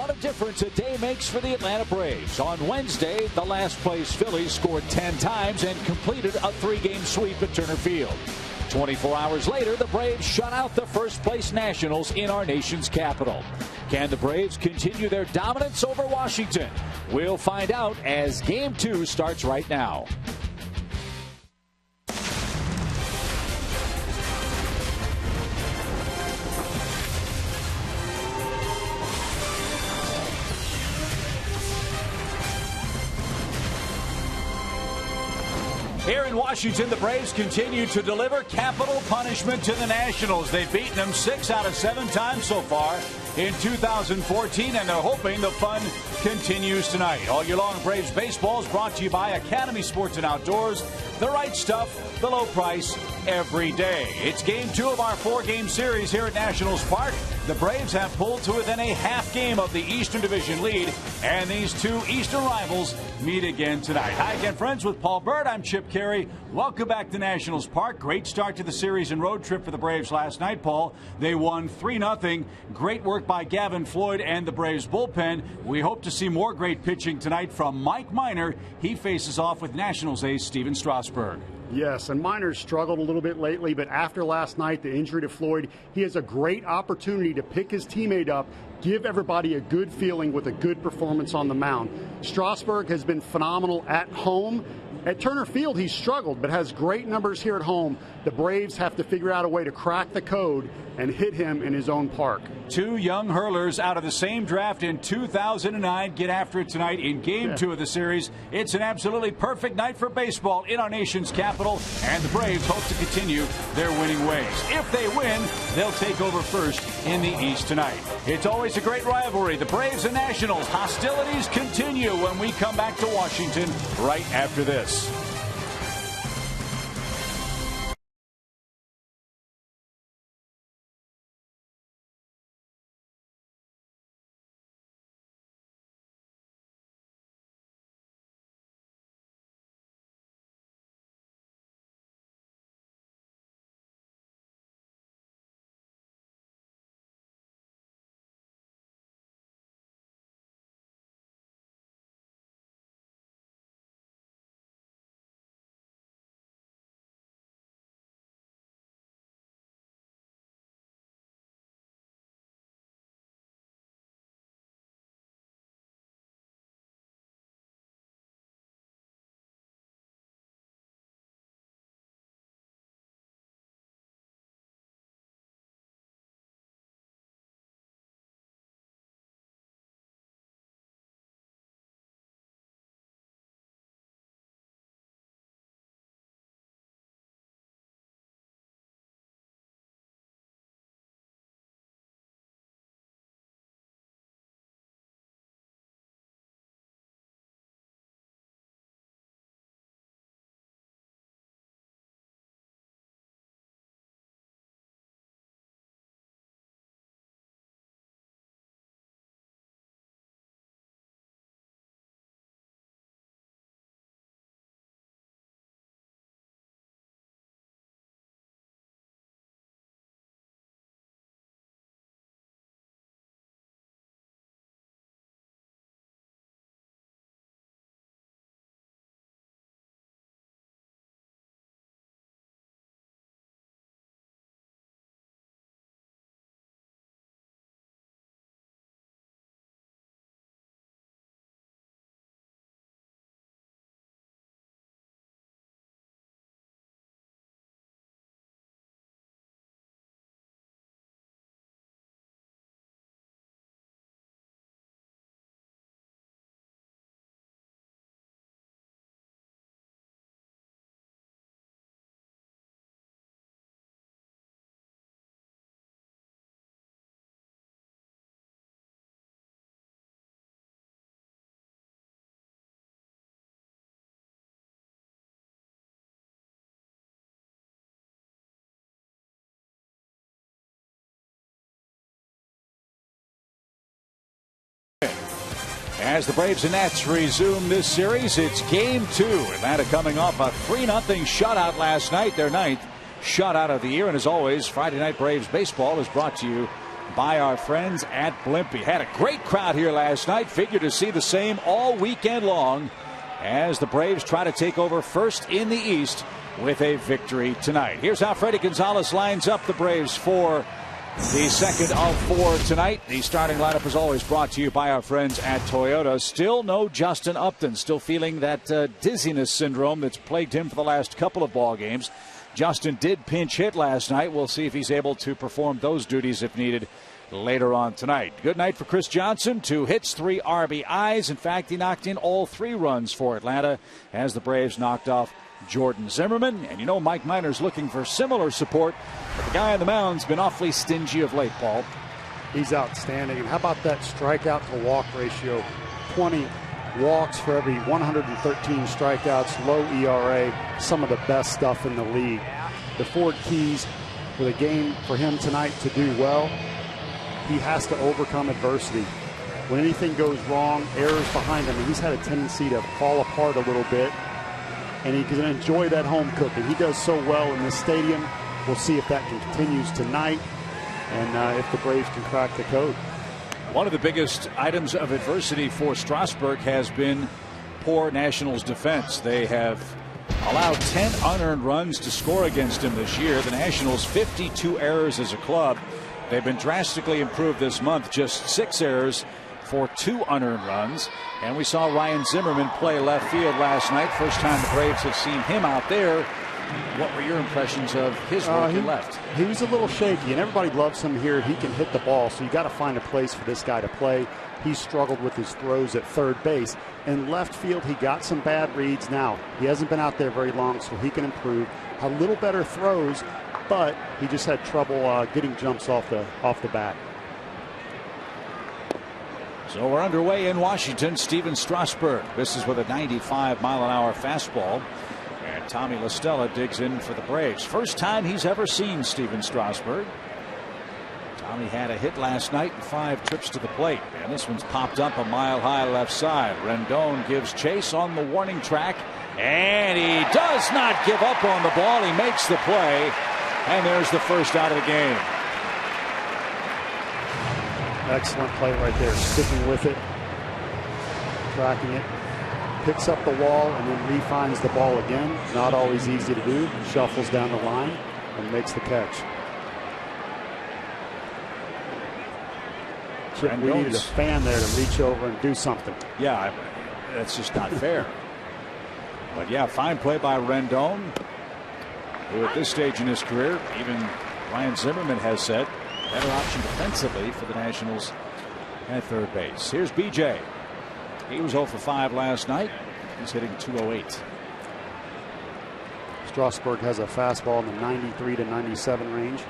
what a difference a day makes for the Atlanta Braves. On Wednesday, the last place Phillies scored 10 times and completed a 3-game sweep at Turner Field. 24 hours later, the Braves shut out the first place Nationals in our nation's capital. Can the Braves continue their dominance over Washington? We'll find out as Game 2 starts right now. Here in Washington, the Braves continue to deliver capital punishment to the Nationals. They've beaten them 6 out of 7 times so far in 2014, and they're hoping the fun continues tonight. All year long, Braves baseball is brought to you by Academy Sports and Outdoors. The right stuff, the low price, every day. It's Game 2 of our 4-game series here at Nationals Park. The Braves have pulled to within a half game of the Eastern Division lead, and these two Eastern rivals meet again tonight. Hi again, friends. With Paul Bird, I'm Chip Carey. Welcome back to Nationals Park. Great start to the series and road trip for the Braves last night, Paul. They won 3-0. Great work by Gavin Floyd and the Braves bullpen. We hope to see more great pitching tonight from Mike Minor. He faces off with Nationals ace Steven Strasburg. Yes, and Minor's struggled a little bit lately, but after last night, the injury to Floyd, he has a great opportunity to pick his teammate up, give everybody a good feeling with a good performance on the mound. Strasburg has been phenomenal at home. At Turner Field, he's struggled, but has great numbers here at home. The Braves have to figure out a way to crack the code and hit him in his own park. Two young hurlers out of the same draft in 2009 get after it tonight in Game 2 of the series. It's an absolutely perfect night for baseball in our nation's capital, and the Braves hope to continue their winning ways. If they win, they'll take over first in the East tonight. It's always a great rivalry. The Braves and Nationals. Hostilities continue when we come back to Washington right after this. As the Braves and Nats resume this series, it's Game 2. Atlanta coming off a 3-0 shutout last night, their 9th shutout of the year. And as always, Friday Night Braves baseball is brought to you by our friends at Blimpie. Had a great crowd here last night. Figure to see the same all weekend long as the Braves try to take over first in the East with a victory tonight. Here's how Freddie Gonzalez lines up the Braves for the second of 4 tonight. The starting lineup is always brought to you by our friends at Toyota. Still no Justin Upton. Still feeling that dizziness syndrome that's plagued him for the last couple of ball games. Justin did pinch hit last night. We'll see if he's able to perform those duties if needed later on tonight. Good night for Chris Johnson. 2 hits, 3 RBIs. In fact, he knocked in all 3 runs for Atlanta as the Braves knocked off Jordan Zimmerman. And you know Mike Minor's looking for similar support, but the guy on the mound's been awfully stingy of late, Paul. He's outstanding. And how about that strikeout to walk ratio? 20 walks for every 113 strikeouts, low ERA, some of the best stuff in the league. The 4 keys for the game for him tonight to do well: he has to overcome adversity. When anything goes wrong, errors behind him, and he's had a tendency to fall apart a little bit, and he can enjoy that home cooking. He does so well in this stadium. We'll see if that continues tonight and if the Braves can crack the code. One of the biggest items of adversity for Strasburg has been poor Nationals defense. They have allowed 10 unearned runs to score against him this year. The Nationals 52 errors as a club. They've been drastically improved this month. Just 6 errors for 2 unearned runs. And we saw Ryan Zimmerman play left field last night. First time the Braves have seen him out there. What were your impressions of his work in left? He was a little shaky, and everybody loves him here. He can hit the ball, so you got to find a place for this guy to play. He struggled with his throws at third base. In left field, he got some bad reads. Now, he hasn't been out there very long, so he can improve. A little better throws, but he just had trouble getting jumps off the bat. So we're underway in Washington. Steven Strasburg. This is with a 95-mile-an-hour fastball. And Tommy La Stella digs in for the Braves. First time he's ever seen Steven Strasburg. Tommy had a hit last night and 5 trips to the plate. And this one's popped up a mile high left side. Rendon gives chase on the warning track. And he does not give up on the ball. He makes the play. And there's the first out of the game. Excellent play right there. Sticking with it. Tracking it. Picks up the wall and then refines the ball again. Not always easy to do. Shuffles down the line and makes the catch. Chip, we needed a fan there to reach over and do something. Yeah, that's just not fair. But yeah, fine play by Rendon, who at this stage in his career, even Ryan Zimmerman has said, better option defensively for the Nationals at third base. Here's BJ. He was 0 for 5 last night. He's hitting 208. Strasburg has a fastball in the 93 to 97 range.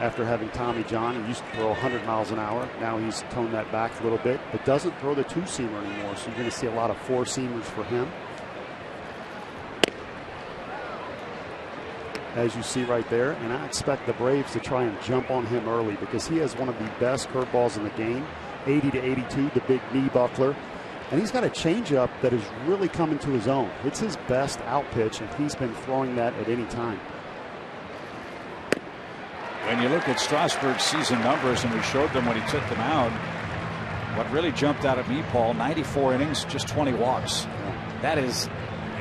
After having Tommy John, he used to throw 100 miles an hour. Now he's toned that back a little bit, but doesn't throw the 2-seamer anymore. So you're going to see a lot of 4-seamers for him. As you see right there, and I expect the Braves to try and jump on him early because he has one of the best curveballs in the game. 80 to 82, the big knee buckler. And he's got a changeup that is really coming to his own. It's his best out pitch, and he's been throwing that at any time. When you look at Strasburg's season numbers, and we showed them when he took the mound, what really jumped out at me, Paul, 94 innings, just 20 walks. That is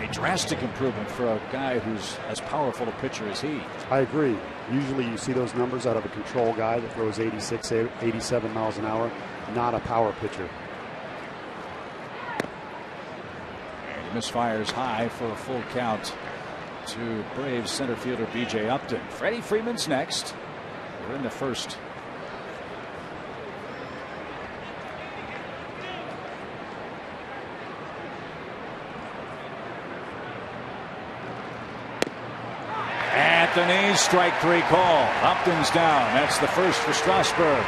a drastic improvement for a guy who's as powerful a pitcher as he. I agree. Usually you see those numbers out of a control guy that throws 86, 87 miles an hour, not a power pitcher. Misfires high for a full count to Braves center fielder B.J. Upton. Freddie Freeman's next. We're in the first. At the knees, strike 3 call. Upton's down. That's the first for Strasburg.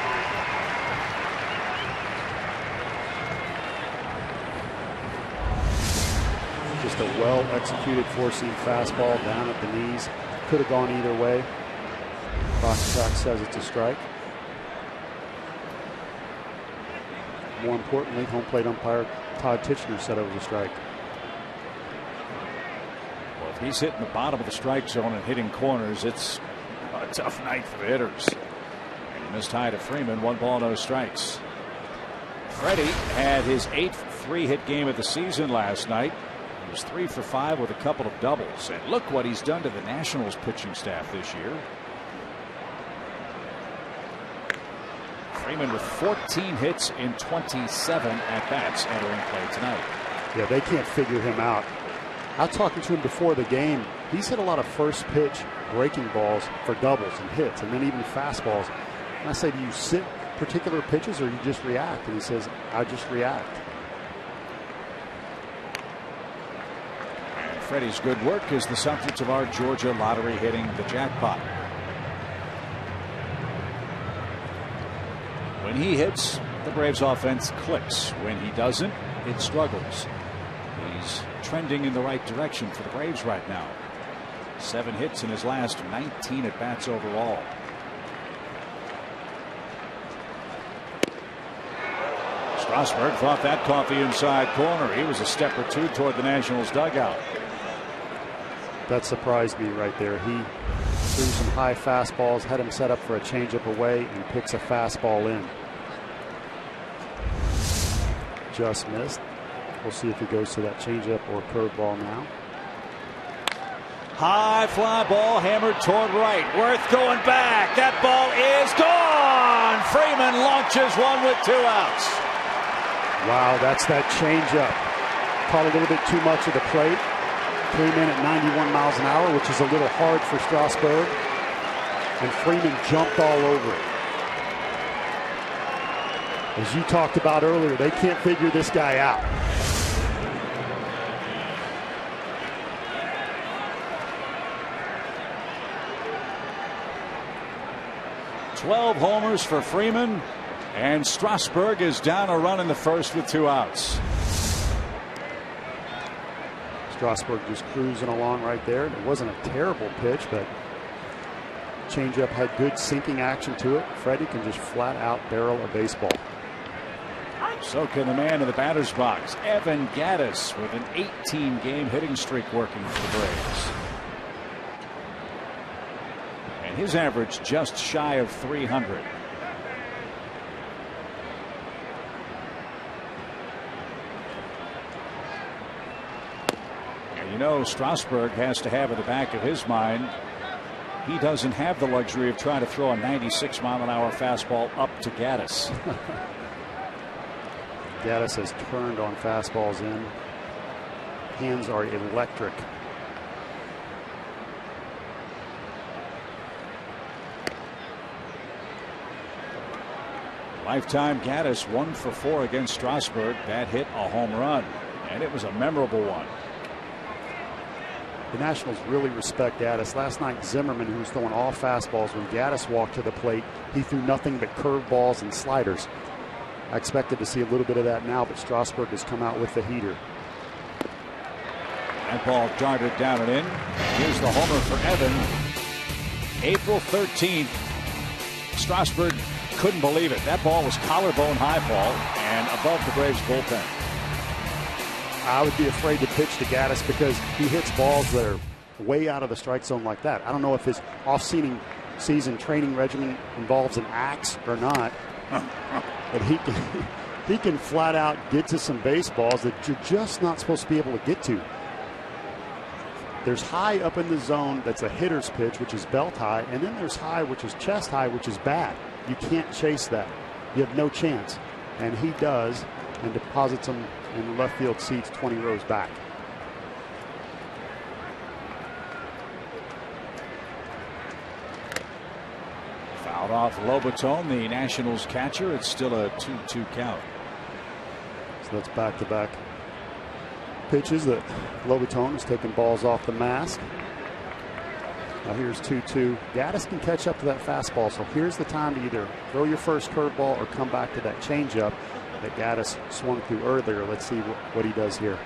A well-executed 4-seam fastball down at the knees. Could have gone either way. Box track says it's a strike. More importantly, home plate umpire Todd Tichenor said it was a strike. Well, if he's hitting the bottom of the strike zone and hitting corners, it's a tough night for the hitters. And Missed high to Freeman. 1 ball, no strikes. Freddie had his 8th 3-hit game of the season last night. He was 3 for 5 with a couple of doubles. And look what he's done to the Nationals pitching staff this year. Freeman with 14 hits in 27 at-bats entering play tonight. Yeah, they can't figure him out. I was talking to him before the game. He's hit a lot of first pitch breaking balls for doubles and hits, and then even fastballs. And I say, do you sit particular pitches or you just react? And he says, I just react. And Freddie's good work is the subject of our Georgia lottery hitting the jackpot. When he hits, the Braves offense clicks. When he doesn't, it struggles. He's trending in the right direction for the Braves right now. 7 hits in his last 19 at bats overall. Strasburg thought that caught the inside corner. He was a step or two toward the Nationals dugout. That surprised me right there. He threw some high fastballs, had him set up for a changeup away, and picks a fastball in. Just missed. We'll see if he goes to that changeup or curveball now. High fly ball hammered toward right. Worth going back. That ball is gone. Freeman launches one with 2 outs. Wow, that's that changeup. Caught a little bit too much of the plate. Came in at 91 miles an hour, which is a little hard for Strasburg. And Freeman jumped all over it. As you talked about earlier, they can't figure this guy out. "12 homers for Freeman, and Strasburg is down a run in the first with 2 outs. Strasburg just cruising along right there. It wasn't a terrible pitch, but changeup had good sinking action to it. Freddie can just flat out barrel a baseball. So can the man in the batter's box, Evan Gattis, with an 18-game hitting streak working for the Braves. And his average just shy of 300. And you know, Strasburg has to have in the back of his mind, he doesn't have the luxury of trying to throw a 96-mile-an-hour fastball up to Gattis. Gattis has turned on fastballs in. Hands are electric. Lifetime Gattis 1 for 4 against Strasburg. That hit a home run, and it was a memorable one. The Nationals really respect Gattis. Last night, Zimmerman, who was throwing all fastballs, when Gattis walked to the plate, he threw nothing but curveballs and sliders. I expected to see a little bit of that now, but Strasburg has come out with the heater. That ball darted down and in. Here's the homer for Evan. April 13th. Strasburg couldn't believe it. That ball was collarbone high ball and above the Braves bullpen. I would be afraid to pitch to Gattis because he hits balls that are way out of the strike zone like that. I don't know if his off-season training regimen involves an axe or not. But he can flat out get to some baseballs that you're just not supposed to be able to get to. There's high up in the zone that's a hitter's pitch, which is belt high, and then there's high, which is chest high, which is bad. You can't chase that. You have no chance. And he does, and deposits them in the left field seats 20 rows back. Fouled off Lobaton, the Nationals catcher. It's still a 2-2 count. So that's back-to-back pitches that Lobaton is taking balls off the mask. Now here's 2-2. Gattis can catch up to that fastball, so here's the time to either throw your first curveball or come back to that changeup that Gattis swung through earlier. Let's see what he does here.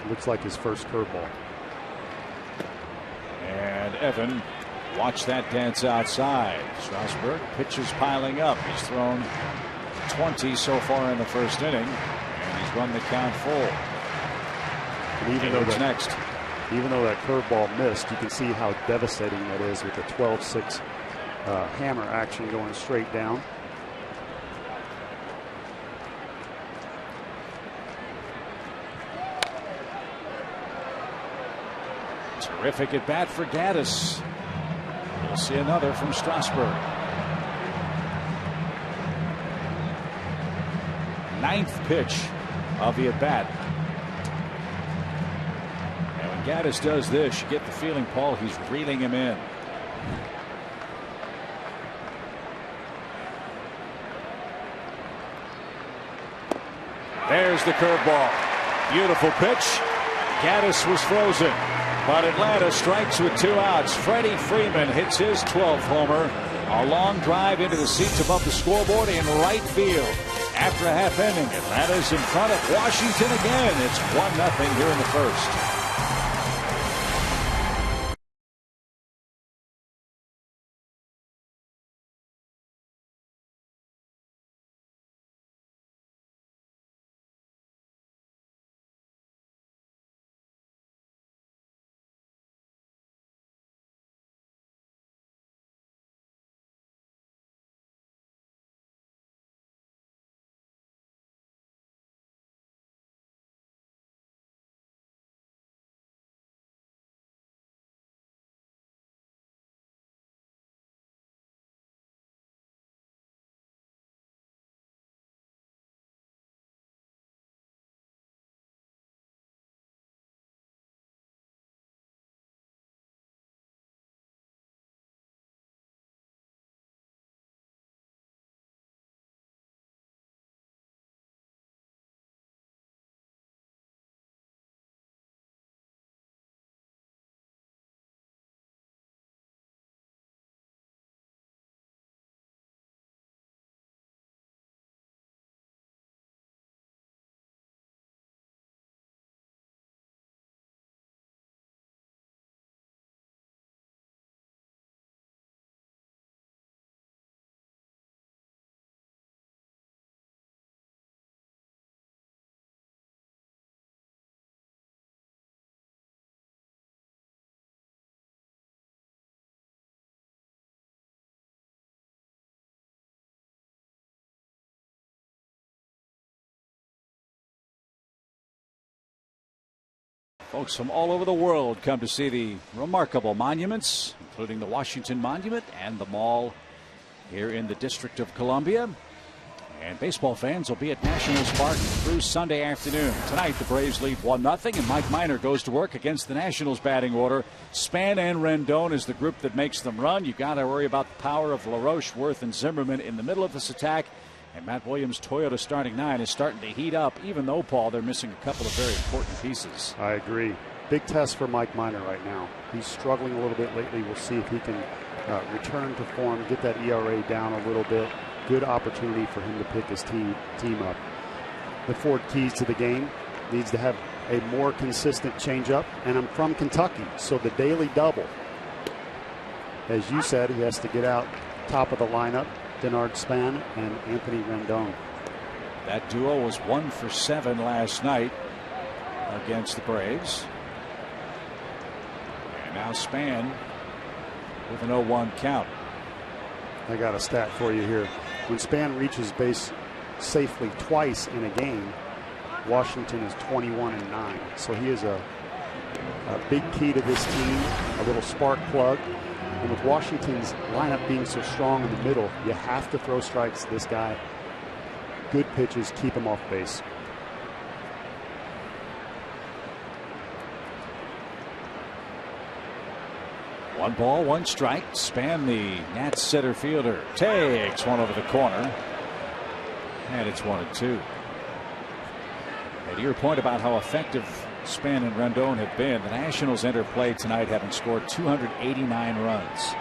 Looks like his first curveball. And Evan, watch that dance outside. Strasburg, pitches piling up. He's thrown 20 so far in the first inning, and he's run the count full. And even though Even though that curveball missed, you can see how devastating that is with the 12-6 hammer action going straight down. Terrific at bat for Gaddis. We'll see another from Strasburg. 9th pitch of the at bat. And when Gaddis does this, you get the feeling, Paul, he's reeling him in. There's the curveball. Beautiful pitch. Gaddis was frozen, but Atlanta strikes with 2 outs. Freddie Freeman hits his 12th homer. A long drive into the seats above the scoreboard in right field. After a half inning, Atlanta's in front of Washington again. It's 1-0 here in the first. Folks from all over the world come to see the remarkable monuments, including the Washington Monument and the Mall here in the District of Columbia. And baseball fans will be at Nationals Park through Sunday afternoon. Tonight, the Braves lead 1-0, and Mike Minor goes to work against the Nationals batting order. Span and Rendon is the group that makes them run. You've got to worry about the power of LaRoche, Worth, and Zimmerman in the middle of this attack. And Matt Williams' Toyota starting 9 is starting to heat up, even though, Paul, they're missing a couple of very important pieces. I agree. Big test for Mike Minor right now. He's struggling a little bit lately. We'll see if he can return to form, get that ERA down a little bit. Good opportunity for him to pick his team up. The 4 keys to the game: needs to have a more consistent changeup. And I'm from Kentucky, so the daily double. As you said, he has to get out top of the lineup. Denard Span and Anthony Rendon. That duo was 1 for 7 last night against the Braves. And now Span with an 0-1 count. I got a stat for you here. When Span reaches base safely twice in a game, Washington is 21-9. So he is a big key to this team, a little spark plug. And with Washington's lineup being so strong in the middle, you have to throw strikes to this guy. Good pitches, keep him off base. One ball, 1 strike. Span, the Nats center fielder, takes one over the corner. And it's 1-2. And to your point about how effective Span and Rendon have been, the Nationals enter play tonight having scored 289 runs.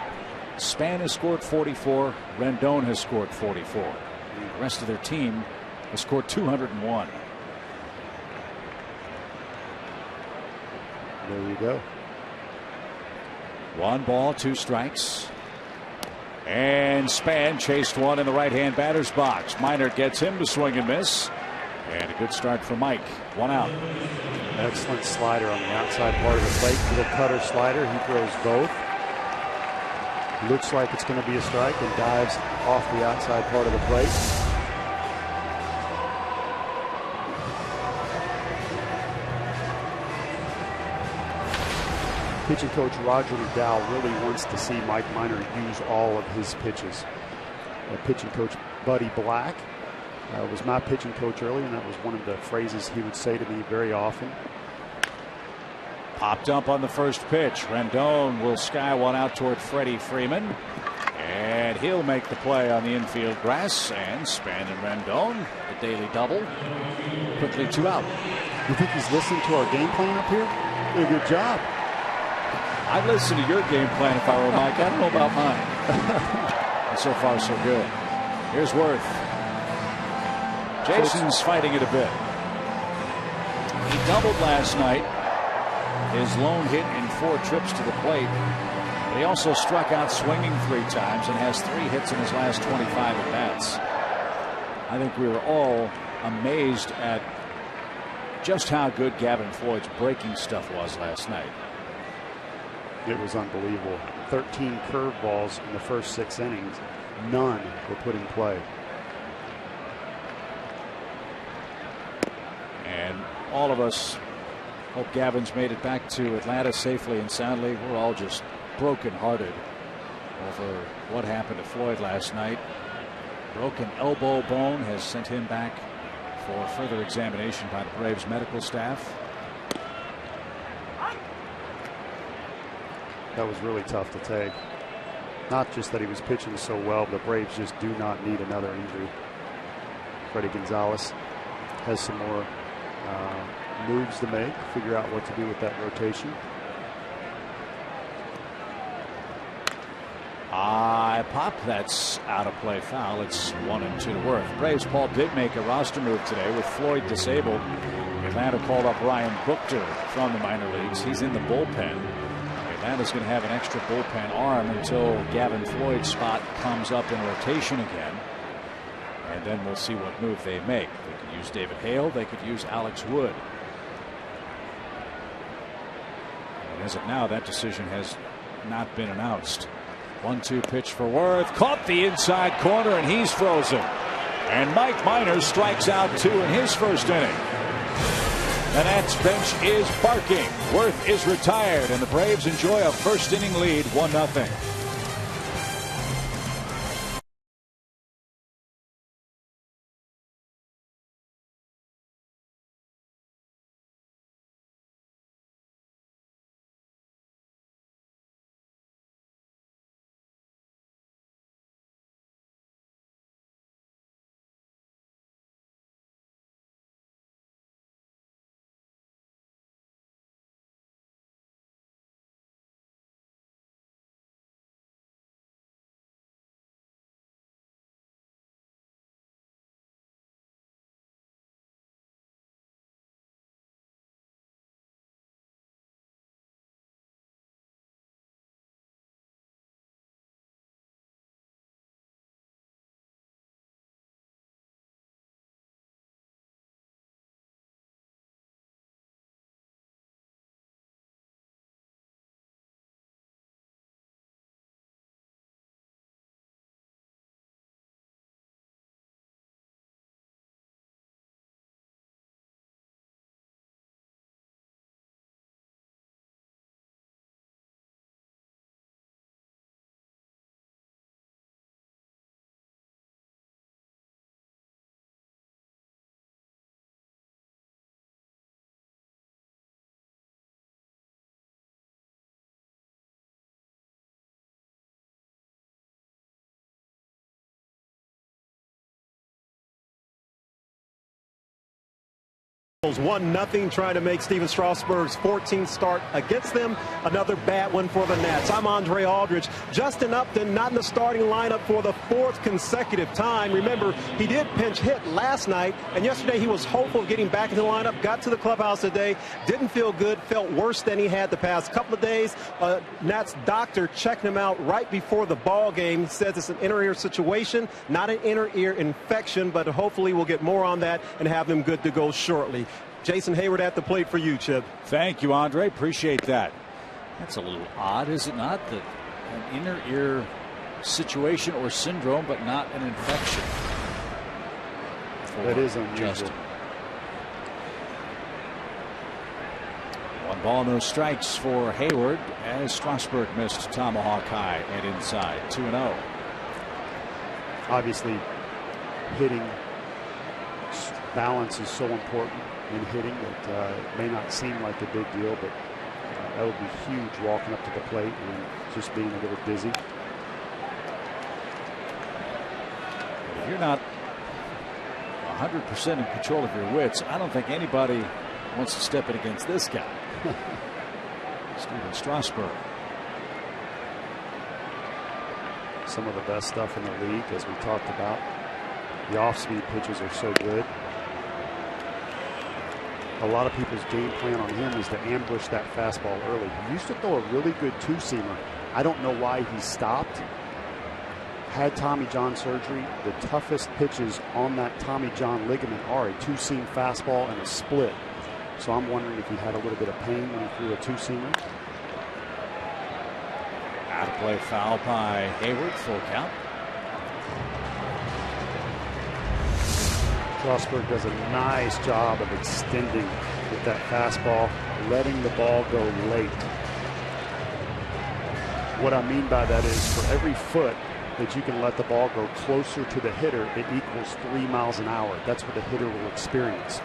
Span has scored 44. Rendon has scored 44. The rest of their team has scored 201. There you go. 1 ball, 2 strikes. And Span chased one in the right-hand batter's box. Minor gets him to swing and miss. And a good start for Mike. 1 out. Excellent slider on the outside part of the plate. Little cutter slider. He throws both. Looks like it's going to be a strike and dives off the outside part of the plate. Pitching coach Roger McDowell really wants to see Mike Minor use all of his pitches. Pitching coach Buddy Black was my pitching coach earlier, and that was one of the phrases he would say to me very often. Popped up on the first pitch. Rendon will sky one out toward Freddie Freeman. And he'll make the play on the infield grass. And Span and Rendon, the daily double. Quickly 2 out. You think he's listening to our game plan up here? Did a good job. I'd listen to your game plan if I were Mike. I don't know about mine. And so far, so good. Here's Worth. Jason's fighting it a bit. He doubled last night. His lone hit in 4 trips to the plate. But he also struck out swinging 3 times and has 3 hits in his last 25 at bats. I think we were all amazed at just how good Gavin Floyd's breaking stuff was last night. It was unbelievable. 13 curveballs in the first 6 innings. None were put in play. And all of us hope Gavin's made it back to Atlanta safely and soundly. We're all just brokenhearted over what happened to Floyd last night. Broken elbow bone has sent him back for further examination by the Braves medical staff. That was really tough to take. Not just that he was pitching so well, but the Braves just do not need another injury. Freddie Gonzalez has some more moves to make, figure out what to do with that rotation. Pop, that's out of play foul. It's 1-2 to Worth. Braves Paul did make a roster move today with Floyd disabled. Atlanta called up Ryan Buchter from the minor leagues. He's in the bullpen. Atlanta's going to have an extra bullpen arm until Gavin Floyd's spot comes up in rotation again. And then we'll see what move they make. They could use David Hale. They could use Alex Wood. And as of now, that decision has not been announced. 1-2 pitch for Worth. Caught the inside corner, and he's frozen. And Mike Minor strikes out 2 in his first inning. The Nats bench is barking. Worth is retired, and the Braves enjoy a first inning lead, 1-0. Orioles 1-0, trying to make Steven Strasburg's 14th start against them. Another bad one for the Nats. I'm Andre Aldridge. Justin Upton not in the starting lineup for the 4th consecutive time. Remember, he did pinch hit last night, and yesterday he was hopeful of getting back in the lineup. Got to the clubhouse today, didn't feel good, felt worse than he had the past couple of days. Nats doctor checking him out right before the ball game. He says it's an inner ear situation, not an inner ear infection, but hopefully we'll get more on that and have him good to go shortly. Jason Hayward at the plate for you, Chip. Thank you, Andre. Appreciate that. That's a little odd, is it not? That an inner ear situation or syndrome, but not an infection. That is unusual. Justin. 1 ball, no strikes for Hayward as Strasburg missed tomahawk high and inside. 2-0. Obviously, hitting balance is so important in hitting that it may not seem like a big deal, but that would be huge walking up to the plate and just being a little dizzy. If you're not 100% in control of your wits, I don't think anybody wants to step in against this guy. Steven Strasburg. Some of the best stuff in the league, as we talked about. The off-speed pitches are so good. A lot of people's game plan on him is to ambush that fastball early. He used to throw a really good two-seamer. I don't know why he stopped. Had Tommy John surgery. The toughest pitches on that Tommy John ligament are a two-seam fastball and a split. So I'm wondering if he had a little bit of pain when he threw a two-seamer. Out of play, foul by Hayward. Full count. Strasburg does a nice job of extending with that fastball, letting the ball go late. What I mean by that is for every foot that you can let the ball go closer to the hitter, it equals 3 miles an hour. That's what the hitter will experience.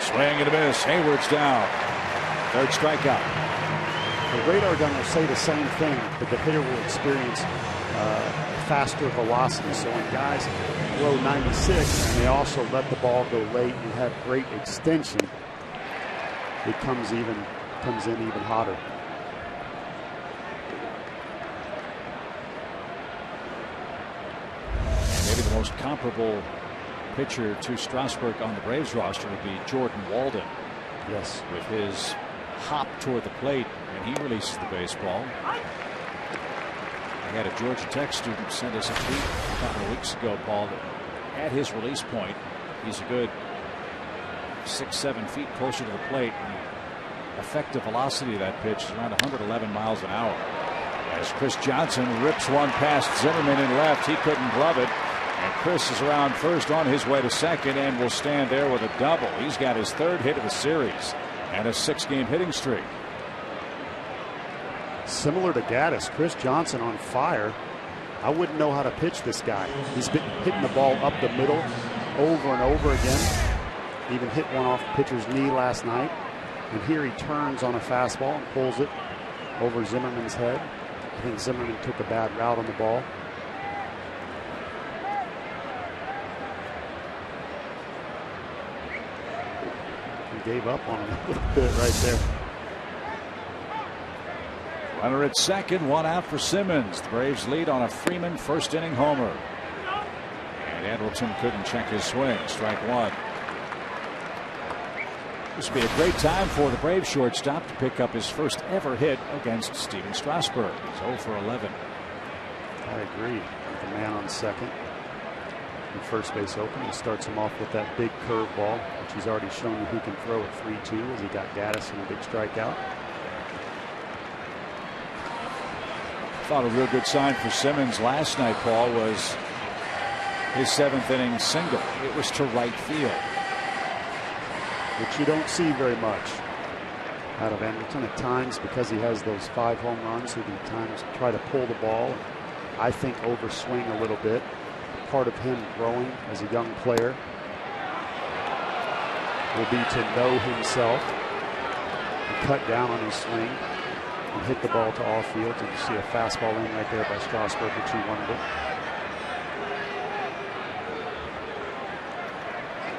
Swing and a miss. Hayward's down. 3rd strikeout. The radar gun will say the same thing, but the hitter will experience faster velocity. So when guys throw 96 and they also let the ball go late and have great extension, it comes in even hotter. Maybe the most comparable pitcher to Strasburg on the Braves roster would be Jordan Walden. Yes. With his hop toward the plate when he releases the baseball. We had a Georgia Tech student send us a tweet a couple of weeks ago, Paul, that at his release point, he's a good 6-7 feet closer to the plate. And the effective velocity of that pitch is around 111 miles an hour. As Chris Johnson rips one past Zimmerman in left, he couldn't glove it. And Chris is around first on his way to second and will stand there with a double. He's got his 3rd hit of the series and a 6-game hitting streak. Similar to Gaddis, Chris Johnson on fire. I wouldn't know how to pitch this guy. He's been hitting the ball up the middle over and over again. Even hit one off the pitcher's knee last night. And here he turns on a fastball and pulls it over Zimmerman's head. I think Zimmerman took a bad route on the ball. He gave up on him a little bit right there. Runner at second, 1 out for Simmons. The Braves lead on a Freeman 1st inning homer. And Andrelton couldn't check his swing. Strike 1. This would be a great time for the Braves shortstop to pick up his first ever hit against Steven Strasburg. He's 0 for 11. I agree. With the man on second and first base open, he starts him off with that big curveball, which he's already shown you he can throw at 3-2 as he got Gaddis in a big strikeout. Thought a real good sign for Simmons last night, Paul, was his 7th inning single. It was to right field, which you don't see very much out of Andrelton at times because he has those 5 home runs. He can at times try to pull the ball, I think overswing a little bit. Part of him growing as a young player will be to know himself and cut down on his swing and hit the ball to off field. And you see a fastball in right there by Strasburg, which he wanted it.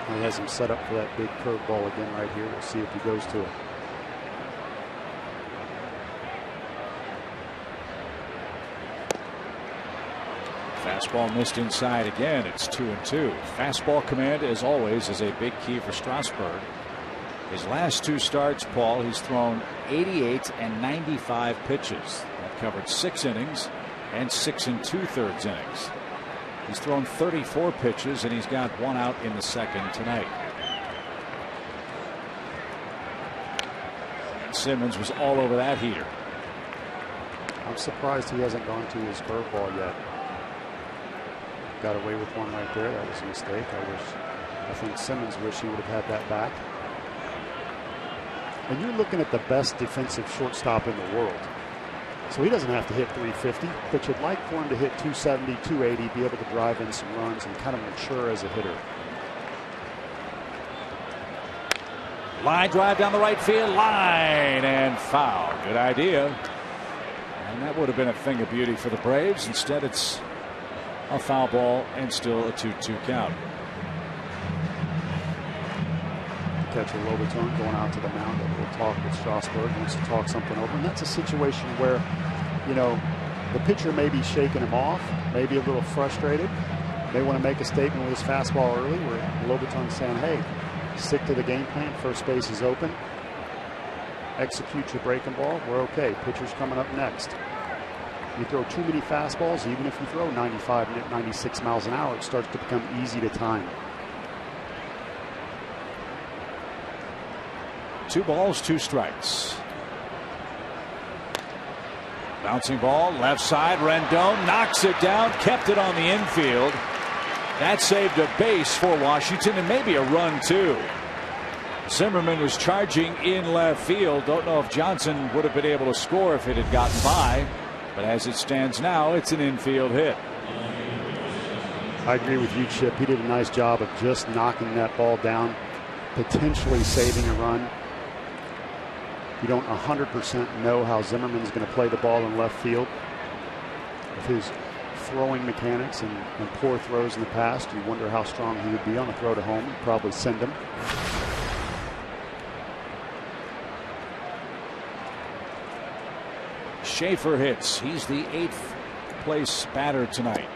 He has him set up for that big curveball again right here. We'll see if he goes to it. Fastball missed inside again. It's 2-2. Fastball command, as always, is a big key for Strasburg. His last 2 starts, Paul, he's thrown 88 and 95 pitches. That covered 6 innings and 6 2/3 innings. He's thrown 34 pitches and he's got 1 out in the second tonight. Simmons was all over that heater. I'm surprised he hasn't gone to his curveball yet. Got away with one right there. That was a mistake. I think Simmons wish he would have had that back. And you're looking at the best defensive shortstop in the world. So he doesn't have to hit 350, but you'd like for him to hit 270, 280, be able to drive in some runs and kind of mature as a hitter. Line drive down the right field line and foul. Good idea. And that would have been a thing of beauty for the Braves. Instead, it's a foul ball and still a 2-2 count. Catcher Lobaton going out to the mound. We'll talk with Strasburg. Wants to talk something over. And that's a situation where, you know, the pitcher may be shaking him off, maybe a little frustrated. May want to make a statement with his fastball early where Lobaton's saying, hey, stick to the game plan. First base is open. Execute your breaking ball. We're okay. Pitcher's coming up next. You throw too many fastballs, even if you throw 95, 96 miles an hour, it starts to become easy to time. 2 balls, 2 strikes. Bouncing ball, left side. Rendon knocks it down, kept it on the infield. That saved a base for Washington and maybe a run too. Zimmerman was charging in left field. Don't know if Johnson would have been able to score if it had gotten by, but as it stands now, it's an infield hit. I agree with you, Chip. He did a nice job of just knocking that ball down, potentially saving a run. You don't 100% know how Zimmerman's going to play the ball in left field. With his throwing mechanics and poor throws in the past, you wonder how strong he would be on a throw to home. You'd probably send him. Schaefer hits. He's the 8th place batter tonight.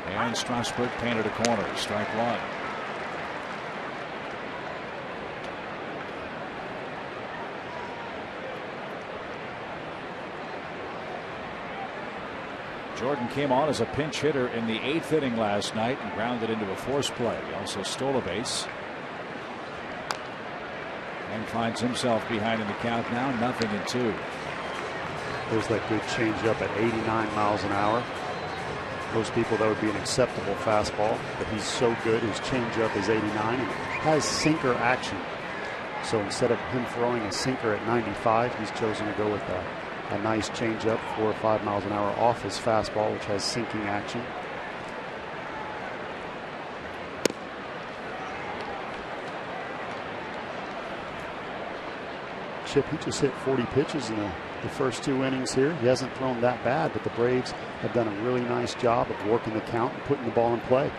And Strasburg painted a corner. Strike 1. Jordan came on as a pinch hitter in the 8th inning last night and grounded into a force play. He also stole a base. And finds himself behind in the count now, 0-2. There's that good changeup at 89 miles an hour. Most people, that would be an acceptable fastball, but he's so good. His changeup is 89 and has sinker action. So instead of him throwing a sinker at 95, he's chosen to go with a nice changeup, 4 or 5 miles an hour off his fastball, which has sinking action. Chip, he just hit 40 pitches in the first 2 innings here. He hasn't thrown that bad, but the Braves have done a really nice job of working the count and putting the ball in play.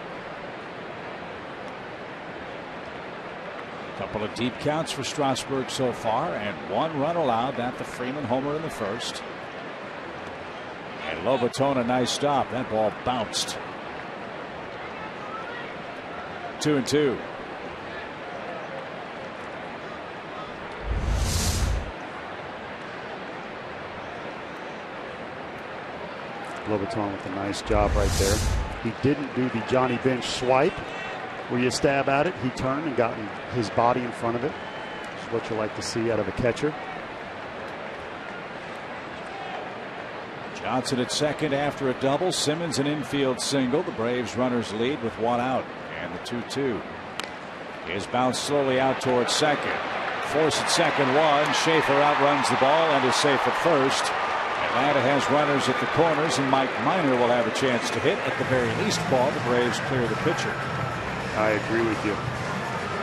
Couple of deep counts for Strasburg so far, and 1 run allowed. That the Freeman homer in the first. And Lobaton, a nice stop. That ball bounced. 2-2. Lobaton with a nice job right there. He didn't do the Johnny Bench swipe where you stab at it. He turned and got his body in front of it. Which is what you like to see out of a catcher. Johnson at second after a double. Simmons an infield single. The Braves runners lead with 1 out. And the 2-2 is bounced slowly out towards second. Force at second 1. Schaefer outruns the ball and is safe at first. Atlanta has runners at the corners, and Mike Minor will have a chance to hit. At the very least, ball, the Braves clear the pitcher. I agree with you.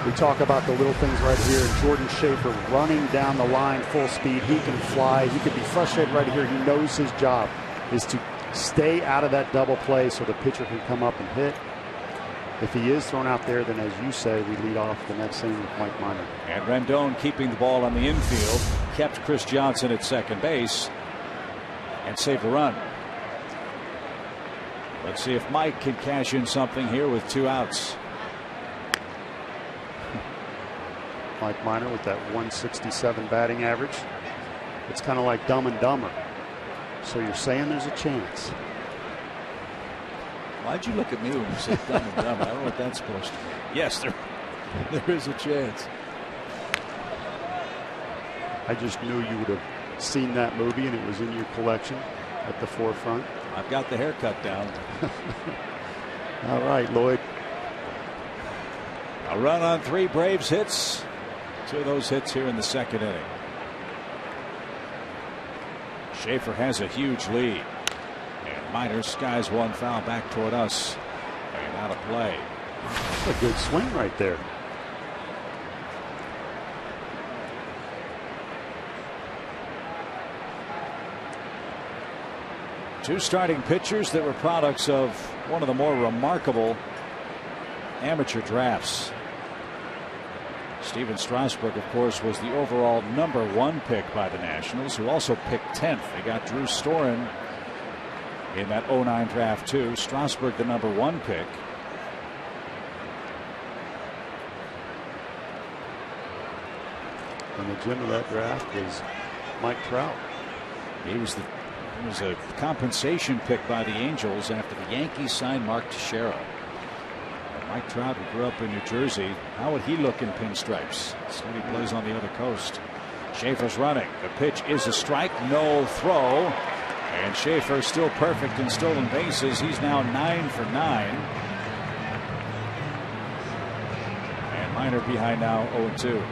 We talk about the little things right here. Jordan Schaefer running down the line full speed. He can fly. He could be frustrated right here. He knows his job is to stay out of that double play so the pitcher can come up and hit. If he is thrown out there, then as you say, we lead off the next inning with Mike Minor. And Rendon keeping the ball on the infield, kept Chris Johnson at second base and saved a run. Let's see if Mike can cash in something here with 2 outs. Mike Minor with that 167 batting average. It's kind of like Dumb and Dumber. So you're saying there's a chance. Why'd you look at me when you said dumb and dumb? I don't know what that's supposed to mean. Yes, there is a chance. I just knew you would have seen that movie and it was in your collection at the forefront. I've got the haircut down. All right, Lloyd. A run on 3 Braves hits. 2 of those hits here in the 2nd inning. Schaefer has a huge lead. And Minor skies one foul back toward us. And out of play. That's a good swing right there. Two starting pitchers that were products of one of the more remarkable amateur drafts. Steven Strasburg, of course, was the overall #1 pick by the Nationals, who also picked 10th. They got Drew Storen in that 09 draft too. Strasburg the #1 pick. And the gem of that draft was Mike Trout. He was a compensation pick by the Angels after the Yankees signed Mark Teixeira. Mike Trout, who grew up in New Jersey, how would he look in pinstripes? See what he plays on the other coast. Schaefer's running. The pitch is a strike. No throw. And Schaefer still perfect in stolen bases. He's now 9 for 9. And Minor behind now 0-2.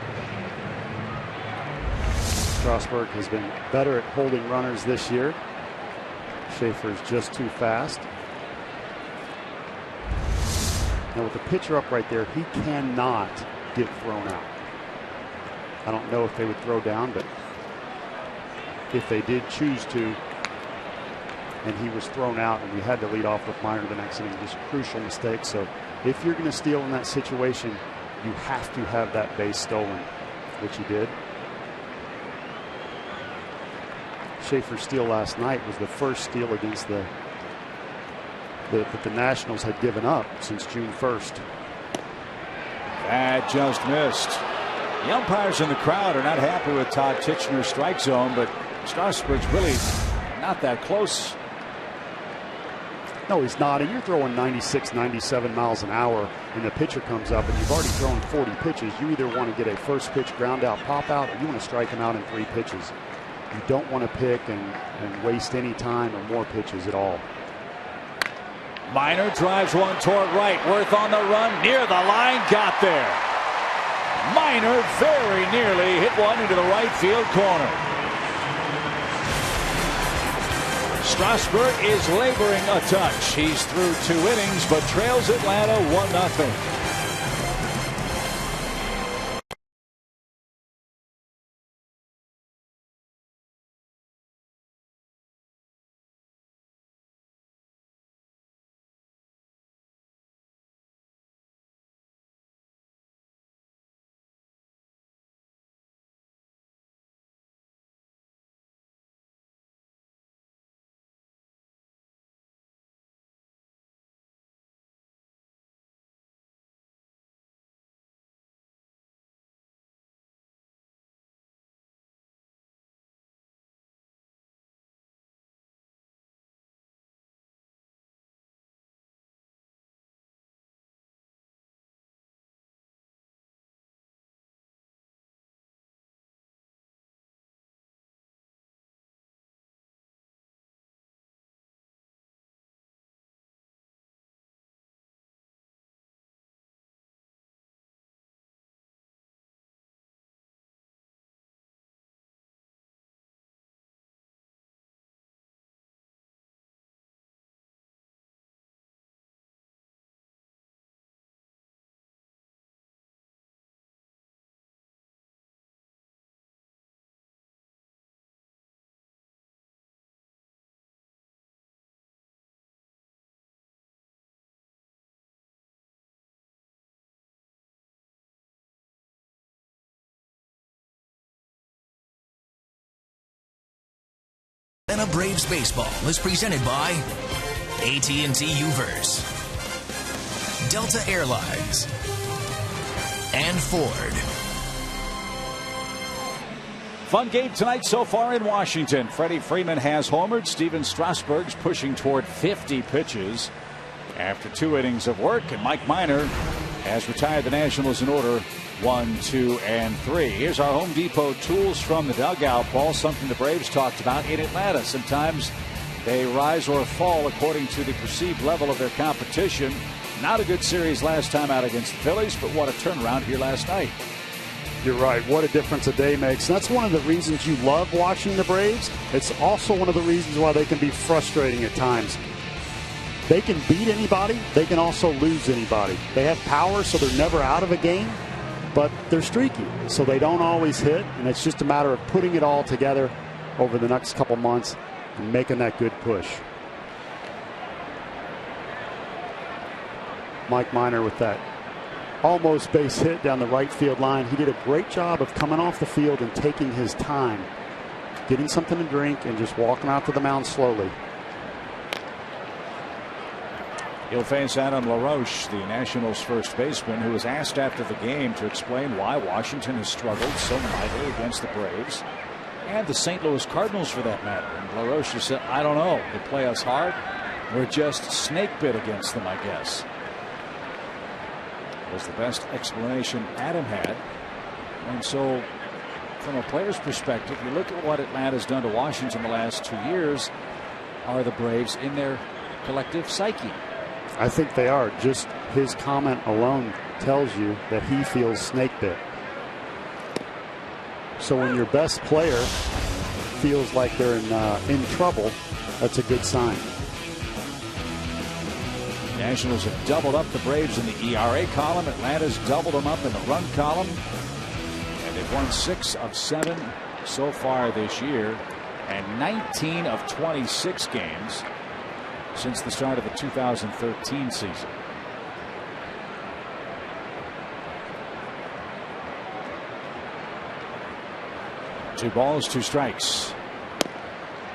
Strasburg has been better at holding runners this year. Schaefer's just too fast. Now with the pitcher up right there, he cannot get thrown out. I don't know if they would throw down, but if they did choose to, and he was thrown out and we had to lead off with Minor the next inning, just a crucial mistake. So if you're going to steal in that situation, you have to have that base stolen, which he did. Schaefer's steal last night was the first steal against that the Nationals had given up since June 1st. That just missed. The umpires in the crowd are not happy with Todd Tichenor's strike zone, but Strasburg's really not that close. No, he's not. And you're throwing 96, 97 miles an hour, and the pitcher comes up, and you've already thrown 40 pitches. You either want to get a first pitch ground out, pop out, or you want to strike him out in 3 pitches. You don't want to pick and waste any time or more pitches at all. Minor drives one toward right. Worth on the run. Near the line. Got there. Minor very nearly hit one into the right field corner. Strasburg is laboring a touch. He's through 2 innings but trails Atlanta 1-0. Atlanta Braves baseball is presented by AT&T Uverse, Delta Airlines, and Ford. Fun game tonight so far in Washington. Freddie Freeman has homered. Steven Strasburg's pushing toward 50 pitches. after 2 innings of work, and Mike Minor has retired the Nationals in order 1, 2, and 3. Here's our Home Depot tools from the dugout, Paul. Something the Braves talked about in Atlanta. Sometimes they rise or fall according to the perceived level of their competition. Not a good series last time out against the Phillies, but what a turnaround here last night. You're right. What a difference a day makes. And that's one of the reasons you love watching the Braves. It's also one of the reasons why they can be frustrating at times. They can beat anybody. They can also lose anybody. They have power, so they're never out of a game, but they're streaky, so they don't always hit. And it's just a matter of putting it all together over the next couple months and making that good push. Mike Minor with that almost base hit down the right field line. He did a great job of coming off the field and taking his time, getting something to drink, and just walking out to the mound slowly. He'll face Adam LaRoche, the Nationals' first baseman, who was asked after the game to explain why Washington has struggled so mightily against the Braves and the St. Louis Cardinals, for that matter. And LaRoche just said, I don't know. They play us hard. We're just snake bit against them, I guess. Was the best explanation Adam had. And so, from a player's perspective, you look at what Atlanta's done to Washington the last 2 years. Are the Braves in their collective psyche? I think they are. Just his comment alone tells you that he feels snake bit. So when your best player feels like they're in trouble, that's a good sign. Nationals have doubled up the Braves in the ERA column. Atlanta's doubled them up in the run column. And they've won 6 of 7 so far this year, and 19 of 26 games since the start of the 2013 season. Two balls, 2 strikes.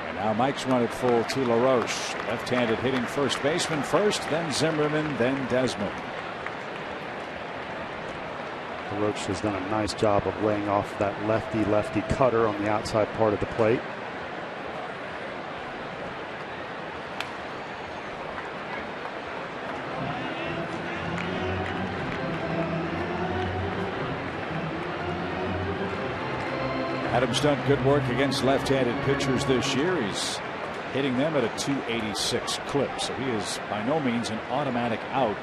And now Mike's run it full to LaRoche. Left-handed hitting first baseman first, then Zimmerman, then Desmond. LaRoche has done a nice job of laying off that lefty cutter on the outside part of the plate. Adams done good work against left-handed pitchers this year. He's hitting them at a 286 clip, so he is by no means an automatic out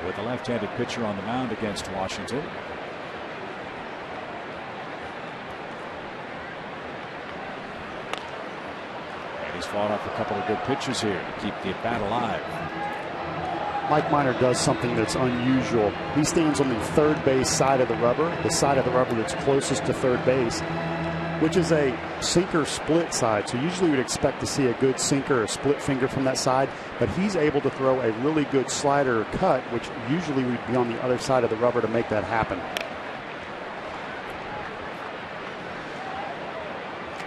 with a left-handed pitcher on the mound against Washington. And he's fought off a couple of good pitches here to keep the bat alive. Mike Minor does something that's unusual. He stands on the third base side of the rubber, the side of the rubber that's closest to third base, which is a sinker split side. So usually we'd expect to see a good sinker or split finger from that side, but he's able to throw a really good slider or cut, which usually would be on the other side of the rubber to make that happen.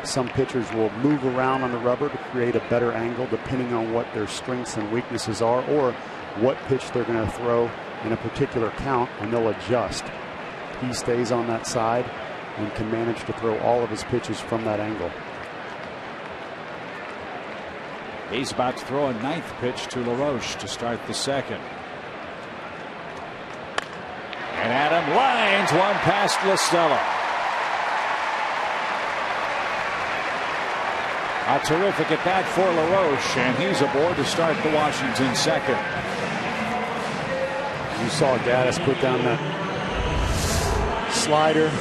Some pitchers will move around on the rubber to create a better angle depending on what their strengths and weaknesses are, or what pitch they're going to throw in a particular count, and they'll adjust. He stays on that side and can manage to throw all of his pitches from that angle. He's about to throw a 9th pitch to LaRoche to start the 2nd. And Adam lines one past LaStella. A terrific at bat for LaRoche, and he's aboard to start the Washington 2nd. You saw Gaddis put down that slider.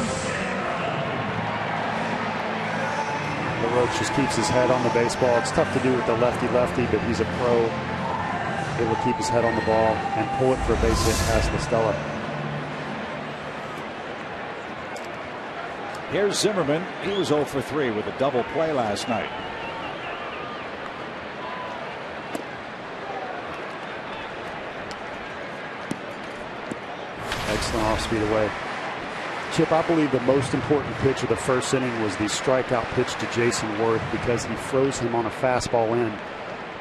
LaRoche just keeps his head on the baseball. It's tough to do with the lefty, but he's a pro. Able to keep his head on the ball and pull it for a base hit past LaStella. Here's Zimmerman. He was 0 for 3 with a double play last night. Excellent off-speed away. Chip, I believe the most important pitch of the first inning was the strikeout pitch to Jason Worth, because he froze him on a fastball in.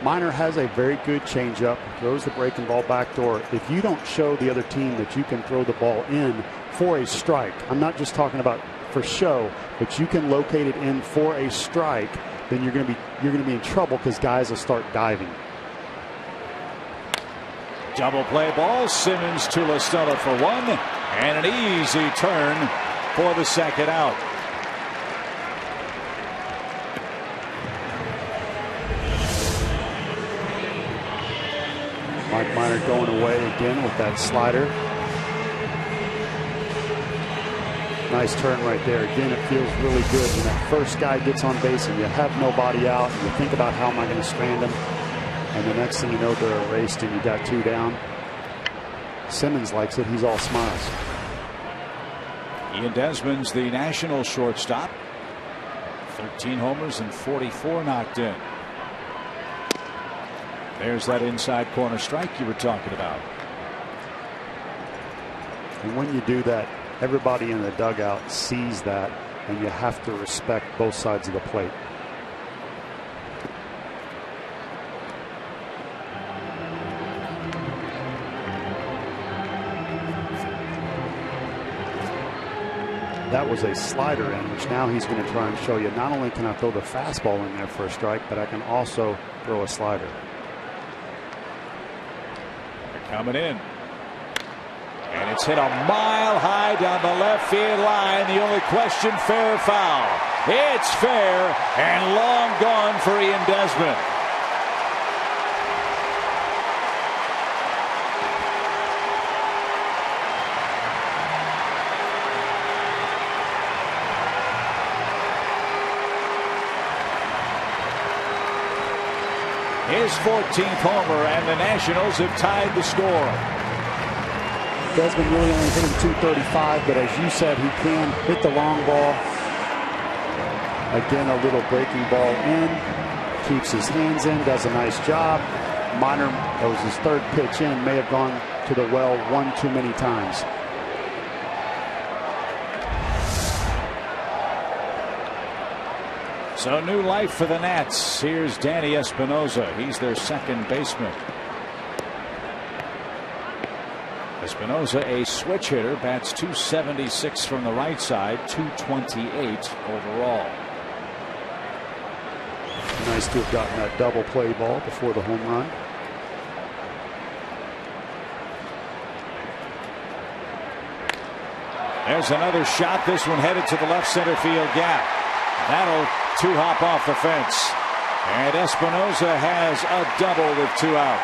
Minor has a very good changeup, throws the breaking ball backdoor. If you don't show the other team that you can throw the ball in for a strike, I'm not just talking about for show, but you can locate it in for a strike, then you're going to be in trouble, because guys will start diving. Double play ball. Simmons to La Stella for one, and an easy turn for the second out. Mike Minor going away again with that slider. Nice turn right there. Again, it feels really good when that first guy gets on base and you have nobody out and you think about how am I going to strand him, and the next thing you know they're erased and you got two down. Simmons likes it. He's all smiles. Ian Desmond's the National shortstop. 13 homers and 44 knocked in. There's that inside corner strike you were talking about. And when you do that, everybody in the dugout sees that, and you have to respect both sides of the plate. That was a slider in, which now he's going to try and show you. Not only can I throw the fastball in there for a strike, but I can also throw a slider. They're coming in. And it's hit a mile high down the left field line. The only question, fair or foul. It's fair and long gone for Ian Desmond. His 14th homer, and the Nationals have tied the score. Desmond really only hit him 235, but as you said, he can hit the long ball. Again, a little breaking ball in. Keeps his hands in, does a nice job. Minor, that was his third pitch in, may have gone to the well one too many times. So new life for the Nats. Here's Danny Espinosa. He's their second baseman. Espinosa, a switch hitter, bats .276 from the right side, .228 overall. Nice to have gotten that double play ball before the home run. There's another shot. This one headed to the left center field gap. That'll two-hop off the fence. And Espinosa has a double with two out.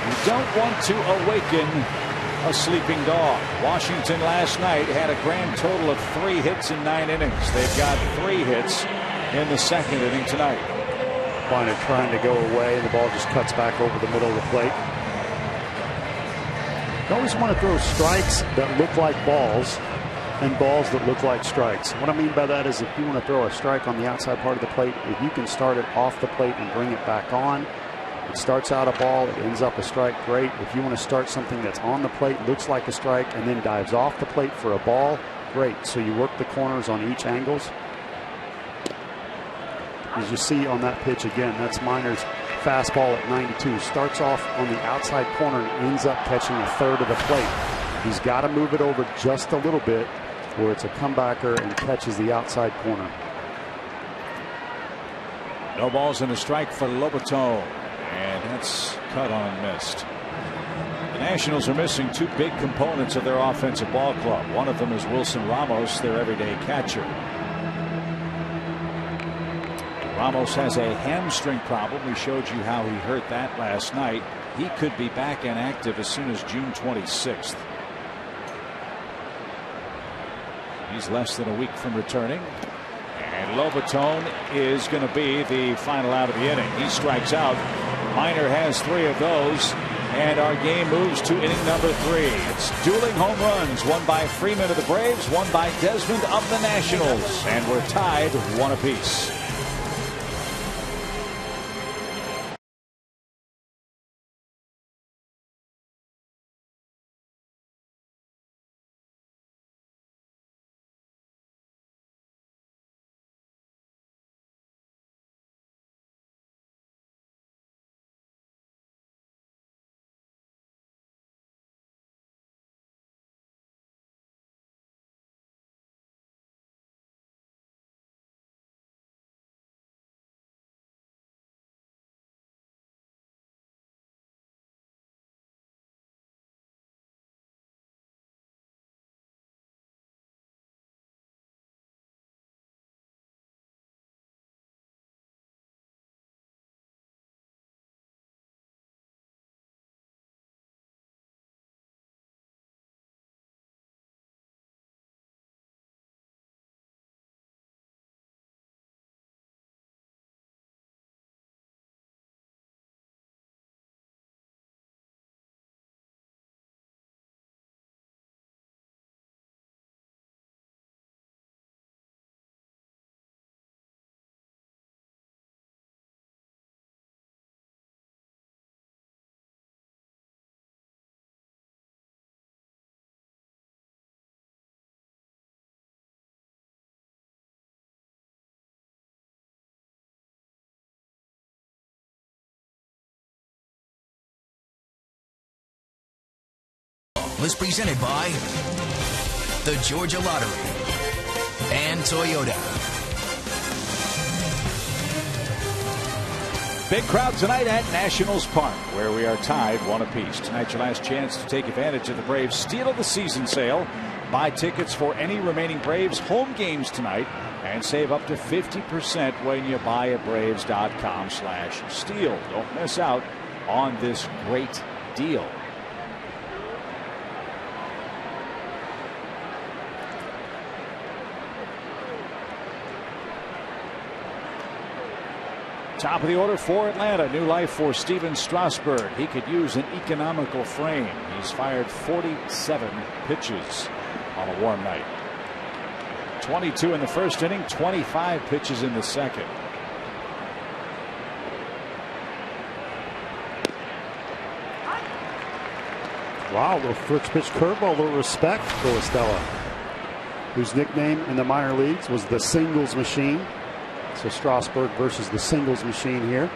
You don't want to awaken a sleeping dog. Washington last night had a grand total of 3 hits in 9 innings. They've got 3 hits in the second inning tonight. Bonner trying to go away, and the ball just cuts back over the middle of the plate. You always want to throw strikes that look like balls and balls that look like strikes. What I mean by that is if you want to throw a strike on the outside part of the plate, if you can start it off the plate and bring it back on, it starts out a ball, it ends up a strike, great. If you want to start something that's on the plate, looks like a strike, and then dives off the plate for a ball, great. So you work the corners on each angles. As you see on that pitch again, that's Minor's fastball at 92. Starts off on the outside corner and ends up catching a third of the plate. He's got to move it over just a little bit where it's a comebacker and catches the outside corner. No balls and a strike for Lobaton. And that's cut on missed. The Nationals are missing 2 big components of their offensive ball club. One of them is Wilson Ramos, their everyday catcher. Ramos has a hamstring problem. We showed you how he hurt that last night. He could be back and active as soon as June 26th. He's less than a week from returning. And Lobaton is going to be the final out of the inning. He strikes out. Minor has 3 of those. And our game moves to inning number 3. It's dueling home runs. One by Freeman of the Braves, one by Desmond of the Nationals. And we're tied 1 apiece. was presented by the Georgia Lottery and Toyota. Big crowd tonight at Nationals Park, where we are tied 1 apiece. Tonight's your last chance to take advantage of the Braves' steal of the season sale. Buy tickets for any remaining Braves home games tonight and save up to 50% when you buy at braves.com/steal. Don't miss out on this great deal. Top of the order for Atlanta. New life for Steven Strasburg. He could use an economical frame. He's fired 47 pitches on a warm night. 22 in the first inning, 25 pitches in the second. Wow, little first pitch curveball, a little respect for Estella, whose nickname in the minor leagues was the Singles Machine. So Strasburg versus the Singles Machine here.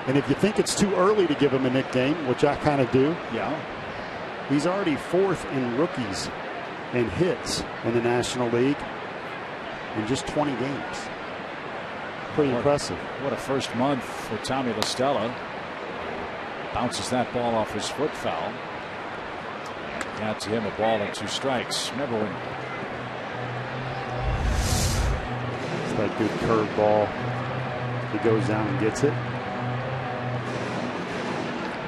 And if you think it's too early to give him a nickname, which I kind of do, yeah, he's already 4th in rookies and hits in the National League in just 20 games. Pretty impressive. What a first month for Tommy La Stella. Bounces that ball off his foot foul. Got to him a ball and 2 strikes. Remember when that good curveball, he goes down and gets it.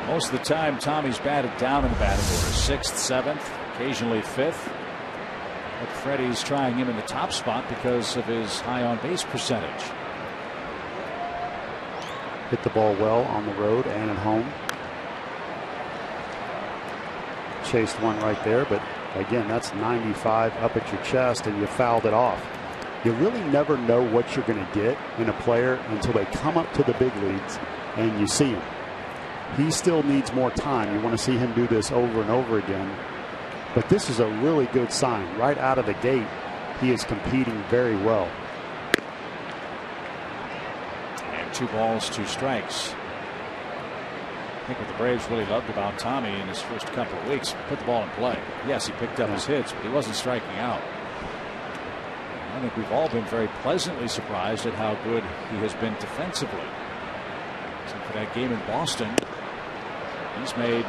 Most of the time Tommy's batted down in the batting order, 6th, 7th, occasionally 5th. But Freddie's trying him in the top spot because of his high on base percentage. Hit the ball well on the road and at home. Chased one right there, but again, that's 95 up at your chest and you fouled it off. You really never know what you're going to get in a player until they come up to the big leagues and you see him. He still needs more time. You want to see him do this over and over again. But this is a really good sign. Right out of the gate, he is competing very well. And 2 balls, 2 strikes. I think what the Braves really loved about Tommy in his first couple of weeks, put the ball in play. Yes, he picked up his hits, but he wasn't striking out. I think we've all been very pleasantly surprised at how good he has been defensively. Except for that game in Boston, he's made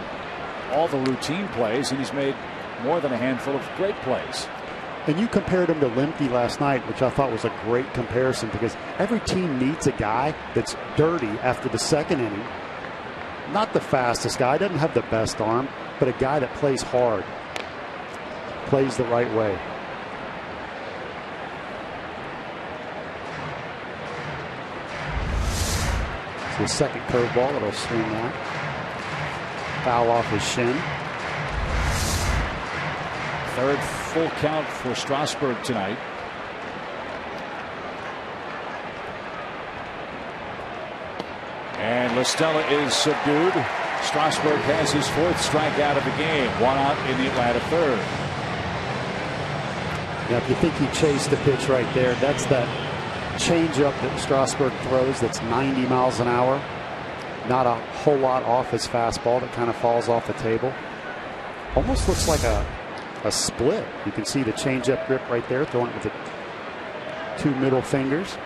all the routine plays and he's made more than a handful of great plays. And you compared him to Lemke last night, which I thought was a great comparison because every team needs a guy that's dirty after the second inning. Not the fastest guy, doesn't have the best arm, but a guy that plays hard, plays the right way. The second curveball, it'll swing that. Foul off his shin. 3rd full count for Strasburg tonight. And La Stella is subdued. Strasburg has his 4th strikeout of the game. 1 out in the Atlanta 3rd. Now, if you think he chased the pitch right there, that's that changeup that Strasburg throws that's 90 miles an hour. Not a whole lot off his fastball that kind of falls off the table. Almost looks like a split. You can see the changeup grip right there, throwing it with the 2 middle fingers.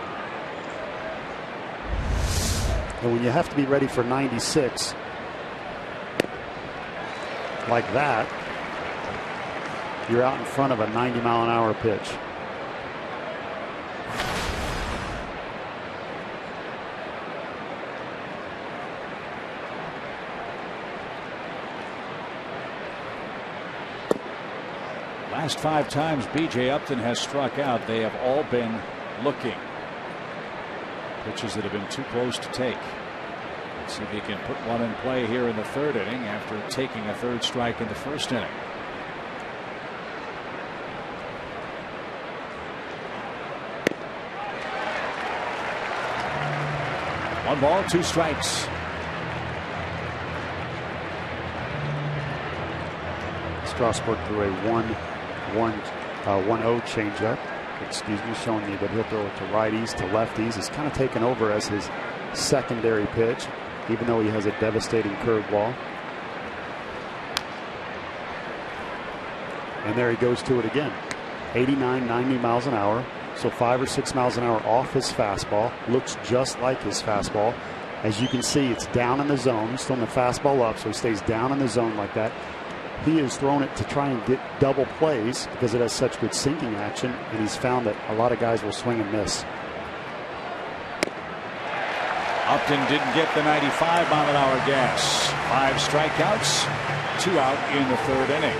And when you have to be ready for 96 like that, you're out in front of a 90-mile-an-hour pitch. Last 5 times B.J. Upton has struck out, they have all been looking. Pitches that have been too close to take. Let's see if he can put one in play here in the 3rd inning after taking a 3rd strike in the 1st inning. One ball, 2 strikes. Strasburg threw a 1-0 changeup. Excuse me, showing you that he'll throw it to righties, to lefties. It's kind of taken over as his secondary pitch. even though he has a devastating curveball. And there he goes to it again. 89, 90 miles an hour. So 5 or 6 miles an hour off his fastball. Looks just like his fastball. As you can see, it's down in the zone. He's throwing the fastball up, so he stays down in the zone like that. He has thrown it to try and get double plays because it has such good sinking action, and he's found that a lot of guys will swing and miss. Upton didn't get the 95 mile an hour gas. 5 strikeouts, 2 out in the 3rd inning.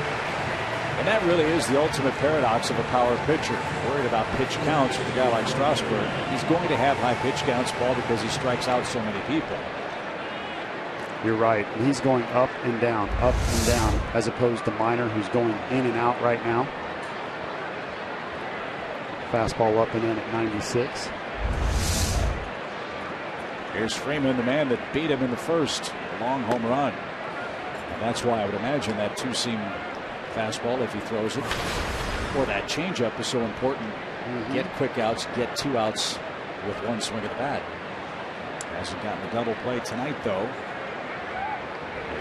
And that really is the ultimate paradox of a power pitcher. Worried about pitch counts with a guy like Strasburg. He's going to have high pitch counts, Paul, because he strikes out so many people. You're right. He's going up and down, as opposed to Minor, who's going in and out right now. Fastball up and in at 96. Here's Freeman, the man that beat him in the first. A long home run. And that's why I would imagine that two-seam fastball, if he throws it, or that changeup, is so important. Get quick outs, get 2 outs with 1 swing of the bat. Hasn't gotten a double play tonight, though.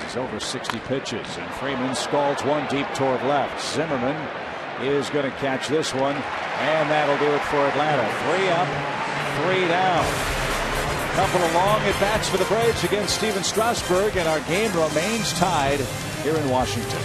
He's over 60 pitches, and Freeman scalds one deep toward left. Zimmerman is going to catch this one, and that'll do it for Atlanta. 3 up, 3 down. A couple of long at-bats for the Braves against Steven Strasburg, and our game remains tied here in Washington.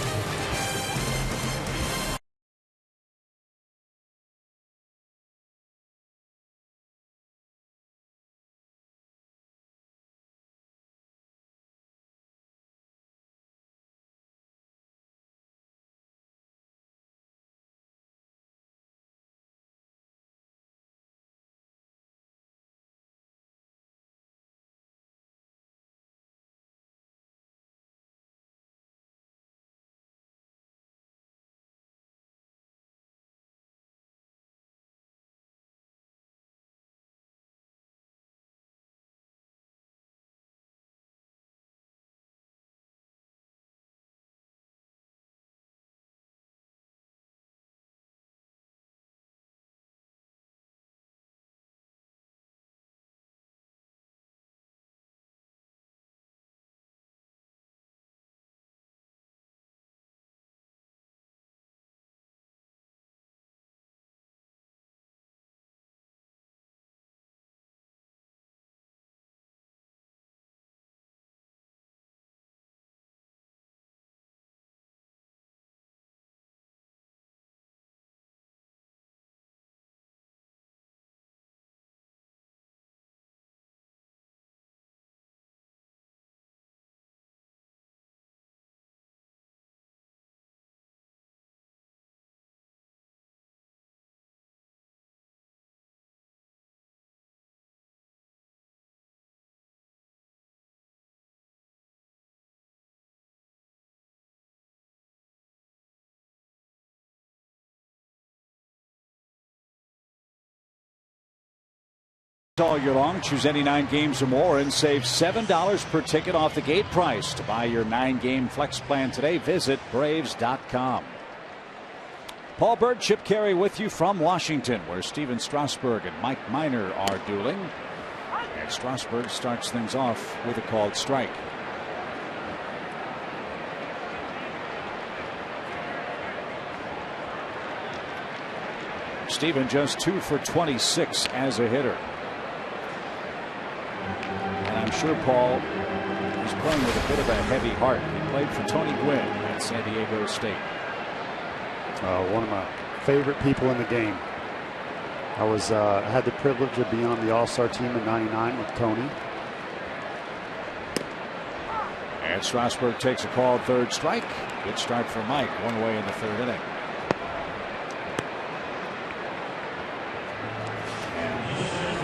All year long. Choose any 9 games or more and save $7 per ticket off the gate price. To buy your 9-game flex plan today, visit Braves.com. Paul Bird, Chip Carey with you from Washington, where Steven Strasburg and Mike Minor are dueling. And Strasburg starts things off with a called strike. Steven just 2 for 26 as a hitter. I'm sure Paul is playing with a bit of a heavy heart. He played for Tony Gwynn at San Diego State. One of my favorite people in the game. I had the privilege of being on the All-Star team in '99 with Tony. And Strasburg takes a called 3rd strike. Good start for Mike. 1 away in the 3rd inning.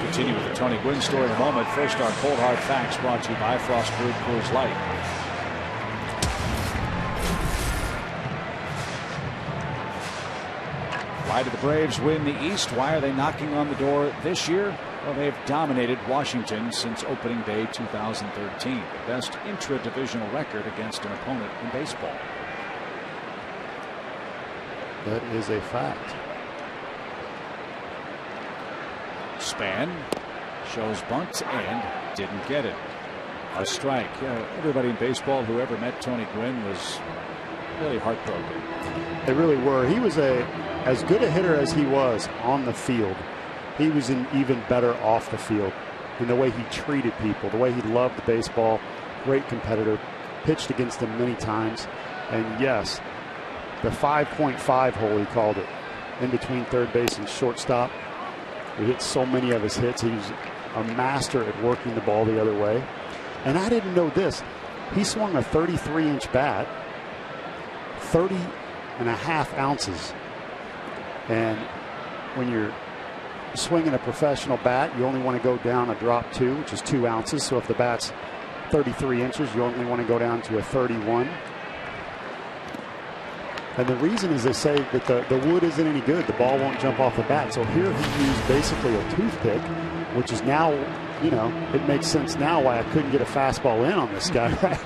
Continue with the Tony Gwynn story in a moment. First, our cold hard facts brought to you by Frost Brewed Coors Light. Why did the Braves win the East? Why are they knocking on the door this year? Well, they've dominated Washington since opening day 2013. The best intra-divisional record against an opponent in baseball. That is a fact. Span shows bunt and didn't get it. A strike. Everybody in baseball who ever met Tony Gwynn was really heartbroken. They really were. He was as good a hitter as he was on the field. He was even better off the field in the way he treated people, the way he loved baseball. Great competitor. Pitched against them many times. And yes, the 5.5 hole, he called it, in between third base and shortstop. He hit so many of his hits. He was a master at working the ball the other way. And I didn't know this. He swung a 33-inch bat, 30.5 ounces. And when you're swinging a professional bat, you only want to go down a drop 2, which is 2 ounces. So if the bat's 33 inches, you only want to go down to a 31. And the reason is they say that the wood isn't any good. The ball won't jump off the bat. So here he used basically a toothpick, which is now, you know, it makes sense now why I couldn't get a fastball in on this guy. Right?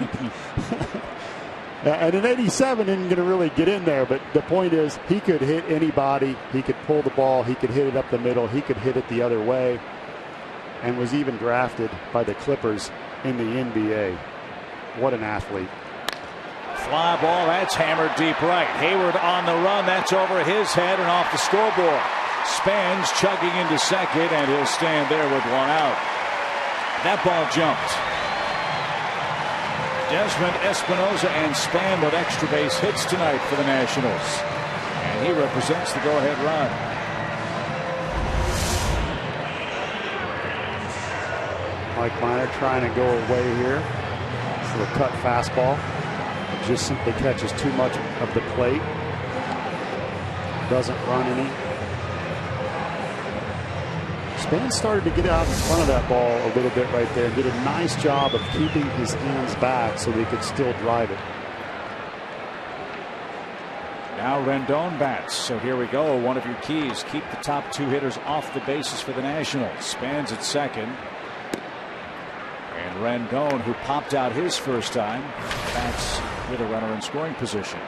And an 87 isn't going to really get in there. But the point is, he could hit anybody. He could pull the ball. He could hit it up the middle. He could hit it the other way. And was even drafted by the Clippers in the NBA. What an athlete. Fly ball, that's hammered deep right. Hayward on the run, that's over his head and off the scoreboard. Span's chugging into second, and he'll stand there with one out. That ball jumped. Desmond Espinosa and Span with extra base hits tonight for the Nationals. And he represents the go-ahead run. Mike Minor trying to go away here. It's a cut fastball. It just simply catches too much of the plate. Doesn't run any. Span started to get out in front of that ball a little bit right there. Did a nice job of keeping his hands back so they could still drive it. Now Rendon bats. So here we go. One of your keys. Keep the top 2 hitters off the bases for the Nationals. Span's at second. And Rendon, who popped out his first time, bats with a runner in scoring position.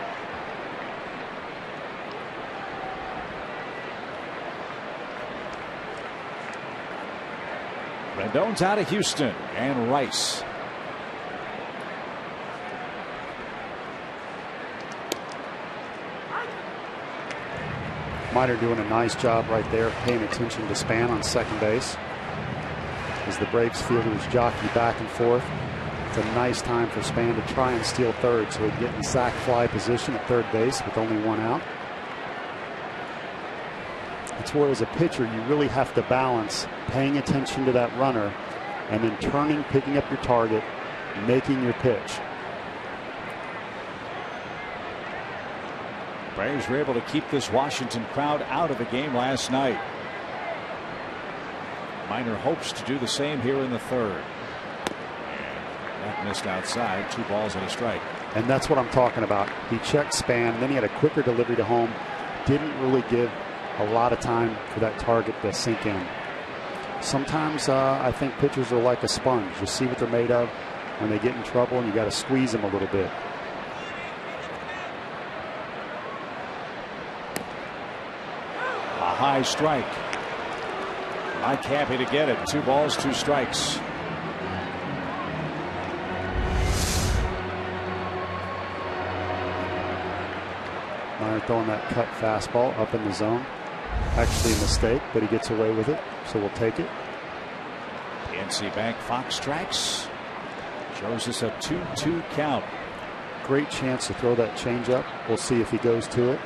Rendon's out of Houston, and Rice. Minor doing a nice job right there, paying attention to Span on second base. As the Braves fielders jockey back and forth. It's a nice time for Span to try and steal third so he'd get in sac fly position at third base with only one out. It's where as a pitcher you really have to balance paying attention to that runner and then turning, picking up your target, making your pitch. Braves were able to keep this Washington crowd out of the game last night. Minor hopes to do the same here in the third. And that missed outside. 2 balls and a strike. And that's what I'm talking about. He checked Span, then he had a quicker delivery to home. Didn't really give a lot of time for that target to sink in. Sometimes I think pitchers are like a sponge. You see what they're made of when they get in trouble, and you got to squeeze them a little bit. A high strike. Mike happy to get it. 2 balls, 2 strikes. Minor throwing that cut fastball up in the zone. Actually a mistake, but he gets away with it, so we'll take it. PNC Bank Fox tracks. Shows us a 2-2 count. Great chance to throw that changeup. We'll see if he goes to it.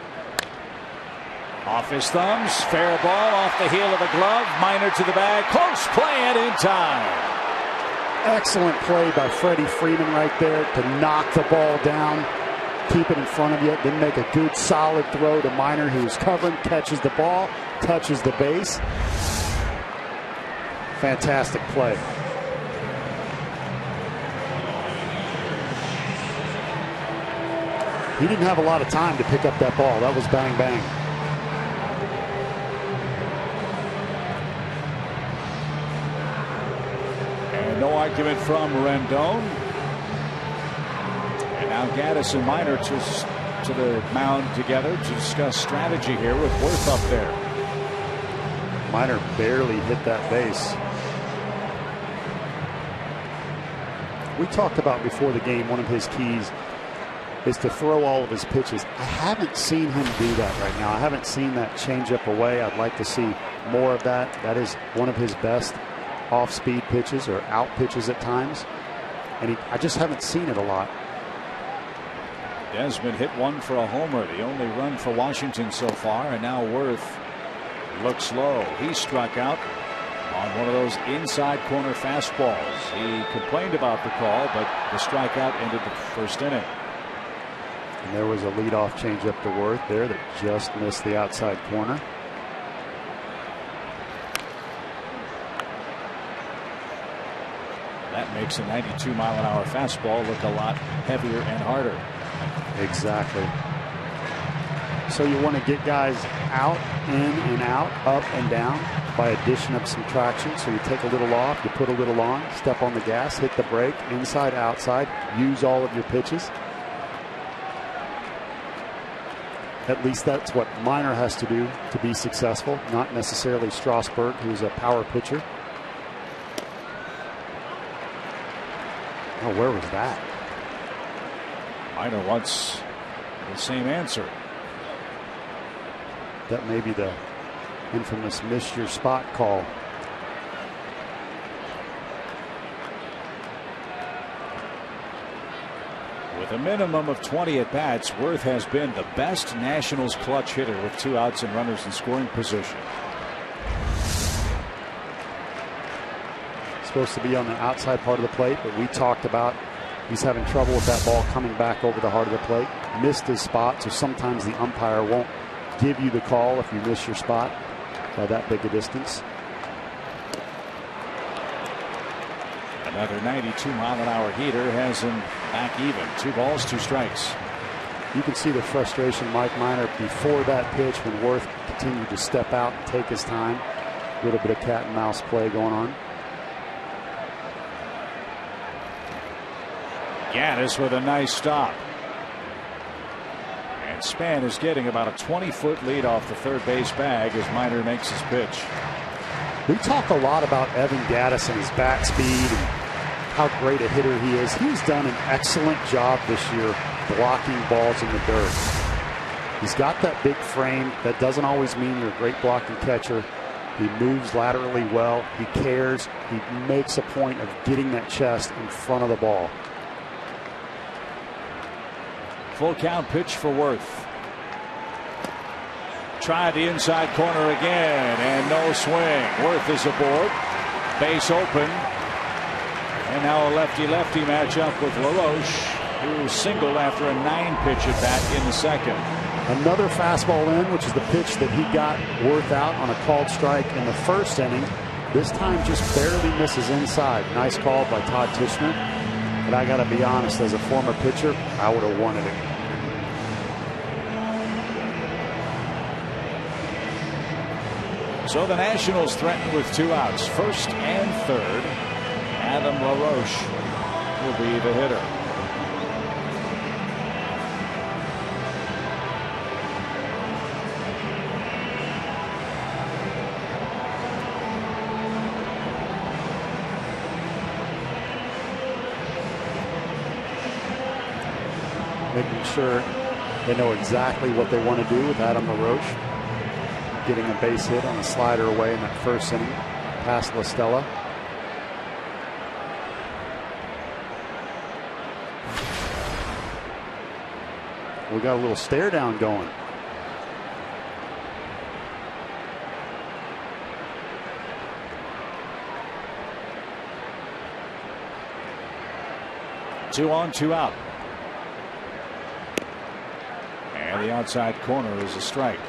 Off his thumbs, fair ball off the heel of the glove. Minor to the bag, close play and in time. Excellent play by Freddie Freeman right there to knock the ball down, keep it in front of you, then make a good solid throw to Minor, who's covering, catches the ball, touches the base. Fantastic play. He didn't have a lot of time to pick up that ball. That was bang bang. No argument from Rendon. And now Gaddis and Minor to the mound together to discuss strategy here with Worth up there. Minor barely hit that base. We talked about before the game, one of his keys is to throw all of his pitches. I haven't seen him do that right now. I haven't seen that changeup away. I'd like to see more of that. That is one of his best off-speed pitches or out pitches at times. And I just haven't seen it a lot. Desmond hit one for a homer, the only run for Washington so far, and now Worth looks low. He struck out on one of those inside corner fastballs. He complained about the call, but the strikeout ended the first inning. And there was a leadoff changeup to Worth there that just missed the outside corner. That makes a 92-mile-an-hour fastball look a lot heavier and harder. Exactly. So you want to get guys out, in and out, up and down by addition of some traction. So you take a little off, you put a little on, step on the gas, hit the brake, inside, outside, use all of your pitches. At least that's what Minor has to do to be successful, not necessarily Strasburg, who's a power pitcher. Oh, where was that? Minor wants the same answer. That may be the infamous miss your spot call. With a minimum of 20 at-bats, Worth has been the best Nationals clutch hitter with 2 outs and runners in scoring position. Supposed to be on the outside part of the plate, but we talked about he's having trouble with that ball coming back over the heart of the plate. Missed his spot, so sometimes the umpire won't give you the call if you miss your spot by that big a distance. Another 92-mile-an-hour heater has him back even. 2 balls, 2 strikes. You can see the frustration Mike Minor before that pitch when Worth continued to step out and take his time. A little bit of cat and mouse play going on. Gaddis with a nice stop. And Span is getting about a 20-foot lead off the third base bag as Minor makes his pitch. We talk a lot about Evan Gaddis and his bat speed and how great a hitter he is. He's done an excellent job this year blocking balls in the dirt. He's got that big frame. That doesn't always mean you're a great blocking catcher. He moves laterally well. He cares. He makes a point of getting that chest in front of the ball. Full count pitch for Worth. Tried the inside corner again and no swing. Worth is aboard. Base open. And now a lefty-lefty matchup with LaRoche, who singled after a 9-pitch at bat in the second. Another fastball in, which is the pitch that he got Worth out on a called strike in the first inning. This time just barely misses inside. Nice call by Todd Tishner. But I got to be honest, as a former pitcher, I would have wanted it. So the Nationals threaten with 2 outs. First and third. Adam LaRoche will be the hitter. Making sure they know exactly what they want to do with Adam LaRoche. Getting a base hit on a slider away in that first inning past La Stella. We got a little stare down going. Two on, 2 out. And the outside corner is a strike.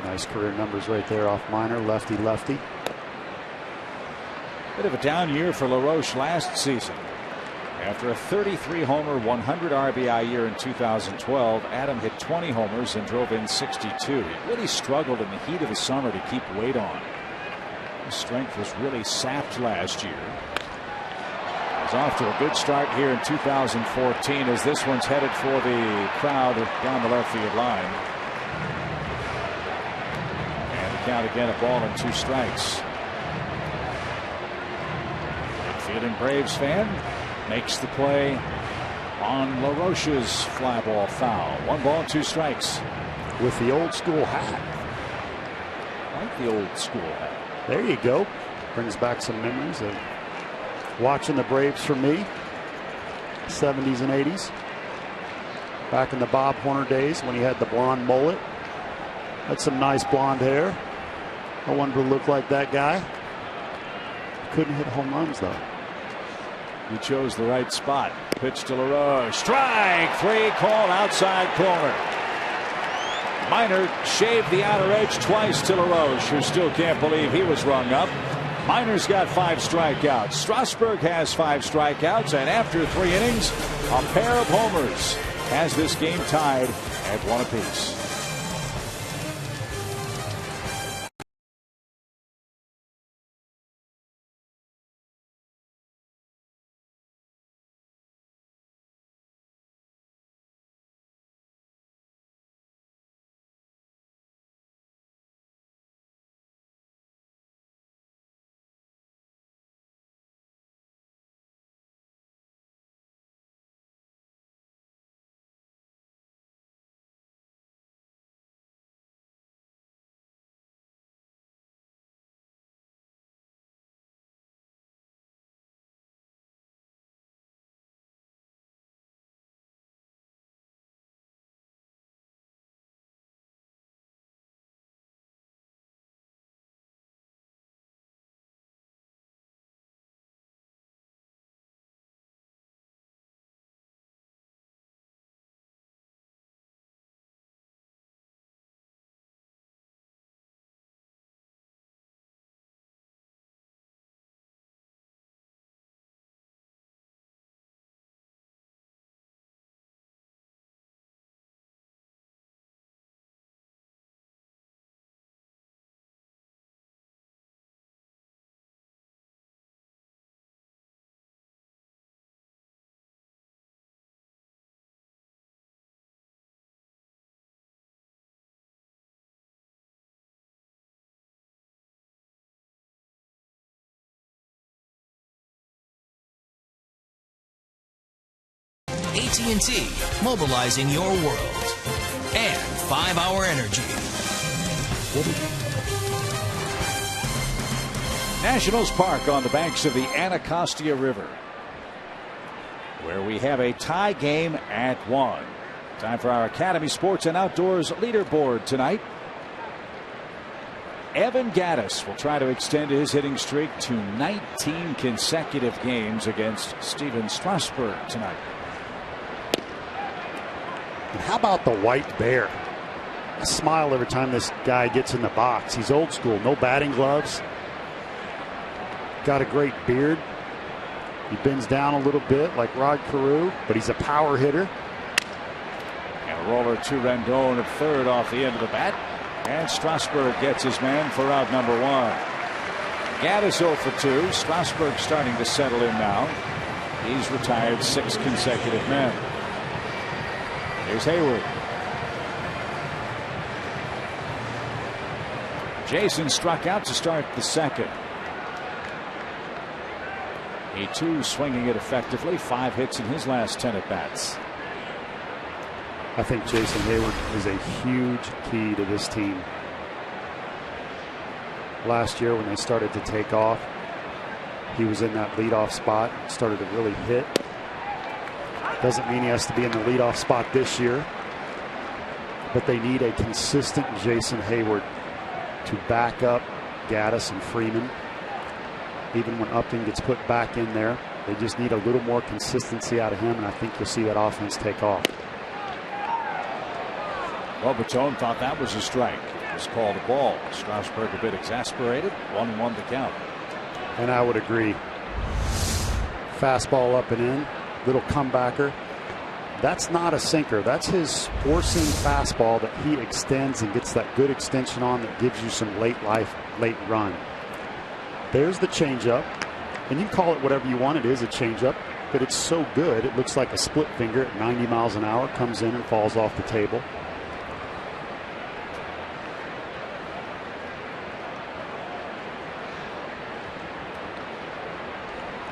Nice career numbers right there off Minor. Lefty. Bit of a down year for LaRoche last season. After a 33-homer, 100 RBI year in 2012, Adam hit 20 homers and drove in 62. He really struggled in the heat of the summer to keep weight on. His strength was really sapped last year. He's off to a good start here in 2014 as this one's headed for the crowd down the left field line. count again, 1-2 strikes. Fielding Braves fan makes the play on LaRoche's fly ball foul. 1-2 strikes. With the old school hat. I like the old school hat. There you go. Brings back some memories of watching the Braves for me. 70s and 80s. Back in the Bob Horner days when he had the blonde mullet. Had some nice blonde hair. I wanted to look like that guy. Couldn't hit home runs though. He chose the right spot. Pitch to LaRoche. Strike 3 call outside corner. Minor shaved the outer edge twice to LaRoche, who still can't believe he was rung up. Minor's got 5 strikeouts. Strasburg has 5 strikeouts, and after 3 innings, a pair of homers has this game tied at 1 apiece. AT&T, mobilizing your world. And 5-Hour Energy. Nationals Park on the banks of the Anacostia River, where we have a tie game at 1. Time for our Academy Sports and Outdoors leaderboard tonight. Evan Gattis will try to extend his hitting streak to 19 consecutive games against Steven Strasburg tonight. And how about the white bear? I smile every time this guy gets in the box. He's old school, no batting gloves. Got a great beard. He bends down a little bit like Rod Carew, but he's a power hitter. And a roller to Rendon at third off the end of the bat. And Strasburg gets his man for out number 1. Gattis 0 for 2. Strasburg starting to settle in now. He's retired 6 consecutive men. Here's Hayward. Jason struck out to start the second. He too swinging it effectively. 5 hits in his last 10 at bats. I think Jason Hayward is a huge key to this team. Last year when they started to take off, he was in that leadoff spot, started to really hit. Doesn't mean he has to be in the leadoff spot this year, but they need a consistent Jason Hayward to back up Gattis and Freeman. Even when Upton gets put back in there, they just need a little more consistency out of him, and I think you'll see that offense take off. Well, Bertone thought that was a strike. It was called a ball. Strasburg a bit exasperated. 1-1 to count. And I would agree. Fastball up and in. Little comebacker. That's not a sinker. That's his four-seam fastball that he extends and gets that good extension on that gives you some late run. There's the changeup. And you can call it whatever you want. It is a changeup, but it's so good. It looks like a split finger at 90 miles an hour. Comes in and falls off the table.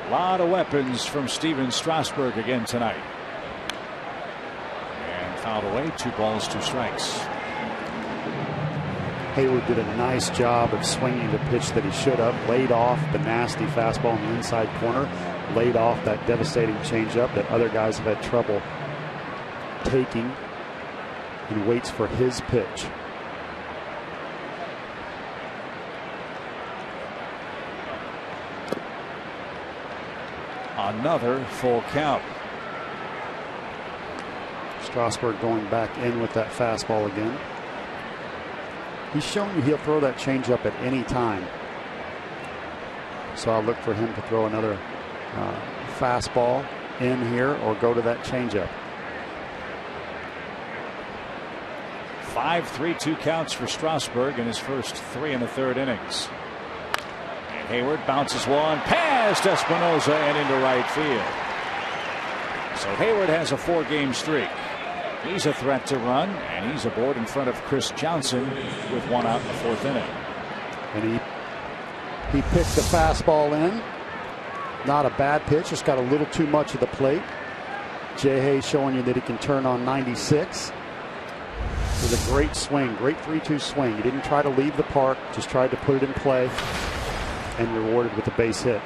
A lot of weapons from Steven Strasburg again tonight. And fouled away. 2 balls, 2 strikes. Hayward did a nice job of swinging the pitch that he should have. Laid off the nasty fastball in the inside corner. Laid off that devastating changeup that other guys have had trouble taking. And waits for his pitch. Another full count. Strasburg going back in with that fastball again. He's shown you he'll throw that changeup at any time. So I'll look for him to throw another fastball in here or go to that changeup. 5-3-2 counts for Strasburg in his first 3 1/3 innings. And Hayward bounces one past Espinosa and into right field. So Hayward has a 4-game streak. He's a threat to run, and he's aboard in front of Chris Johnson with 1 out in the 4th inning. And he picked the fastball in. Not a bad pitch, just got a little too much of the plate. Jay Hayes showing you that he can turn on 96. It was a great swing, great 3-2 swing. He didn't try to leave the park, just tried to put it in play and rewarded with a base hit.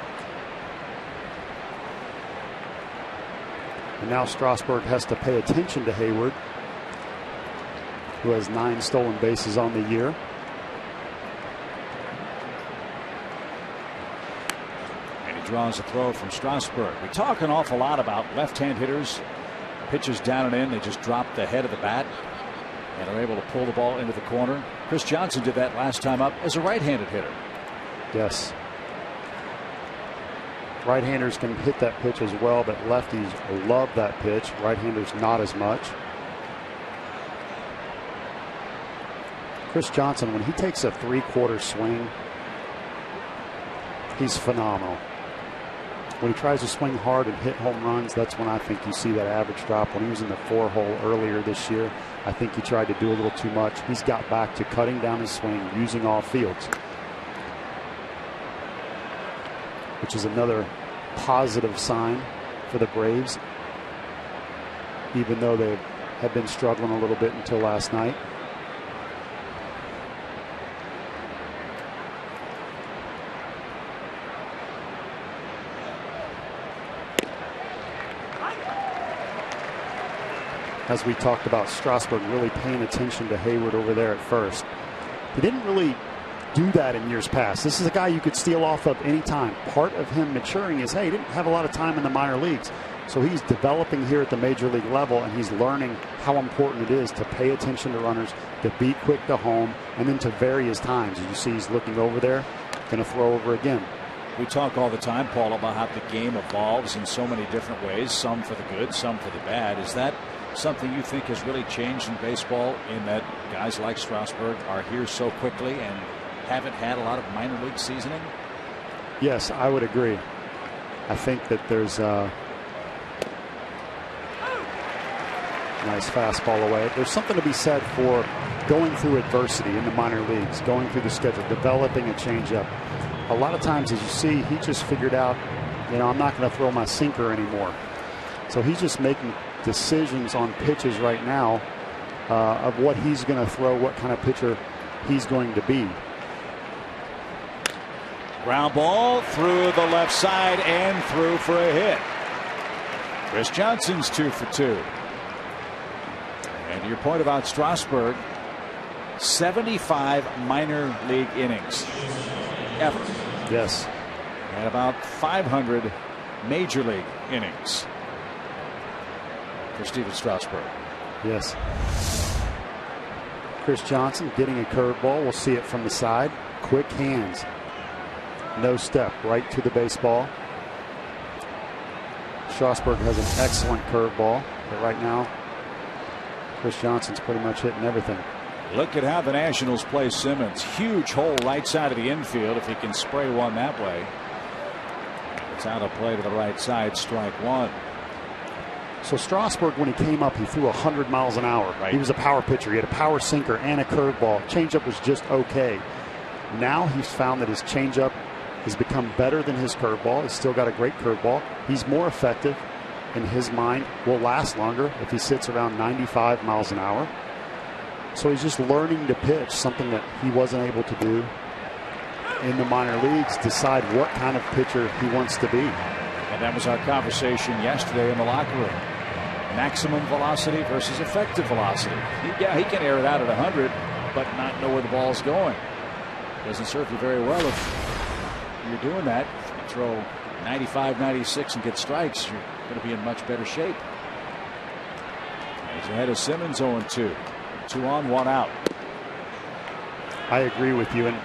And now Strasburg has to pay attention to Hayward, who has 9 stolen bases on the year. And he draws a throw from Strasburg. We talk an awful lot about left-hand hitters. Pitches down and in, they just drop the head of the bat and are able to pull the ball into the corner. Chris Johnson did that last time up as a right-handed hitter. Yes. Right-handers can hit that pitch as well, but lefties love that pitch. Right-handers not as much. Chris Johnson, when he takes a 3/4 swing, he's phenomenal. When he tries to swing hard and hit home runs, that's when I think you see that average drop. When he was in the 4-hole earlier this year, I think he tried to do a little too much. He's got back to cutting down his swing, using all fields, which is another positive sign for the Braves, even though they have been struggling a little bit until last night. As we talked about, Strasburg really paying attention to Hayward over there at first. He didn't really do that in years past. This is a guy you could steal off of anytime. Part of him maturing is, hey, he didn't have a lot of time in the minor leagues. So he's developing here at the major league level, and he's learning how important it is to pay attention to runners, to be quick to home, and then to vary his times. As you see, he's looking over there, going to throw over again. We talk all the time, Paul, about how the game evolves in so many different ways, some for the good, some for the bad. Is that something you think has really changed in baseball, in that guys like Strasburg are here so quickly and haven't had a lot of minor league seasoning? Yes, I would agree. I think that there's a nice fastball away. There's something to be said for going through adversity in the minor leagues, going through the schedule, developing a changeup. A lot of times, as you see, he just figured out, I'm not going to throw my sinker anymore. So he's just making decisions on pitches right now of what he's going to throw, what kind of pitcher he's going to be. Ground ball through the left side and through for a hit. Chris Johnson's 2 for 2. And to your point about Strasburg, 75 minor league innings ever. Yes. And about 500 major league innings for Steven Strasburg. Yes. Chris Johnson getting a curveball. We'll see it from the side. Quick hands. No step, right to the baseball. Strasburg has an excellent curveball, but right now Chris Johnson's pretty much hitting everything. Look at how the Nationals play Simmons. Huge hole right side of the infield. If he can spray one that way. It's out of play to the right side, strike one. So Strasburg, when he came up, he threw 100 miles an hour. Right. He was a power pitcher. He had a power sinker and a curveball. Changeup was just okay. Now he's found that his changeup has become better than his curveball. He's still got a great curveball. He's more effective in his mind, will last longer if he sits around 95 miles an hour. So he's just learning to pitch, something that he wasn't able to do in the minor leagues, decide what kind of pitcher he wants to be. And that was our conversation yesterday in the locker room. Maximum velocity versus effective velocity. He can air it out at 100, but not know where the ball's going. Doesn't serve you very well if you're doing that. If you throw 95, 96 and get strikes, you're going to be in much better shape. He's ahead of Simmons 0-2. 2 on, 1 out. I agree with you. And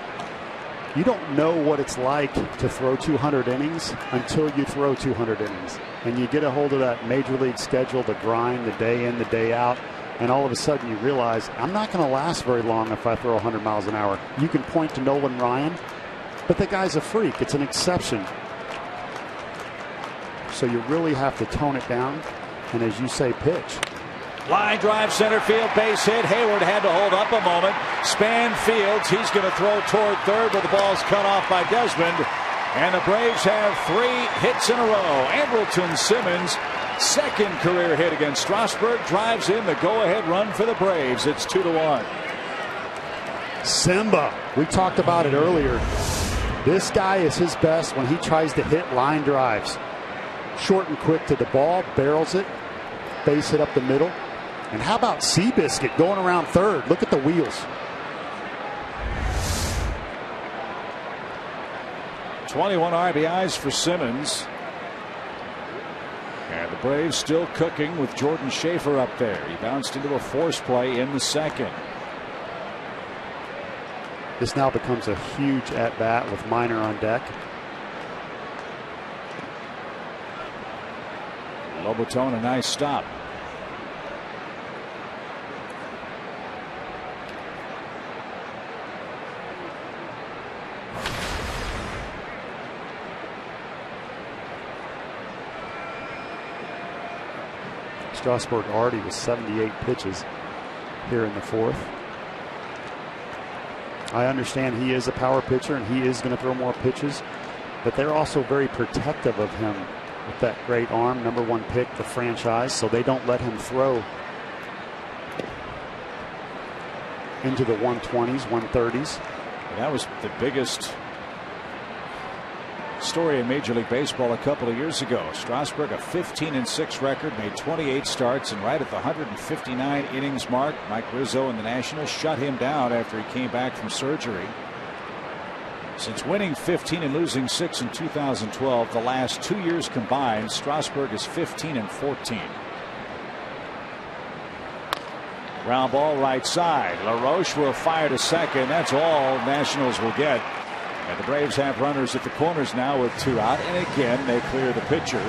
you don't know what it's like to throw 200 innings until you throw 200 innings. And you get a hold of that major league schedule, the grind, the day in, the day out. And all of a sudden you realize I'm not going to last very long if I throw 100 miles an hour. You can point to Nolan Ryan, but the guy's a freak. It's an exception. So you really have to tone it down. And as you say, pitch. Line drive, center field, base hit. Hayward had to hold up a moment. Span fields. He's going to throw toward third, but the ball's cut off by Desmond. And the Braves have 3 hits in a row. Andrelton Simmons, second career hit against Strasburg, drives in the go-ahead run for the Braves. It's 2-1. Simba, we talked about it earlier. This guy is his best when he tries to hit line drives. Short and quick to the ball, barrels it, base hit up the middle. And how about Seabiscuit going around third? Look at the wheels. 21 RBIs for Simmons. And the Braves still cooking with Jordan Schaefer up there. He bounced into a force play in the second. This now becomes a huge at-bat with Minor on deck. Lobaton, a nice stop. Strasburg already with 78 pitches here in the fourth. I understand he is a power pitcher and he is going to throw more pitches, but they're also very protective of him with that great arm, #1 pick, the franchise, so they don't let him throw into the 120s, 130s. That was the biggest story in Major League Baseball a couple of years ago. Strasburg, a 15-6 record, made 28 starts, and right at the 159 innings mark, Mike Rizzo and the Nationals shut him down after he came back from surgery. Since winning 15 and losing 6 in 2012, the last 2 years combined, Strasburg is 15-14. Ground ball right side. LaRoche will fire to second. That's all Nationals will get. And the Braves have runners at the corners now with 2 out. And again, they clear the pitcher.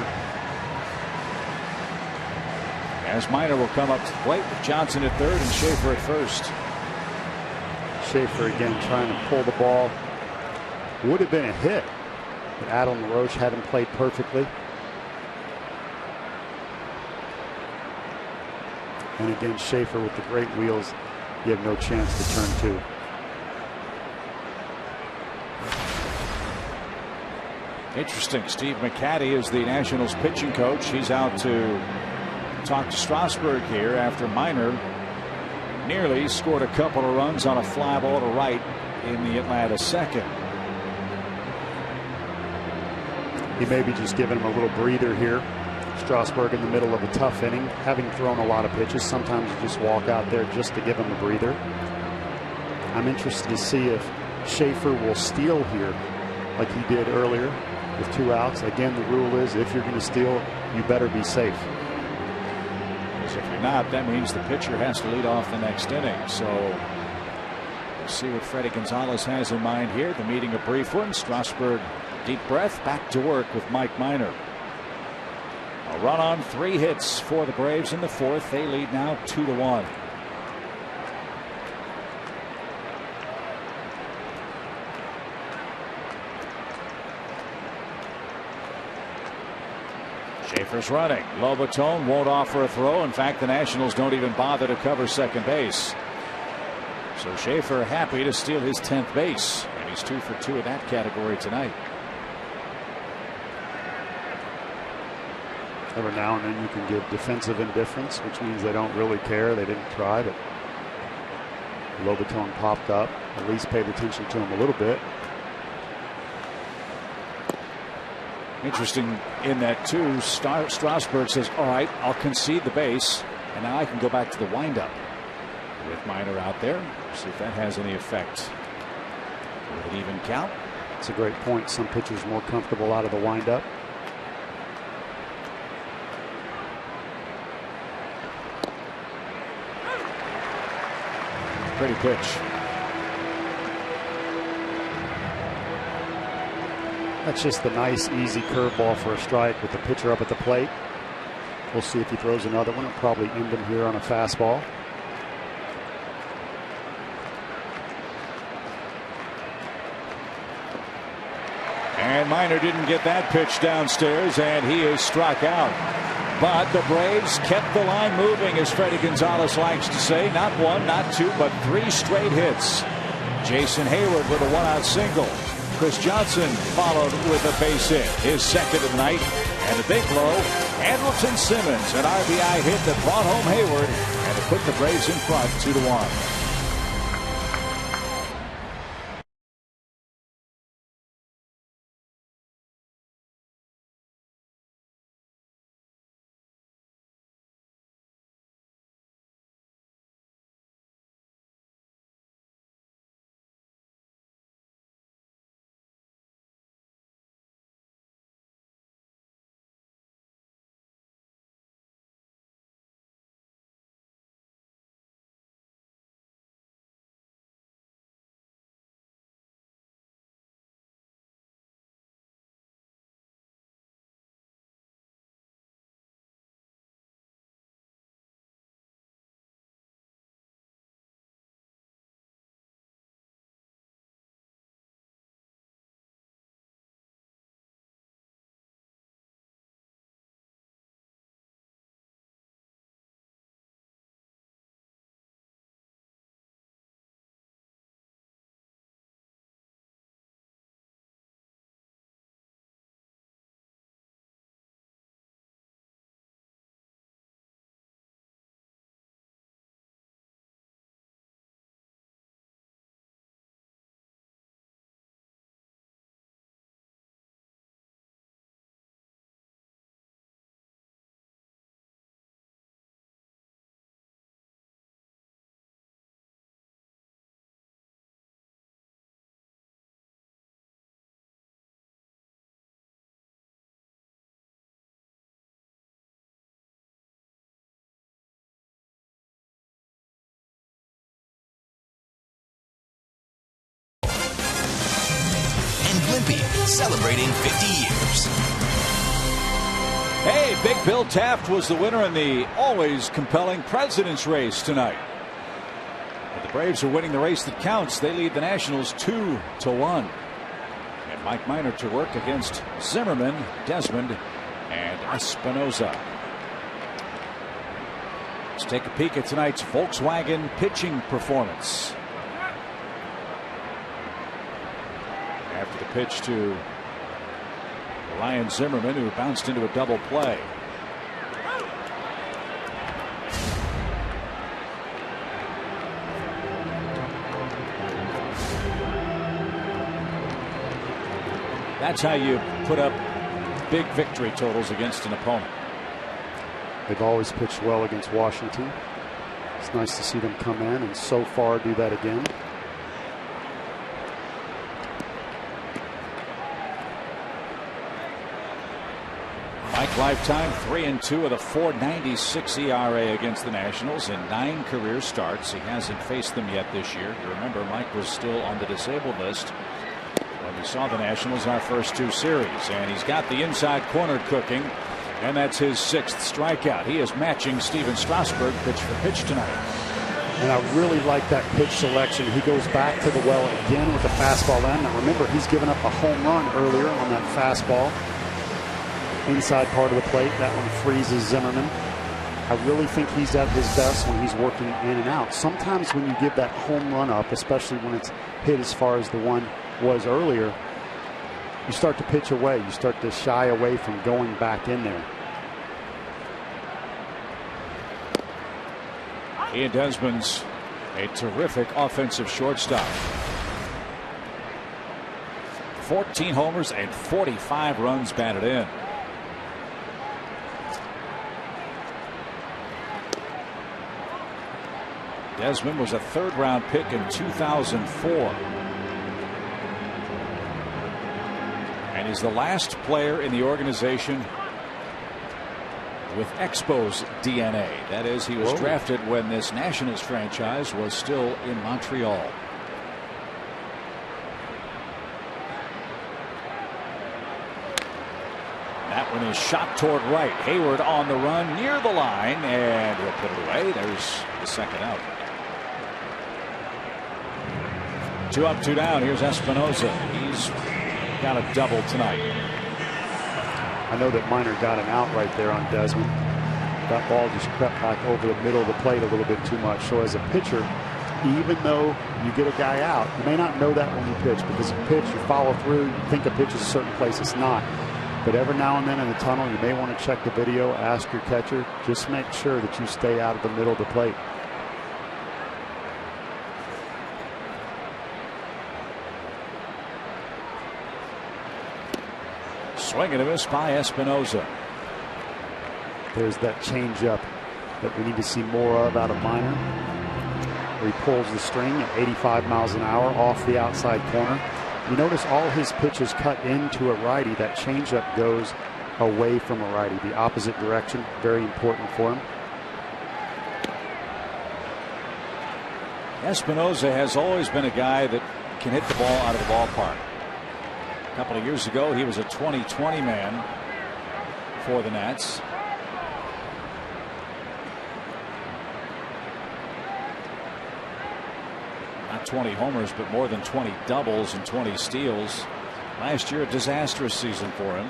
As Minor will come up to the plate with Johnson at third and Schaefer at first. Schaefer again trying to pull the ball. Would have been a hit, but Adam LaRoche had him played perfectly. And again, Schaefer with the great wheels. You have no chance to turn 2. Interesting. Steve McCaddy is the Nationals pitching coach. He's out to talk to Strasburg here after Minor nearly scored a couple of runs on a fly ball to right in the Atlanta second. He may be just giving him a little breather here. Strasburg in the middle of a tough inning, having thrown a lot of pitches. Sometimes you just walk out there just to give him a breather. I'm interested to see if Schaefer will steal here like he did earlier with 2 outs. Again, the rule is if you're going to steal, you better be safe. Because if you're not, that means the pitcher has to lead off the next inning. So we'll see what Freddie Gonzalez has in mind here. The meeting a brief one. Strasburg, deep breath, back to work with Mike Minor. A run on 3 hits for the Braves in the fourth. They lead now 2-1. Schaefer's running. Lobaton won't offer a throw. In fact, the Nationals don't even bother to cover second base. So Schaefer happy to steal his 10th base. And he's 2 for 2 in that category tonight. Every now and then you can give defensive indifference, which means they don't really care. They didn't try, but Lobaton popped up. At least paid attention to him a little bit. Interesting in that, too. Strasburg says, all right, I'll concede the base, and now I can go back to the windup. With Minor out there, see if that has any effect. With an even count. It's a great point. Some pitchers more comfortable out of the windup. Pretty pitch. That's just the nice, easy curveball for a strike with the pitcher up at the plate. We'll see if he throws another one. It'll probably end him here on a fastball. And Minor didn't get that pitch downstairs, and he is struck out. But the Braves kept the line moving, as Freddie Gonzalez likes to say. Not one, not two, but 3 straight hits. Jason Hayward with a 1-out single. Chris Johnson followed with a base hit, his second of the night. And a big blow, Andrelton Simmons, an RBI hit that brought home Hayward, and it put the Braves in front 2-1. Celebrating 50 years. Hey, Big Bill Taft was the winner in the always compelling president's race tonight. But the Braves are winning the race that counts. They lead the Nationals 2-1. And Mike Minor to work against Zimmerman, Desmond, and Espinoza. Let's take a peek at tonight's Volkswagen pitching performance. After the pitch to Ryan Zimmerman, who bounced into a double play. That's how you put up big victory totals against an opponent. They've always pitched well against Washington. It's nice to see them come in and so far do that again. Mike lifetime 3-2 with a 4.96 ERA against the Nationals in 9 career starts. He hasn't faced them yet this year. You remember Mike was still on the disabled list when we saw the Nationals in our first 2 series, and he's got the inside corner cooking, and that's his 6th strikeout. He is matching Steven Strasburg pitch for pitch tonight. And I really like that pitch selection. He goes back to the well again with the fastball in. Now remember, he's given up a home run earlier on that fastball. Inside part of the plate. That one freezes Zimmerman. I really think he's at his best when he's working in and out. Sometimes when you give that home run up, especially when it's hit as far as the one was earlier, you start to pitch away. You start to shy away from going back in there. Ian Desmond's a terrific offensive shortstop. 14 homers and 45 runs batted in. Desmond was a third-round pick in 2004. And is the last player in the organization with Expos DNA. That is, he was drafted when this Nationals franchise was still in Montreal. That one is shot toward right. Hayward on the run near the line, and he'll put it away. There's the second out. 2 up, 2 down. Here's Espinosa. He's got a double tonight. I know that Minor got an out right there on Desmond. That ball just crept back over the middle of the plate a little bit too much. So as a pitcher, even though you get a guy out, you may not know that when you pitch, because you pitch, you follow through, you think a pitch is a certain place, it's not. But every now and then in the tunnel, you may want to check the video, ask your catcher, just make sure that you stay out of the middle of the plate. Swing and a miss by Espinosa. There's that changeup that we need to see more of out of Minor, where he pulls the string at 85 miles an hour off the outside corner. You notice all his pitches cut into a righty. That changeup goes away from a righty, the opposite direction. Very important for him. Espinosa has always been a guy that can hit the ball out of the ballpark. A couple of years ago, he was a 20-20 man for the Nats. Not 20 homers, but more than 20 doubles and 20 steals. Last year, a disastrous season for him.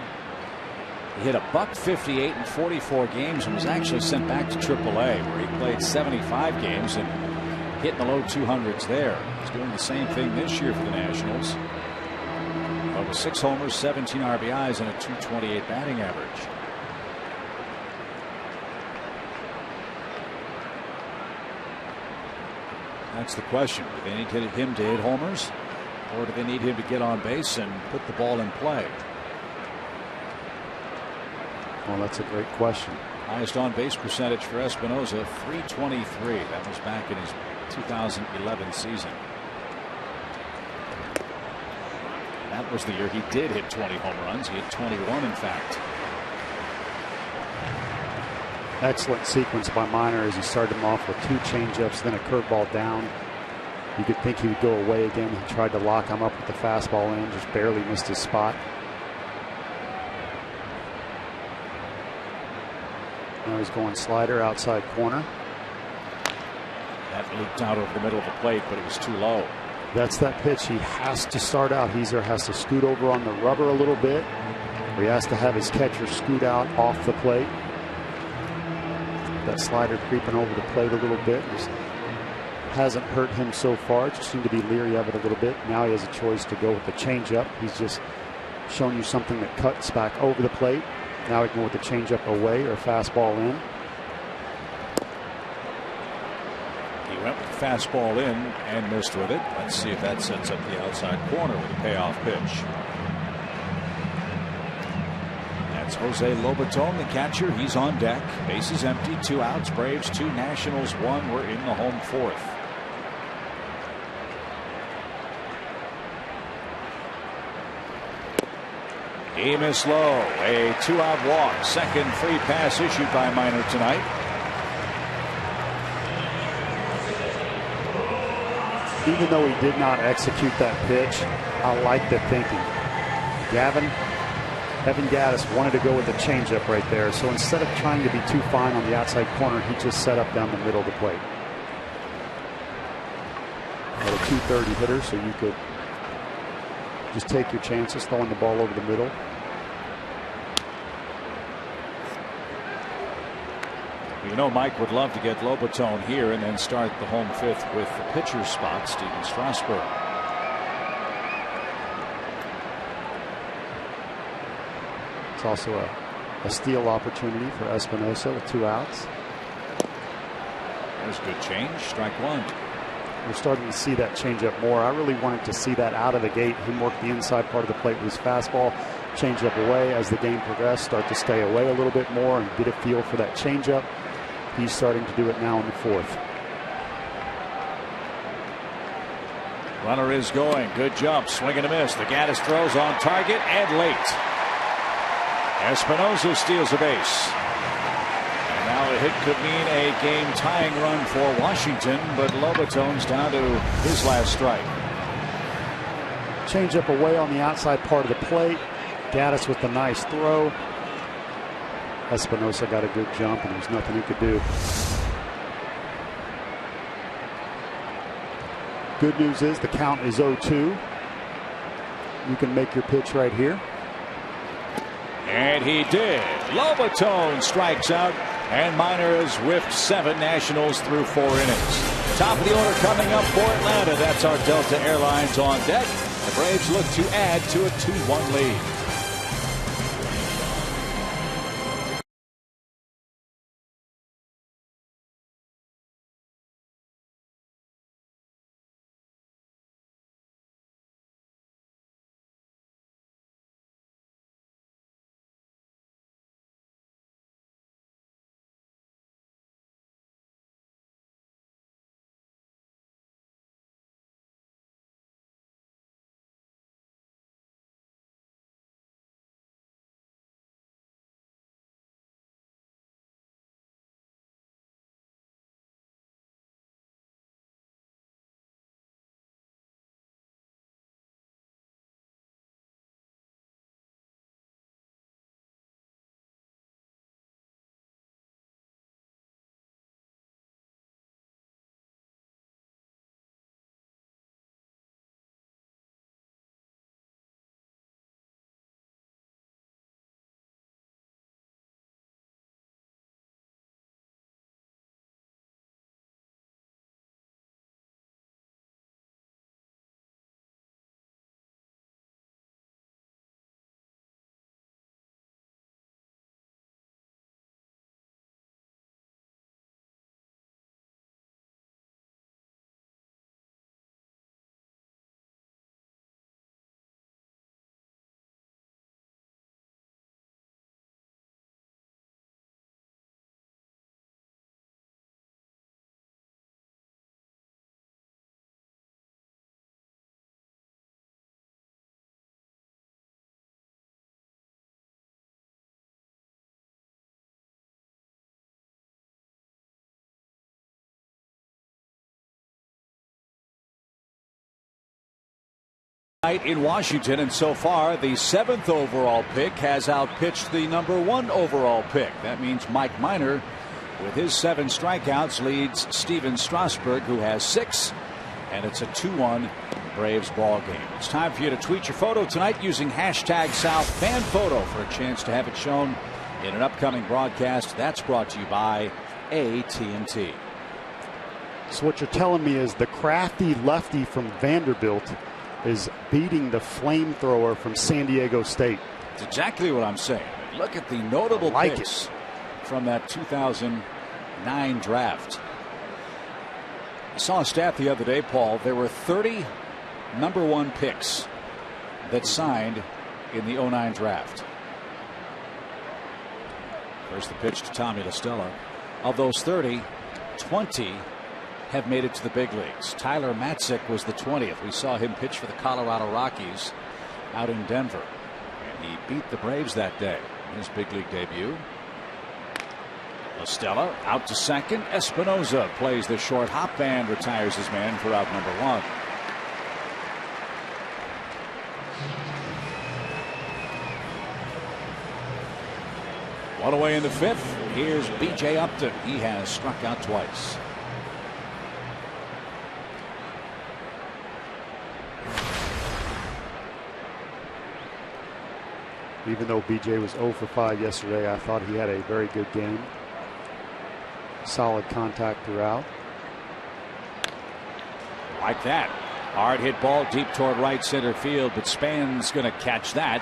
He hit a .158 in 44 games and was actually sent back to AAA, where he played 75 games and hit in the low 200s there. He's doing the same thing this year for the Nationals. But with 6 homers, 17 RBIs, and a .228 batting average. That's the question. Do they need him to hit homers, or do they need him to get on base and put the ball in play? Well, that's a great question. Highest on base percentage for Espinosa, .323. That was back in his 2011 season. That was the year he did hit 20 home runs. He hit 21, in fact. Excellent sequence by Minor as he started him off with 2 changeups, then a curveball down. You could think he would go away again. He tried to lock him up with the fastball in, just barely missed his spot. Now he's going slider outside corner. That looped out over the middle of the plate, but it was too low. That's that pitch he has to start out. He either has to scoot over on the rubber a little bit, or he has to have his catcher scoot out off the plate. That slider creeping over the plate a little bit. Just hasn't hurt him so far. Just seemed to be leery of it a little bit. Now he has a choice to go with the changeup. He's just shown you something that cuts back over the plate. Now he can go with the changeup away or fastball in. He went with the fastball in and missed with it. Let's see if that sets up the outside corner with a payoff pitch. That's Jose Lobaton, the catcher. He's on deck. Bases empty. 2 outs. Braves 2, Nationals 1. We're in the home 4th. He missed low. A 2-out walk. Second free pass issued by Minor tonight. Even though he did not execute that pitch, I like the thinking. Evan Gattis wanted to go with the changeup right there. So instead of trying to be too fine on the outside corner, he just set up down the middle of the plate. At a .230 hitter, so you could just take your chances throwing the ball over the middle. You know, Mike would love to get Lobaton here and then start the home 5th with the pitcher's spot, Steven Strasburg. It's also a steal opportunity for Espinosa with 2 outs. There's good change. Strike one. We're starting to see that change up more. I really wanted to see that out of the gate. Him work the inside part of the plate with his fastball, change up away as the game progressed, start to stay away a little bit more and get a feel for that change up. He's starting to do it now in the fourth. Runner is going. Good jump. Swing and a miss. The Gaddis throws on target and late. Espinosa steals a base. And now a hit could mean a game-tying run for Washington, but Lobaton's down to his last strike. Change up away on the outside part of the plate. Gaddis with a nice throw. Espinosa got a good jump, and there's nothing he could do. Good news is the count is 0-2. You can make your pitch right here. And he did. Lobaton strikes out, and Minor has whiffed 7 Nationals through 4 innings. Top of the order coming up for Atlanta. That's our Delta Airlines on deck. The Braves look to add to a 2-1 lead. In Washington, and so far the 7th overall pick has outpitched the number 1 overall pick. That means Mike Minor, with his 7 strikeouts, leads Steven Strasburg, who has 6, and it's a 2-1 Braves ball game. It's time for you to tweet your photo tonight using hashtag #SouthFanPhoto for a chance to have it shown in an upcoming broadcast. That's brought to you by AT&T. So what you're telling me is the crafty lefty from Vanderbilt is beating the flamethrower from San Diego State. That's exactly what I'm saying. Look at the notable picks from that 2009 draft. I saw a stat the other day, Paul. There were 30 number 1 picks that signed in the 2009 draft. First the pitch to Tommy La Stella. Of those 30, 20 have made it to the big leagues. Tyler Matzik was the 20th. We saw him pitch for the Colorado Rockies out in Denver, and he beat the Braves that day in his big league debut. La Stella out to second. Espinosa plays the short hop and retires his man for out number 1. One away in the 5th. Here's B.J. Upton. He has struck out twice. Even though BJ was 0 for 5 yesterday, I thought he had a very good game. Solid contact throughout. Like that. Hard hit ball deep toward right center field, but Span's going to catch that.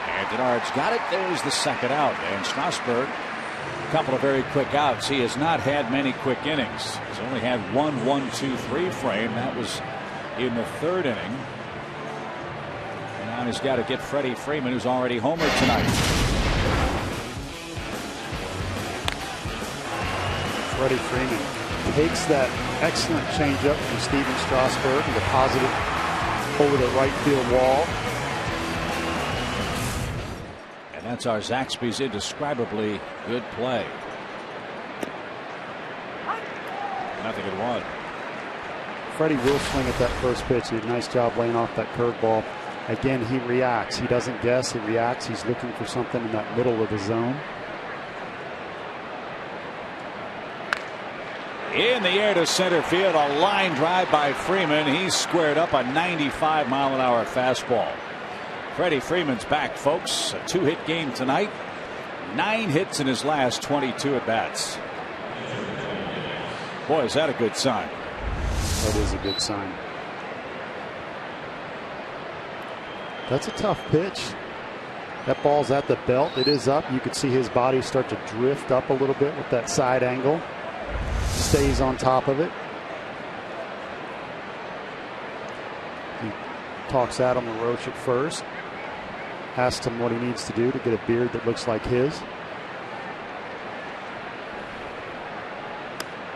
And Denard's got it. There's the second out. And Strasburg couple of very quick outs. He has not had many quick innings. He's only had 1-1-2-3 frame. That was in the third inning. And now he's got to get Freddie Freeman, who's already homered tonight. Freddie Freeman takes that excellent changeup from Steven Strasburg and deposits it over the right field wall. And that's our Zaxby's indescribably good play. 0-1. Freddie will swing at that first pitch. He did a nice job laying off that curveball. Again, he reacts. He doesn't guess. He reacts. He's looking for something in that middle of the zone. In the air to center field, a line drive by Freeman. He's squared up a 95-mile-an-hour fastball. Freddie Freeman's back, folks. A 2-hit game tonight. 9 hits in his last 22 at-bats. Boy, is that a good sign. That is a good sign. That's a tough pitch. That ball's at the belt. It is up. You could see his body start to drift up a little bit with that side angle. Stays on top of it. He talks Adam LaRoche at first. Asks him what he needs to do to get a beard that looks like his.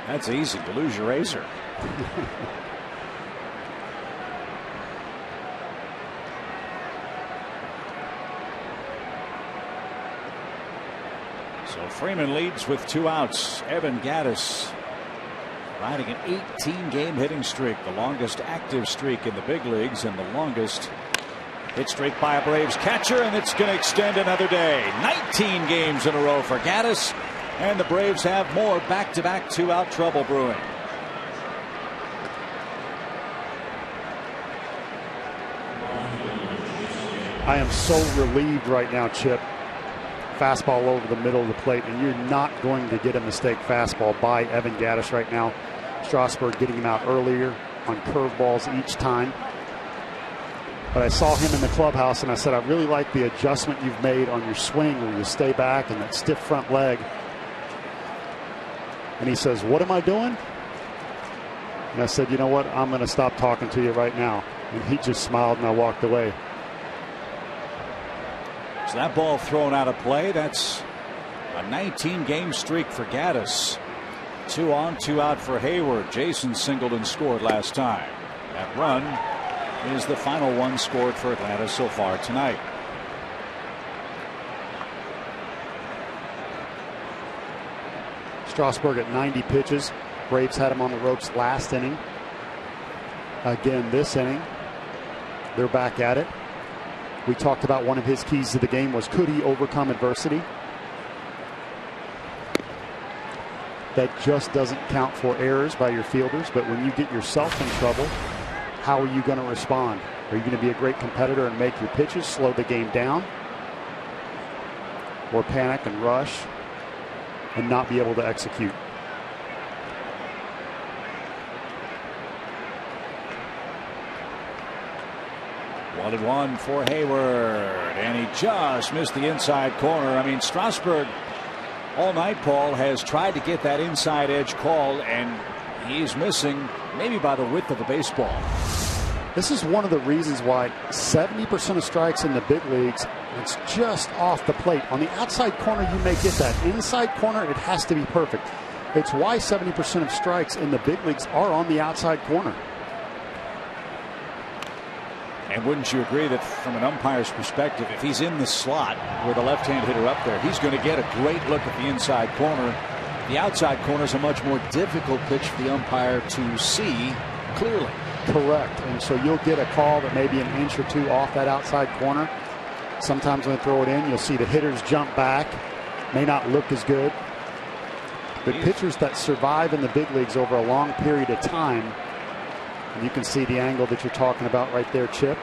That's easy to lose your razor. So Freeman leads with 2 outs. Evan Gattis riding an 18-game hitting streak, the longest active streak in the big leagues and the longest hit streak by a Braves catcher, and it's going to extend another day. 19 games in a row for Gattis, and the Braves have more back-to-back 2-out trouble brewing. I am so relieved right now, Chip. Fastball over the middle of the plate, and you're not going to get a mistake fastball by Evan Gattis right now. Strasburg getting him out earlier on curveballs each time. But I saw him in the clubhouse, and I said, I really like the adjustment you've made on your swing where you stay back and that stiff front leg. And he says, what am I doing? And I said, you know what? I'm going to stop talking to you right now. And he just smiled, and I walked away. So that ball thrown out of play. That's a 19-game streak for Gattis. 2 on, 2 out for Hayward. Jason singled and scored last time. That run is the final one scored for Atlanta so far tonight. Strasburg at 90 pitches. Braves had him on the ropes last inning. Again this inning. They're back at it. We talked about one of his keys to the game was, could he overcome adversity? That just doesn't count for errors by your fielders, but when you get yourself in trouble, how are you going to respond? Are you going to be a great competitor and make your pitches, slow the game down, or panic and rush and not be able to execute? One and one for Hayward, and he just missed the inside corner. I mean, Strasburg all night, Paul, has tried to get that inside edge call, and he's missing maybe by the width of the baseball. This is one of the reasons why 70% of strikes in the big leagues, it's just off the plate. On the outside corner, you may get that. Inside corner, it has to be perfect. It's why 70% of strikes in the big leagues are on the outside corner. And wouldn't you agree that from an umpire's perspective, if he's in the slot with a left-hand hitter up there, he's going to get a great look at the inside corner. The outside corner is a much more difficult pitch for the umpire to see clearly. Correct. And so you'll get a call that may be an inch or two off that outside corner. Sometimes when they throw it in, you'll see the hitters jump back. May not look as good. But pitchers that survive in the big leagues over a long period of time, and you can see the angle that you're talking about right there, Chip.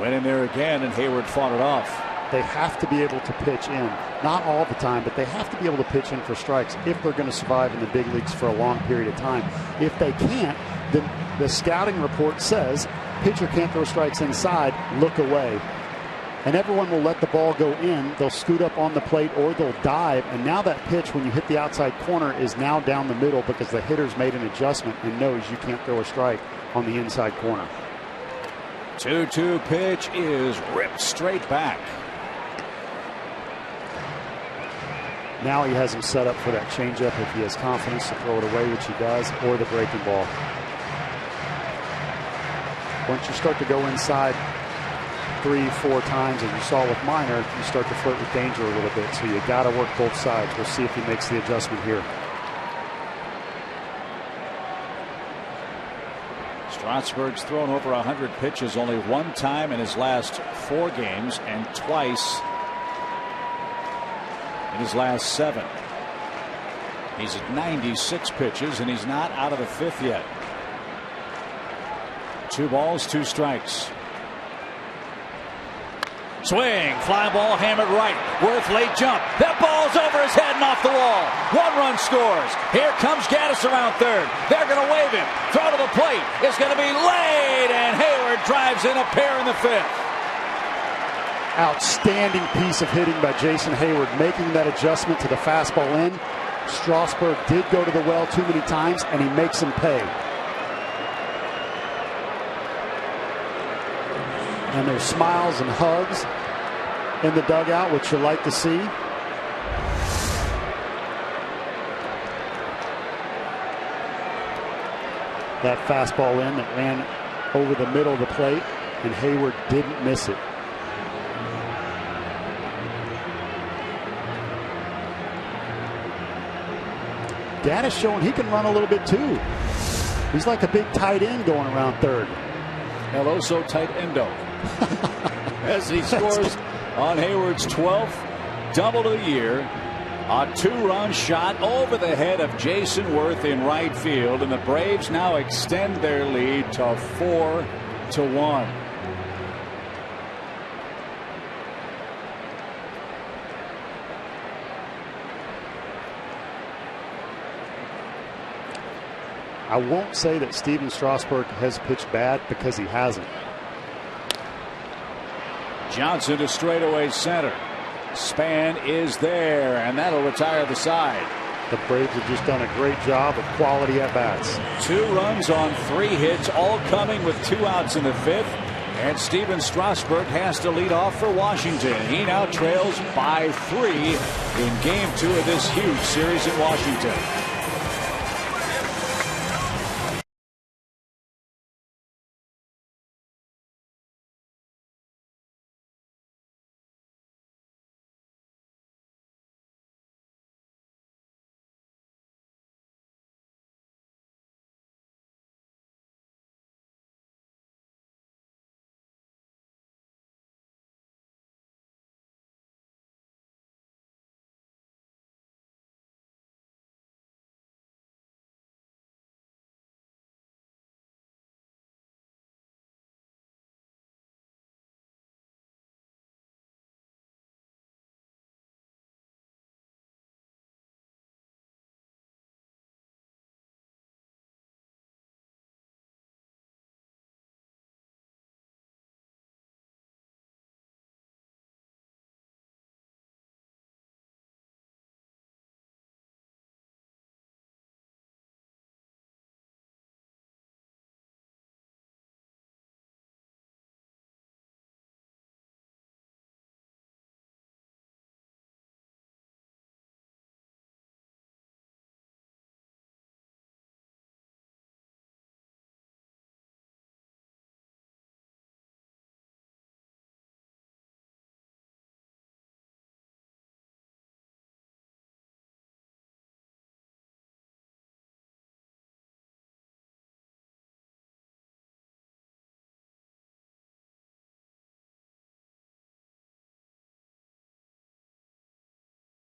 Went in there again, and Hayward fought it off. They have to be able to pitch in. Not all the time, but they have to be able to pitch in for strikes if they're going to survive in the big leagues for a long period of time. If they can't, then the scouting report says pitcher can't throw strikes inside, look away. and everyone will let the ball go in. They'll scoot up on the plate or they'll dive. And now that pitch, when you hit the outside corner, is now down the middle because the hitter's made an adjustment and knows you can't throw a strike on the inside corner. 2-2 pitch is ripped straight back. Now he has him set up for that changeup if he has confidence to throw it away, which he does, or the breaking ball. Once you start to go inside 3-4 times, as you saw with Minor, you start to flirt with danger a little bit. So you got to work both sides. We'll see if he makes the adjustment here. Strasburg's thrown over 100 pitches only one time in his last 4 games and twice in his last 7. He's at 96 pitches and he's not out of the 5th yet. 2 balls, 2 strikes. Swing, fly ball hammered right. Worth late jump. That ball's over his head and off the wall. 1 run scores. Here comes Gaddis around third. They're going to wave him. Throw to the plate. It's going to be laid, and Hayward drives in a pair in the 5th. Outstanding piece of hitting by Jason Hayward, making that adjustment to the fastball in. Strasburg did go to the well too many times, and he makes him pay. And there's smiles and hugs in the dugout, which you like to see. That fastball in that ran over the middle of the plate, and Hayward didn't miss it. Gaddis showing he can run a little bit too. He's like a big tight end going around third. El Oso tight endo. As he scores on Hayward's 12th double of the year. A 2-run shot over the head of Jason Worth in right field, and the Braves now extend their lead to 4-1. I won't say that Steven Strasburg has pitched bad because he hasn't. Johnson to straightaway center. Span is there, and that'll retire the side. The Braves have just done a great job of quality at bats. 2 runs on 3 hits, all coming with 2 outs in the 5th. And Steven Strasburg has to lead off for Washington. He now trails by 3 in Game 2 of this huge series in Washington.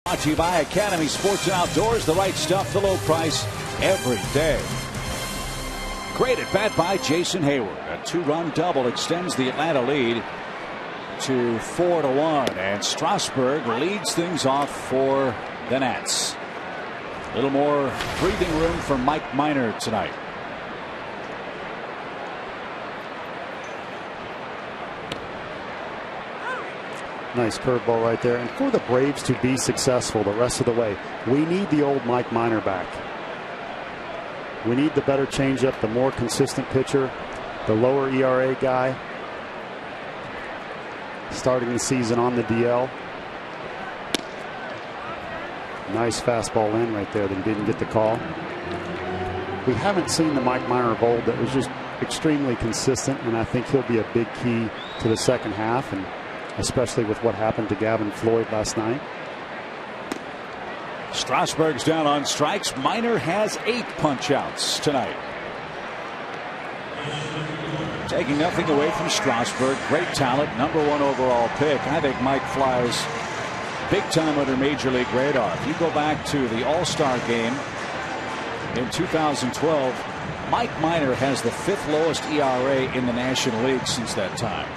Brought to you by Academy Sports and Outdoors. The right stuff, the low price every day. Great at bat by Jason Hayward. A 2-run double extends the Atlanta lead to 4-1. And Strasburg leads things off for the Nats. A little more breathing room for Mike Minor tonight. Nice curveball right there. And for the Braves to be successful the rest of the way, we need the old Mike Minor back. We need the better changeup, the more consistent pitcher, the lower ERA guy. Starting the season on the DL. Nice fastball in right there that he didn't get the call. We haven't seen the Mike Minor of old that was just extremely consistent, and I think he'll be a big key to the second half, and especially with what happened to Gavin Floyd last night. Strasburg's down on strikes. Minor has 8 punch-outs tonight. Taking nothing away from Strasburg. Great talent, #1 overall pick. I think Mike flies big time under Major League radar. If you go back to the All-Star game in 2012, Mike Minor has the 5th lowest ERA in the National League since that time.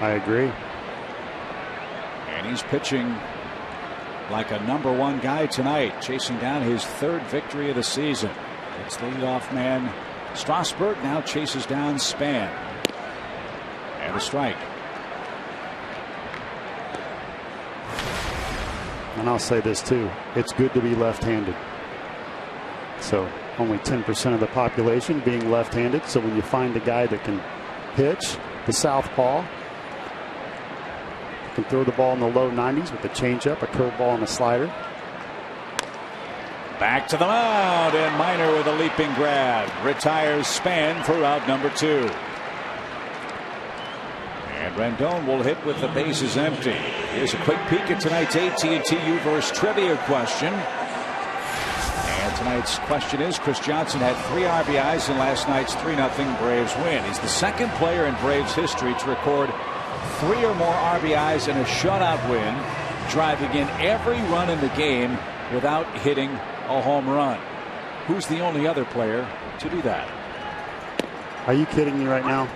I agree. And he's pitching like a #1 guy tonight, chasing down his 3rd victory of the season. It's the leadoff man. Strasburg now chases down Span. And a strike. And I'll say this too, it's good to be left-handed. So only 10% of the population being left-handed. So when you find a guy that can pitch the southpaw, can throw the ball in the low 90s with a changeup, a curveball, and a slider. Back to the mound, and Minor with a leaping grab retires Span for out #2. And Rendon will hit with the bases empty. Here's a quick peek at tonight's AT&T U-verse trivia question. And tonight's question is: Chris Johnson had 3 RBIs in last night's 3-0 Braves win. He's the 2nd player in Braves history to record 3 or more RBIs in a shutout win, driving in every run in the game without hitting a home run. Who's the only other player to do that? Are you kidding me right now?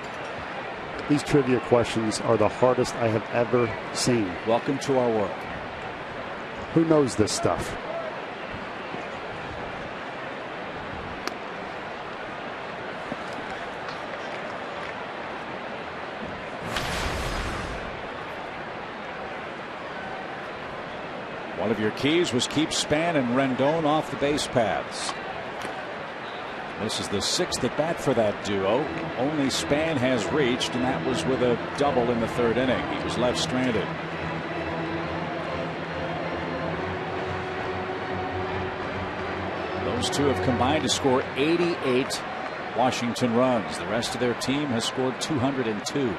These trivia questions are the hardest I have ever seen. Welcome to our world. Who knows this stuff? One of your keys was keep Span and Rendon off the base paths. This is the 6th at bat for that duo. Only Span has reached, and that was with a double in the 3rd inning. He was left stranded. Those two have combined to score 88 Washington runs. The rest of their team has scored 202.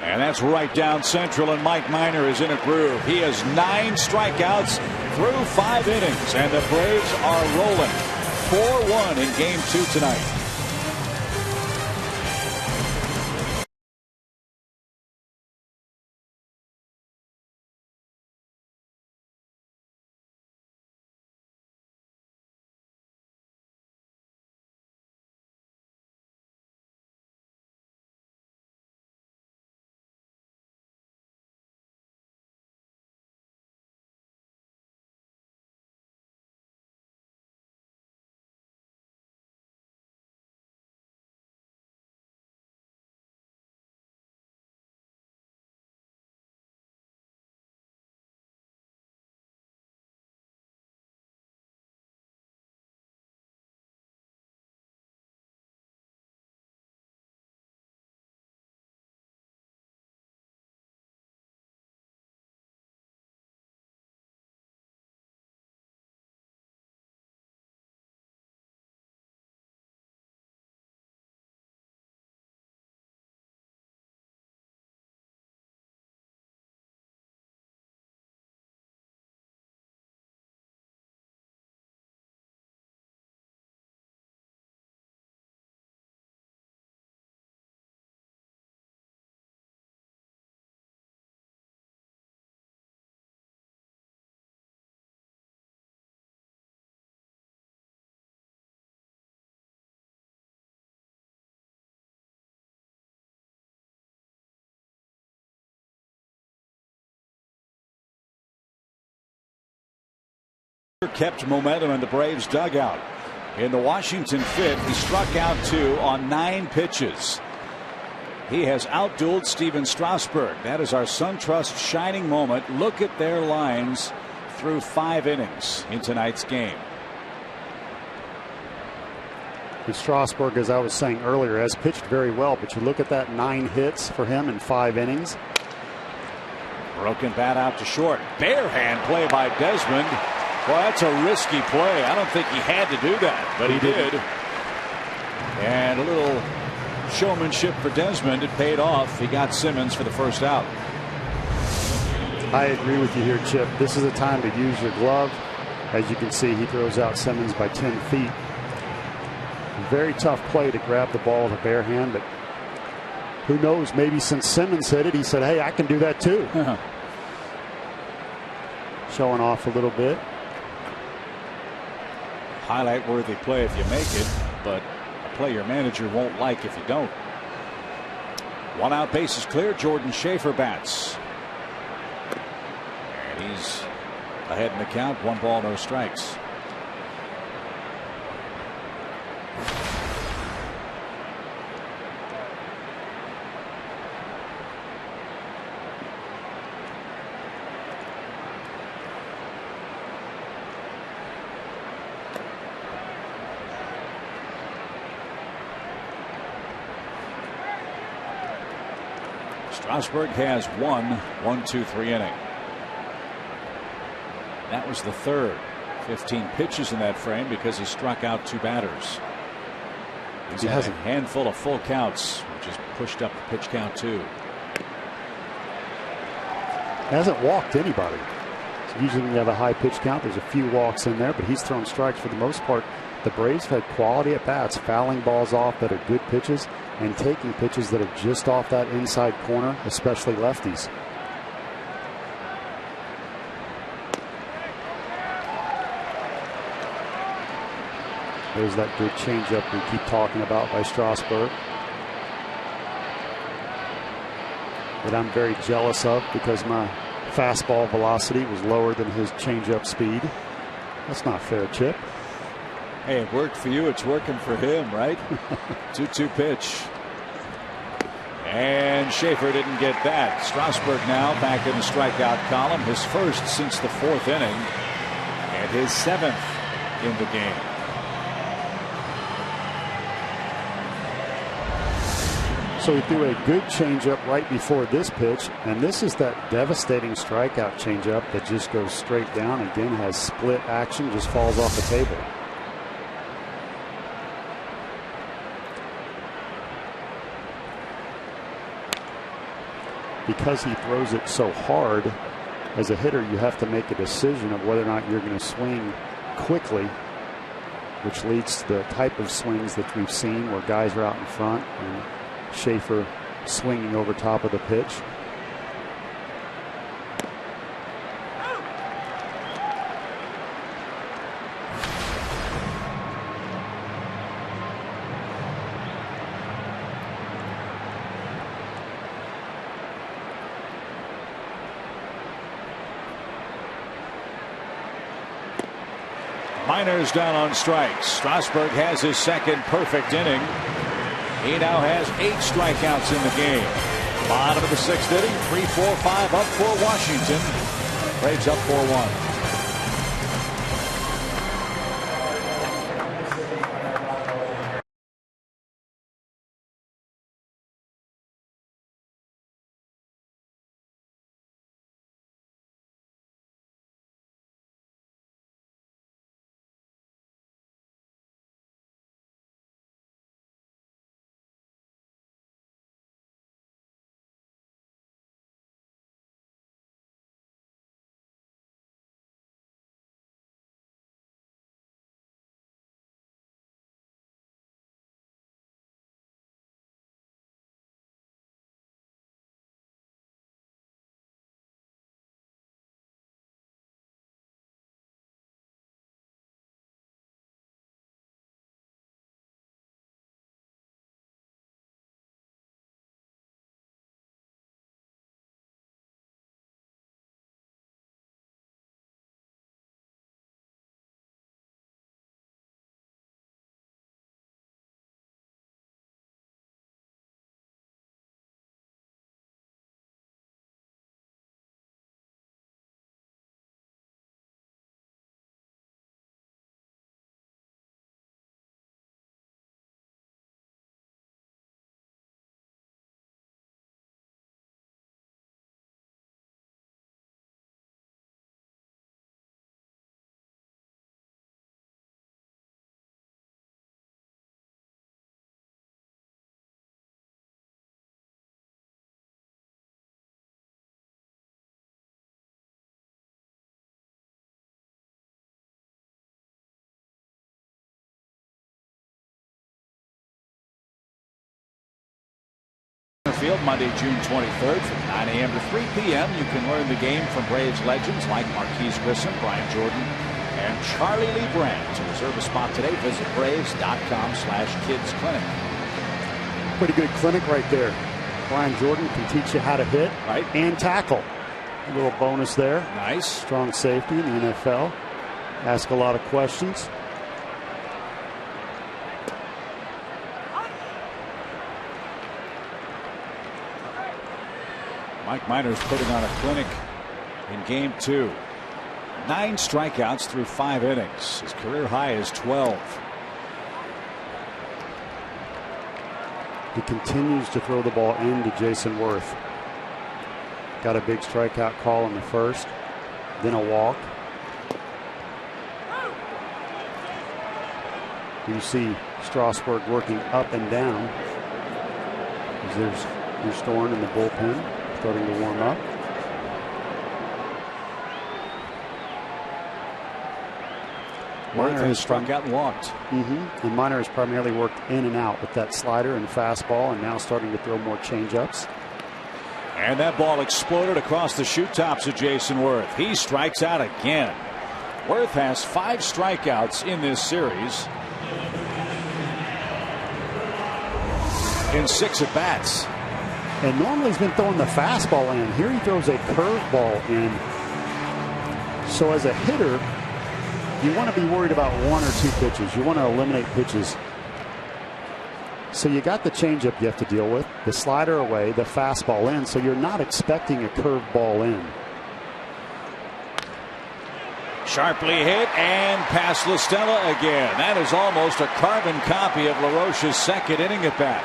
And that's right down central, and Mike Minor is in a groove. He has 9 strikeouts through 5 innings, and the Braves are rolling 4-1 in Game 2 tonight. Kept momentum in the Braves dugout. In the Washington 5th, he struck out 2 on 9 pitches. He has outdueled Steven Strasburg. That is our SunTrust shining moment. Look at their lines through 5 innings in tonight's game. And Strasburg, as I was saying earlier, has pitched very well, but you look at that 9 hits for him in 5 innings. Broken bat out to short. Bare hand play by Desmond. Well, that's a risky play. I don't think he had to do that, but he did. And a little showmanship for Desmond. It paid off. He got Simmons for the first out. I agree with you here, Chip. This is a time to use your glove. As you can see, he throws out Simmons by 10 feet. Very tough play to grab the ball with a bare hand, but who knows, maybe since Simmons hit it, he said, hey, I can do that too. Showing off a little bit. Highlight worthy play if you make it, but a play your manager won't like if you don't. 1 out, base is clear. Jordan Schaefer bats. And he's ahead in the count. 1 ball, no strikes. Strasburg has 1-1-2-3 inning. That was the 3rd. 15 pitches in that frame because he struck out 2 batters. He has a handful of full counts, which has pushed up the pitch count too. Hasn't walked anybody. So usually when you have a high pitch count, there's a few walks in there, but he's thrown strikes for the most part. The Braves have had quality at bats, fouling balls off that are good pitches and taking pitches that are just off that inside corner, especially lefties. There's that good changeup we keep talking about by Strasburg, that I'm very jealous of because my fastball velocity was lower than his changeup speed. That's not fair, Chip. Hey, it worked for you. It's working for him, right? 2-2 pitch. And Schaefer didn't get that. Strasburg now back in the strikeout column. His first since the 4th inning. And his 7th in the game. So he threw a good changeup right before this pitch. And this is that devastating strikeout changeup that just goes straight down. Again, has split action, just falls off the table. Because he throws it so hard, as a hitter, you have to make a decision of whether or not you're going to swing quickly, which leads to the type of swings that we've seen where guys are out in front and Schaefer swinging over top of the pitch. Miners down on strikes. Strasburg has his 2nd perfect inning. He now has 8 strikeouts in the game. Bottom of the 6th inning, 3-4-5 up for Washington. Braves up 4-1. Field Monday, June 23rd from 9 a.m. to 3 p.m. You can learn the game from Braves legends like Marquise Grissom, Brian Jordan, and Charlie Lee Brandt. To reserve a spot today, visit Braves.com/kidsclinic. Pretty good clinic right there. Brian Jordan can teach you how to hit and tackle. A little bonus there. Nice. Strong safety in the NFL. Ask a lot of questions. Mike Minor's putting on a clinic in game 2. 9 strikeouts through 5 innings. His career high is 12. He continues to throw the ball into Jason Worth. Got a big strikeout call in the first, then a walk. You see Strasburg working up and down. There's Storm in the bullpen starting to warm up. Worth has struck out and walked. And Minor has primarily worked in and out with that slider and fastball, and now starting to throw more changeups. And that ball exploded across the shoe tops of Jason Worth. He strikes out again. Worth has 5 strikeouts in this series in 6 at bats. And normally he's been throwing the fastball in. Here he throws a curveball in. So as a hitter, you want to be worried about 1 or 2 pitches. You want to eliminate pitches. So you got the changeup you have to deal with, the slider away, the fastball in. So you're not expecting a curveball in. Sharply hit and past LaStella again. That is almost a carbon copy of LaRoche's second inning at bat.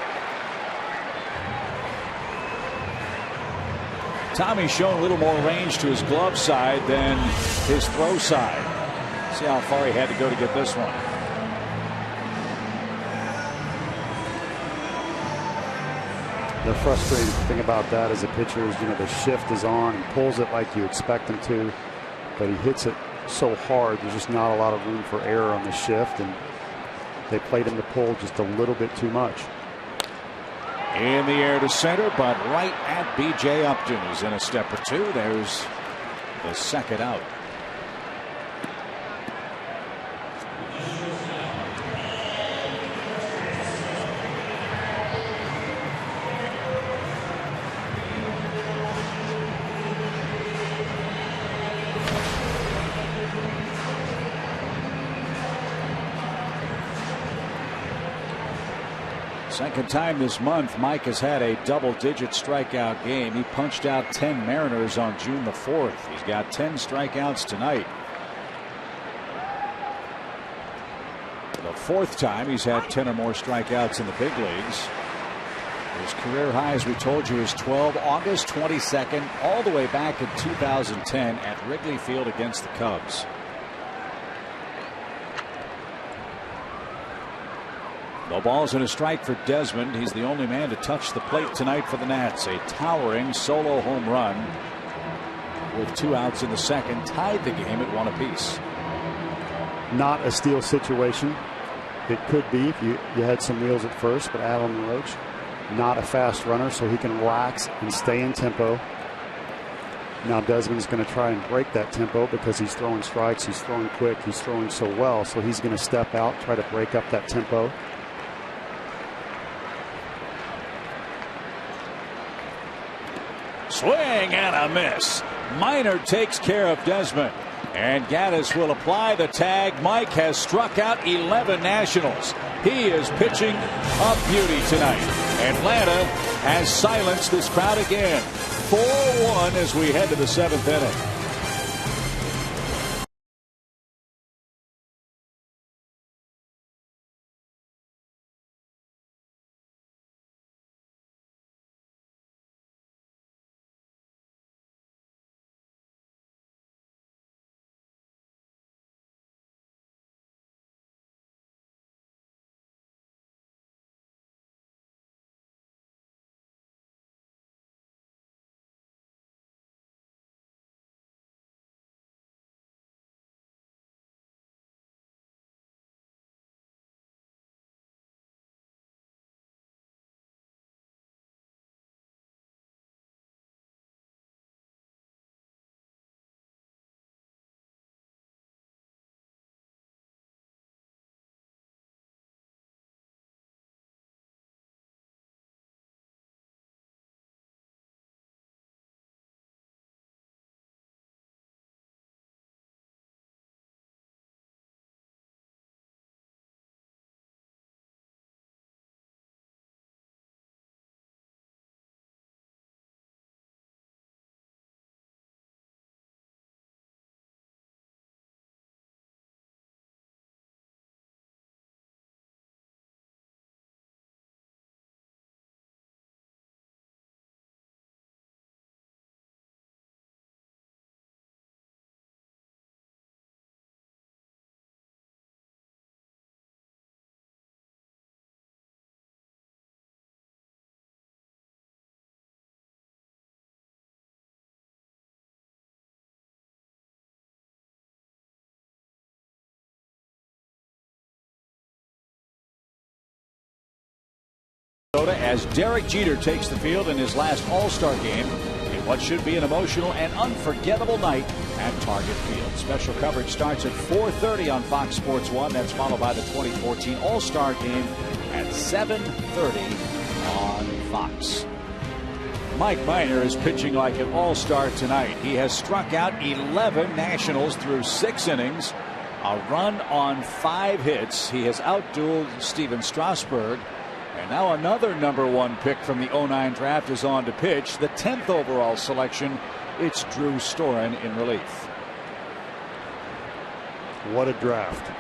Tommy's shown a little more range to his glove side than his throw side. See how far he had to go to get this one. The frustrating thing about that as a pitcher is, the shift is on and pulls it like you expect him to, but he hits it so hard there's just not a lot of room for error on the shift, and they played him to pull just a little bit too much. In the air to center, but right at B.J. Upton, who's in a step or 2. There's the second out. Second time this month Mike has had a double-digit strikeout game. He punched out 10 Mariners on June the 4th. He's got 10 strikeouts tonight. The 4th time he's had 10 or more strikeouts in the big leagues. His career high, as we told you, is 12. August 22nd, all the way back in 2010 at Wrigley Field against the Cubs. No balls and a strike for Desmond. He's the only man to touch the plate tonight for the Nats. A towering solo home run with 2 outs in the second tied the game at 1 apiece. Not a steal situation. It could be if you had some wheels at first, but Adam Roach, not a fast runner, so he can relax and stay in tempo. Now Desmond's going to try and break that tempo because he's throwing strikes, he's throwing quick, he's throwing so well, so he's going to step out, try to break up that tempo. Swing and a miss. Minor takes care of Desmond. And Gaddis will apply the tag. Mike has struck out 11 Nationals. He is pitching a beauty tonight. Atlanta has silenced this crowd again. 4-1 as we head to the 7th inning. as Derek Jeter takes the field in his last All-Star game in what should be an emotional and unforgettable night at Target Field. Special coverage starts at 4:30 on Fox Sports 1. That's followed by the 2014 All-Star game at 7:30 on Fox. Mike Minor is pitching like an all-star tonight. He has struck out 11 Nationals through 6 innings, a run on 5 hits. He has outdueled Steven Strasburg. And now another #1 pick from the 2009 draft is on to pitch. The 10th overall selection, it's Drew Storen in relief. What a draft.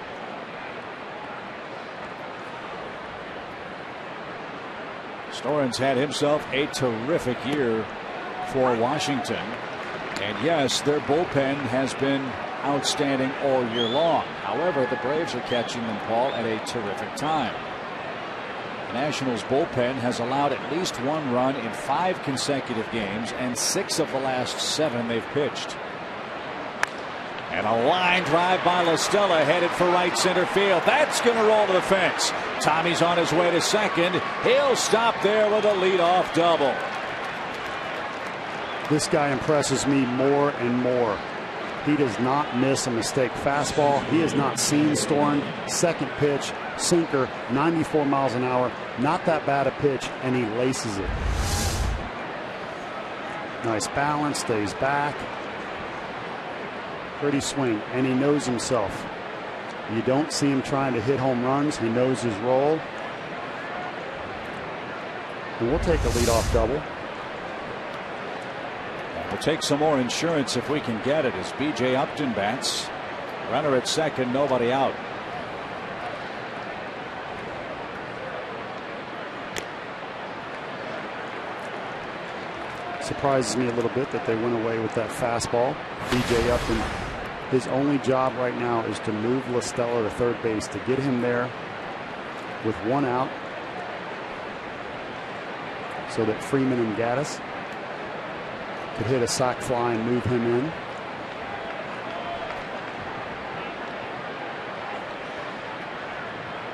Storen's had himself a terrific year for Washington. And yes, their bullpen has been outstanding all year long. However, the Braves are catching them, Paul, at a terrific time. The Nationals bullpen has allowed at least 1 run in 5 consecutive games, and 6 of the last 7 they've pitched. And a line drive by La Stella headed for right center field. That's going to roll to the fence. Tommy's on his way to second. He'll stop there with a leadoff double. This guy impresses me more and more. He does not miss a mistake fastball. He has not seen Storen. Second pitch, sinker, 94 miles an hour. Not that bad a pitch, and he laces it. Nice balance, stays back. Pretty swing, and he knows himself. You don't see him trying to hit home runs. He knows his role. And we'll take a leadoff double. We'll take some more insurance if we can get it as B.J. Upton bats. Runner at second, nobody out. Surprises me a little bit that they went away with that fastball. B.J. Upton, his only job right now is to move La Stella to third base, to get him there with 1 out so that Freeman and Gaddis could hit a sac fly and move him in.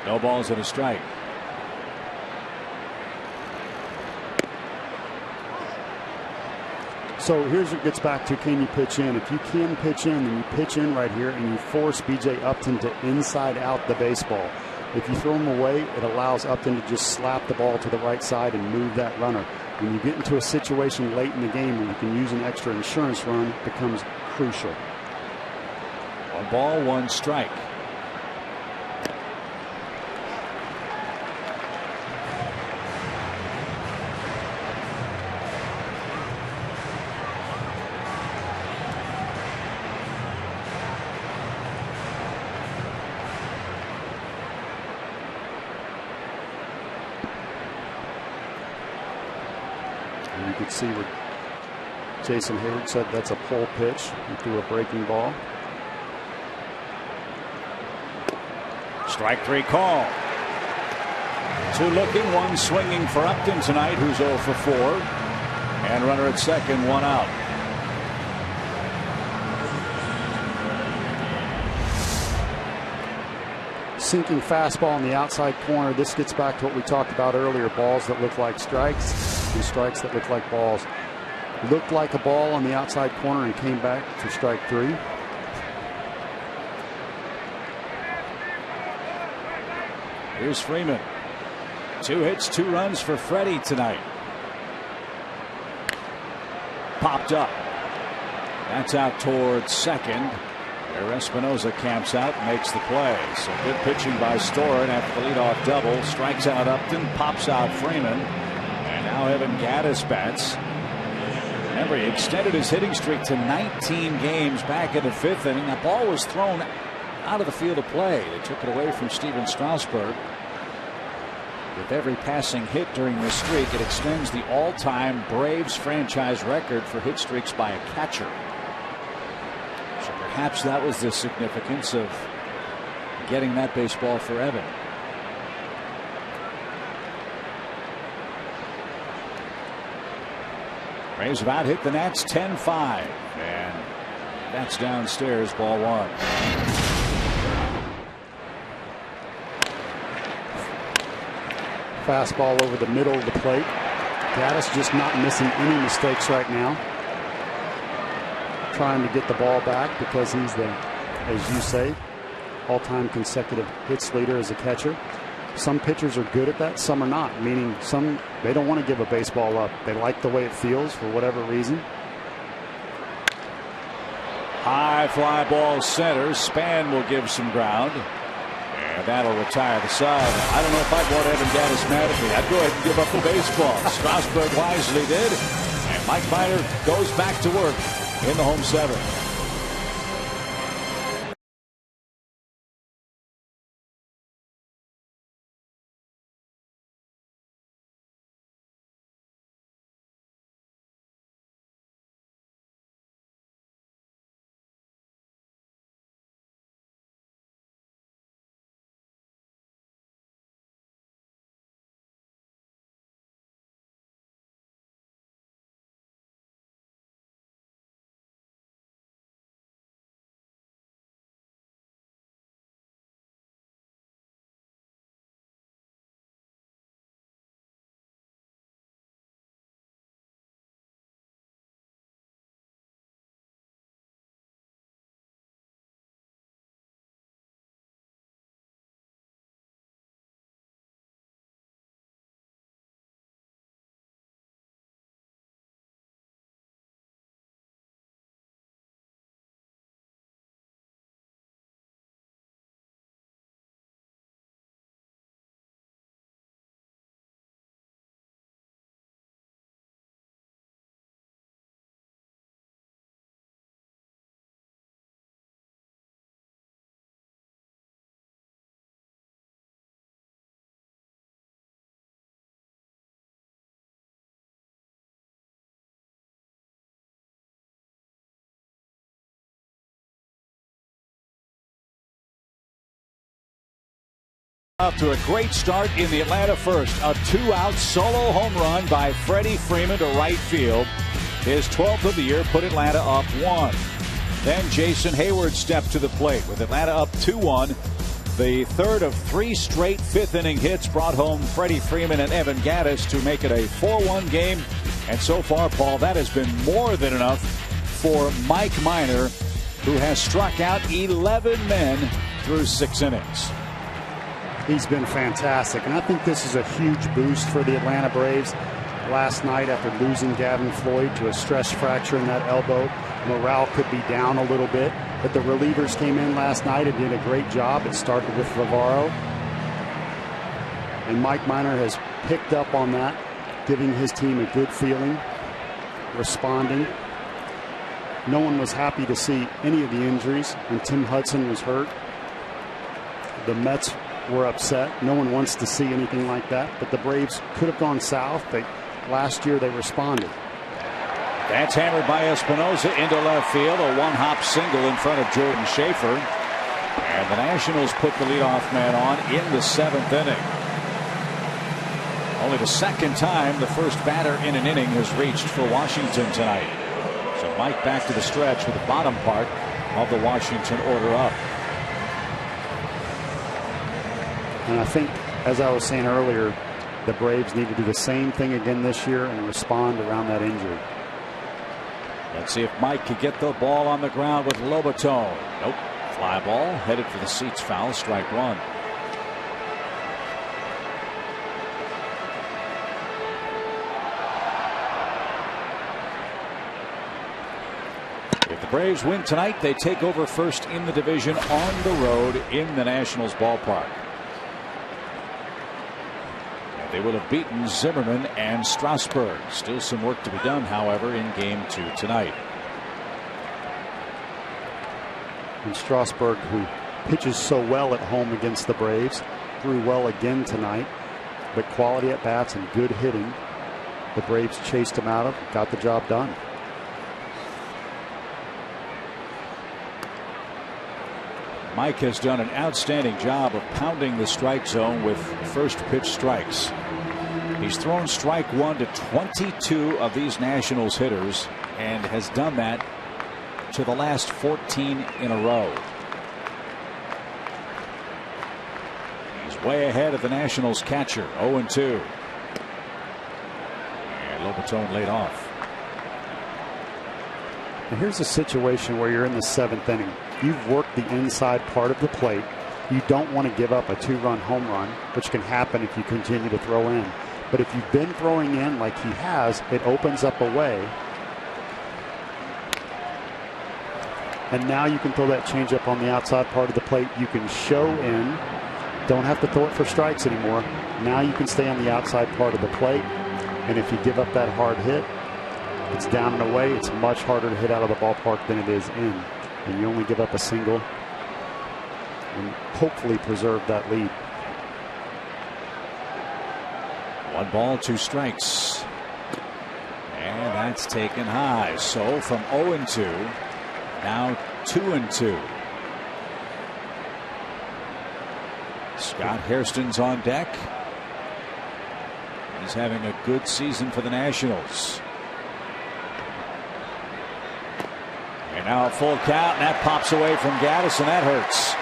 No balls and a strike. So here's what gets back to, can you pitch in? If you can pitch in, then you pitch in right here and you force B.J. Upton to inside out the baseball. If you throw him away, it allows Upton to just slap the ball to the right side and move that runner. When you get into a situation late in the game where you can use an extra insurance run, it becomes crucial. 1 ball, 1 strike. You could see what Jason Hayward said, that's a pull pitch. He threw a breaking ball. Strike 3 call. 2 looking, 1 swinging for Upton tonight, who's 0 for 4. And runner at second, 1 out. Sinking fastball on the outside corner. This gets back to what we talked about earlier. Balls that look like strikes and strikes that look like balls. Looked like a ball on the outside corner and came back for strike 3. Here's Freeman. 2 hits, 2 runs for Freddie tonight. Popped up. That's out towards second. Where Espinosa camps out and makes the play. So good pitching by Storen after the leadoff double. Strikes out Upton, pops out Freeman. And now Evan Gaddis bats. Remember, he extended his hitting streak to 19 games back in the 5th inning. That ball was thrown out of the field of play. They took it away from Steven Strasburg. With every passing hit during this streak, it extends the all-time Braves franchise record for hit streaks by a catcher. So perhaps that was the significance of getting that baseball for Evan. Braves have out-hit the Nats 10-5. And that's downstairs, ball 1. Fastball over the middle of the plate. Gaddis just not missing any mistakes right now. Trying to get the ball back because he's the, as you say, all-time consecutive hits leader as a catcher. Some pitchers are good at that, some are not, meaning some, they don't want to give a baseball up. They like the way it feels for whatever reason. High fly ball center. Span will give some ground. And that'll retire the side. I don't know if I'd want Evan Gaddis mad at me. I'd go ahead and give up the baseball. Strasburg wisely did. And Mike Minor goes back to work in the home seventh. Off to a great start in the Atlanta first. A 2-out solo home run by Freddie Freeman to right field. His 12th of the year put Atlanta up 1. Then Jason Hayward stepped to the plate with Atlanta up 2-1. The third of 3 straight fifth-inning hits brought home Freddie Freeman and Evan Gaddis to make it a 4-1 game. And so far, Paul, that has been more than enough for Mike Minor, who has struck out 11 men through 6 innings. He's been fantastic, and I think this is a huge boost for the Atlanta Braves. Last night, after losing Gavin Floyd to a stress fracture in that elbow, morale could be down a little bit, but the relievers came in last night and did a great job. It started with Navarro, and Mike Minor has picked up on that, giving his team a good feeling, responding. No one was happy to see any of the injuries, and Tim Hudson was hurt. The Mets were upset. No one wants to see anything like that, but the Braves could have gone south. Last year they responded. That's hammered by Espinosa into left field. A one-hop single in front of Jordan Schaefer. And the Nationals put the leadoff man on in the 7th inning. Only the second time the first batter in an inning has reached for Washington tonight. So Mike back to the stretch with the bottom part of the Washington order up. And I think, as I was saying earlier, the Braves need to do the same thing again this year and respond around that injury. Let's see if Mike can get the ball on the ground with Lobaton. Nope. Fly ball headed for the seats, foul, strike 1. If the Braves win tonight, they take over first in the division on the road in the Nationals ballpark. They will have beaten Zimmerman and Strasburg. Still some work to be done, however, in Game 2 tonight. And Strasburg, who pitches so well at home against the Braves, threw well again tonight. But quality at bats and good hitting, the Braves chased him out of, got the job done. Mike has done an outstanding job of pounding the strike zone with first pitch strikes. He's thrown strike 1 to 22 of these Nationals hitters and has done that to the last 14 in a row. He's is way ahead of the Nationals catcher. 0-2. And Lobaton laid off. Now here's a situation where you're in the 7th inning. You've worked the inside part of the plate. You don't want to give up a 2-run home run, which can happen if you continue to throw in. But if you've been throwing in like he has, it opens up a way. And now you can throw that changeup on the outside part of the plate. You can show in. Don't have to throw it for strikes anymore. Now you can stay on the outside part of the plate. And if you give up that hard hit, it's down and away. It's much harder to hit out of the ballpark than it is in. And you only give up a single and hopefully preserve that lead. 1 ball, 2 strikes. And that's taken high. So from 0-2, now 2-2. Scott Hairston's on deck. He's having a good season for the Nationals. And now a full count, and that pops away from Gaddis, and that hurts.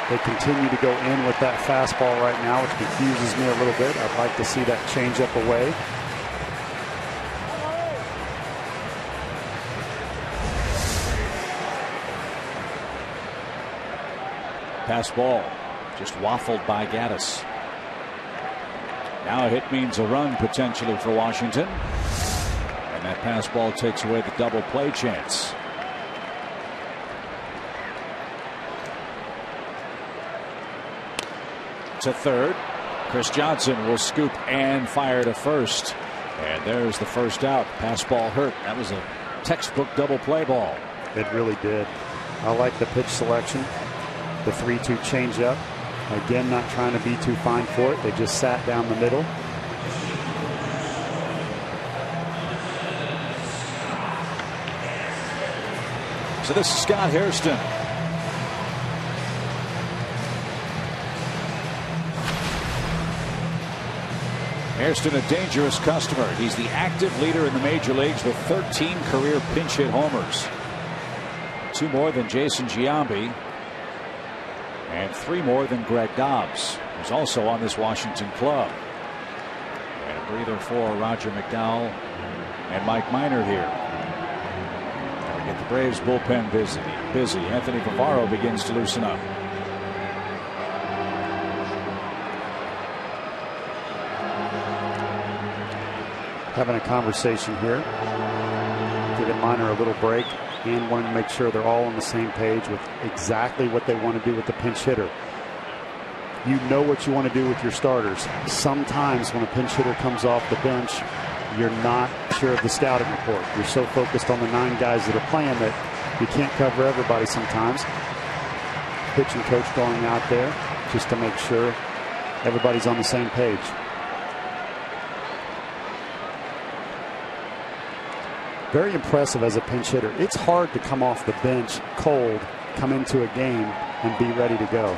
They continue to go in with that fastball right now, which confuses me a little bit. I'd like to see that changeup away. Pass ball, just waffled by Gaddis. Now a hit means a run potentially for Washington. And that pass ball takes away the double play chance. To third. Chris Johnson will scoop and fire to first. And there's the first out. Pass ball hurt. That was a textbook double play ball. It really did. I like the pitch selection. The 3-2 changeup. Again, not trying to be too fine for it. They just sat down the middle. So this is Scott Hairston. Hairston, a dangerous customer. He's the active leader in the major leagues with 13 career pinch hit homers. 2 more than Jason Giambi. And 3 more than Greg Dobbs, who's also on this Washington club. And a breather for Roger McDowell and Mike Minor here. We get the Braves bullpen busy. Anthony Favaro begins to loosen up. Having a conversation here. Giving Minor a little break. And wanting to make sure they're all on the same page with exactly what they want to do with the pinch hitter. You know what you want to do with your starters. Sometimes when a pinch hitter comes off the bench, you're not sure of the scouting report. You're so focused on the 9 guys that are playing that you can't cover everybody sometimes. Pitching coach going out there just to make sure everybody's on the same page. Very impressive as a pinch hitter. It's hard to come off the bench cold, come into a game, and be ready to go.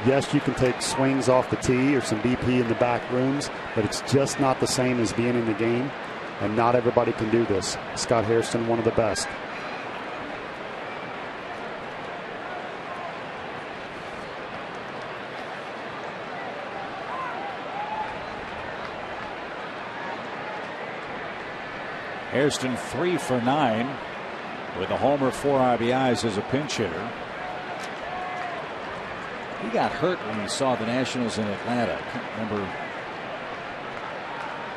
Yes, you can take swings off the tee or some BP in the back rooms, but it's just not the same as being in the game, and not everybody can do this. Scott Hairston, one of the best. Hairston 3 for 9 with a homer, 4 RBIs as a pinch hitter. He got hurt when he saw the Nationals in Atlanta. I can't remember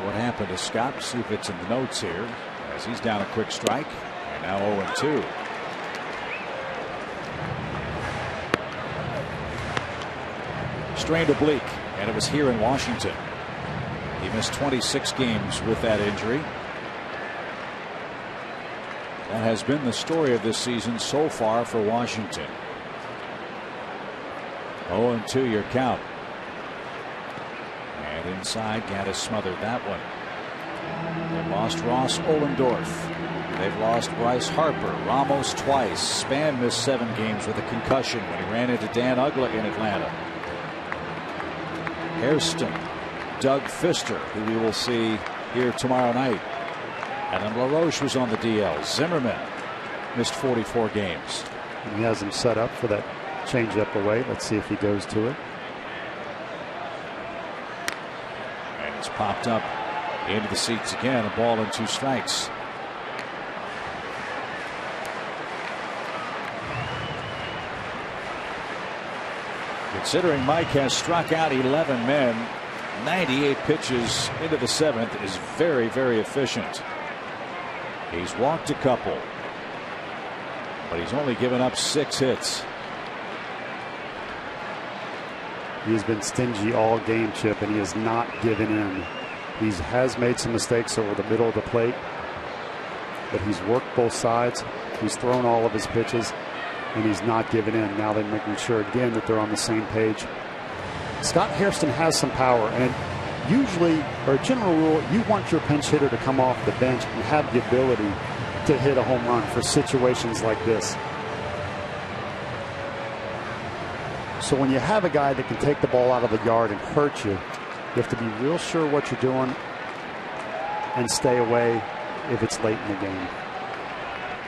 what happened to Scott. See if it's in the notes here as he's down a quick strike. And now 0-2. Strained oblique, and it was here in Washington. He missed 26 games with that injury. That has been the story of this season so far for Washington. 0-2 your count. And inside, Gaddis smothered that one. They lost Ross Ohlendorf. They've lost Bryce Harper, Ramos twice. Span missed 7 games with a concussion when he ran into Dan Uggla in Atlanta. Hairston, Doug Fister, who we will see here tomorrow night. Adam LaRoche was on the DL. Zimmerman missed 44 games. And he has him set up for that Change up away. Let's see if he goes to it. And it's popped up into the seats again. A ball and 2 strikes. Considering Mike has struck out 11 men, 98 pitches into the 7th is very, very efficient. He's walked a couple, but he's only given up 6 hits. He has been stingy all game, Chip, and he has not given in. He has made some mistakes over the middle of the plate, but he's worked both sides. He's thrown all of his pitches, and he's not given in. Now they're making sure again that they're on the same page. Scott Hairston has some power, and usually, or a general rule, you want your pinch hitter to come off the bench and have the ability to hit a home run for situations like this. So when you have a guy that can take the ball out of the yard and hurt you, you have to be real sure what you're doing and stay away if it's late in the game.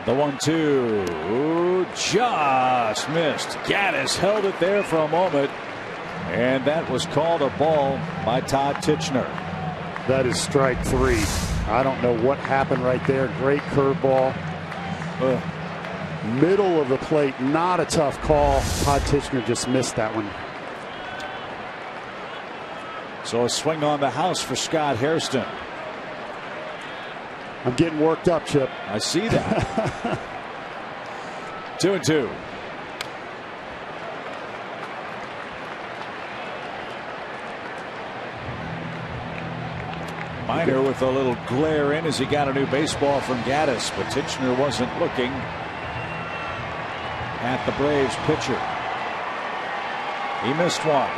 The 1-2 just missed. Gaddis held it there for a moment, and that was called a ball by Todd Tichenor. That is strike 3. I don't know what happened right there. Great curveball. Middle of the plate, not a tough call. Todd Tichenor just missed that one. So a swing on the house for Scott Hairston. I'm getting worked up, Chip. I see that. 2-2. Minor with a little glare in as he got a new baseball from Gaddis, but Tichenor wasn't looking at the Braves pitcher. He missed one.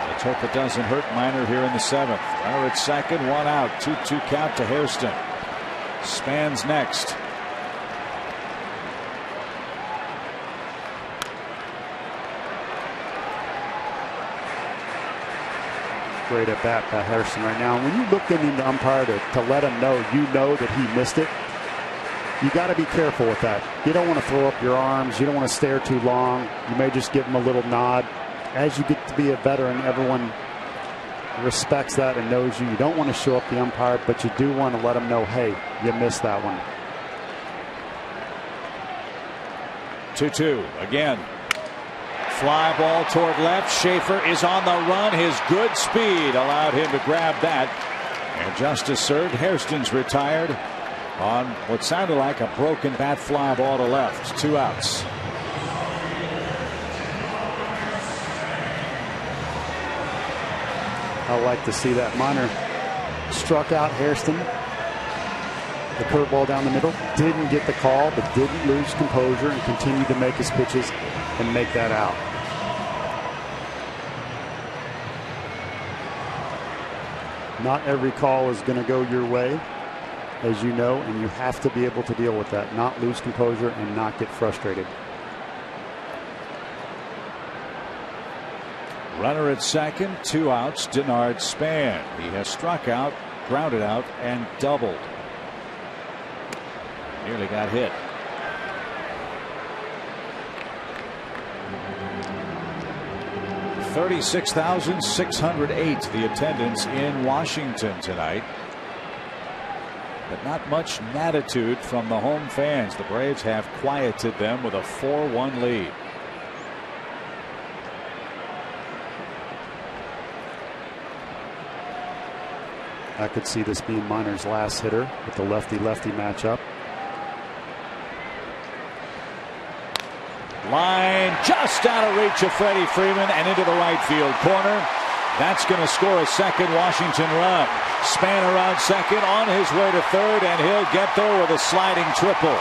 Let's hope it doesn't hurt Minor here in the 7th. Runner at second, 1 out, 2-2 count to Hairston. Spans next. Great at bat by Hairston right now. When you look in the umpire to let him know you know that he missed it, you got to be careful with that. You don't want to throw up your arms. You don't want to stare too long. You may just give him a little nod. As you get to be a veteran, everyone respects that and knows you. You don't want to show up the umpire, but you do want to let him know, hey, you missed that one. 2-2 again. Fly ball toward left. Schaefer is on the run. His good speed allowed him to grab that. And just as served, Hairston's retired on what sounded like a broken bat fly ball to left. 2 outs. I like to see that. Minor struck out Hairston. The curveball down the middle. Didn't get the call, but didn't lose composure and continued to make his pitches and make that out. Not every call is going to go your way, as you know, and you have to be able to deal with that. Not lose composure and not get frustrated. Runner at second, 2 outs. Denard Span. He has struck out, grounded out, and doubled. Nearly got hit. $36,608 the attendance in Washington tonight. But not much attitude from the home fans. The Braves have quieted them with a 4-1 lead. I could see this being Minor's last hitter with the lefty-lefty matchup. Line just out of reach of Freddie Freeman and into the right field corner. That's going to score a second Washington run. Span around second, on his way to third, and he'll get there with a sliding triple.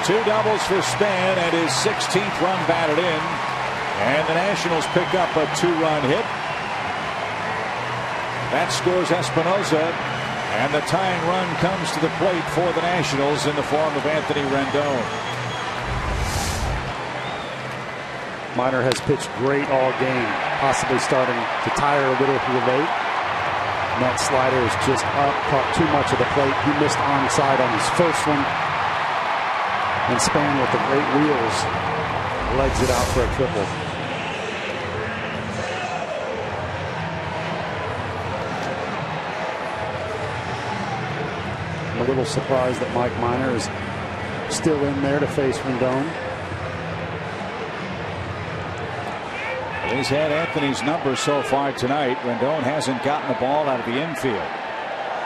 Two doubles for Span and his 16th run batted in. And the Nationals pick up a 2-run hit. That scores Espinosa. And the tying run comes to the plate for the Nationals in the form of Anthony Rendon. Minor has pitched great all game, possibly starting to tire a little too late. And that slider is just up, caught too much of the plate. He missed onside on his first one. And Span with the great wheels legs it out for a triple. I'm a little surprised that Mike Minor is still in there to face Rendon. He's had Anthony's number so far tonight. Rendon hasn't gotten the ball out of the infield.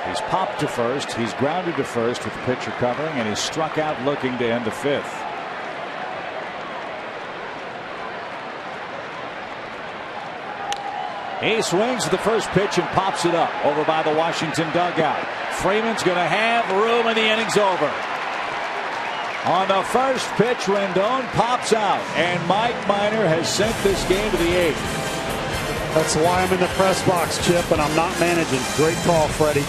He's popped to first. He's grounded to first with the pitcher covering, and he's struck out looking to end the fifth. He swings at the first pitch and pops it up over by the Washington dugout. Freeman's going to have room, and the inning's over. On the first pitch, Rendon pops out, and Mike Minor has sent this game to the eighth. That's why I'm in the press box, Chip, and I'm not managing. Great call, Freddie.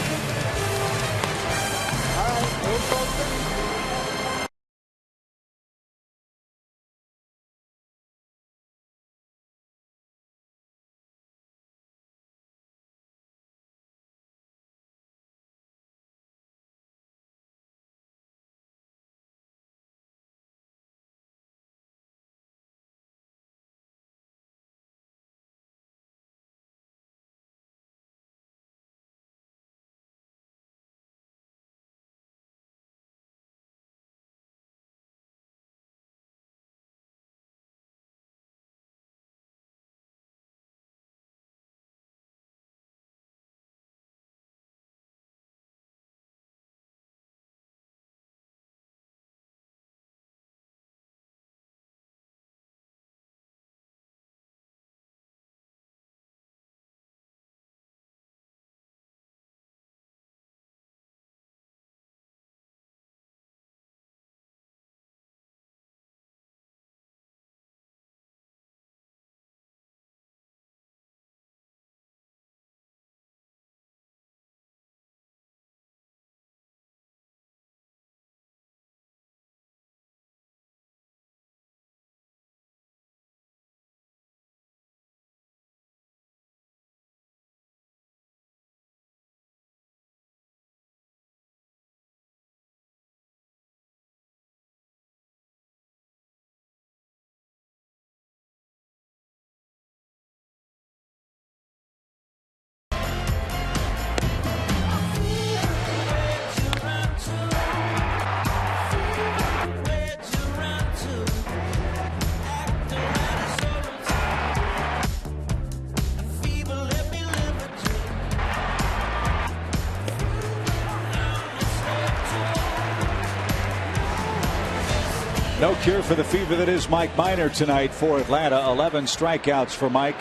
No cure for the fever that is Mike Minor tonight for Atlanta. 11 strikeouts for Mike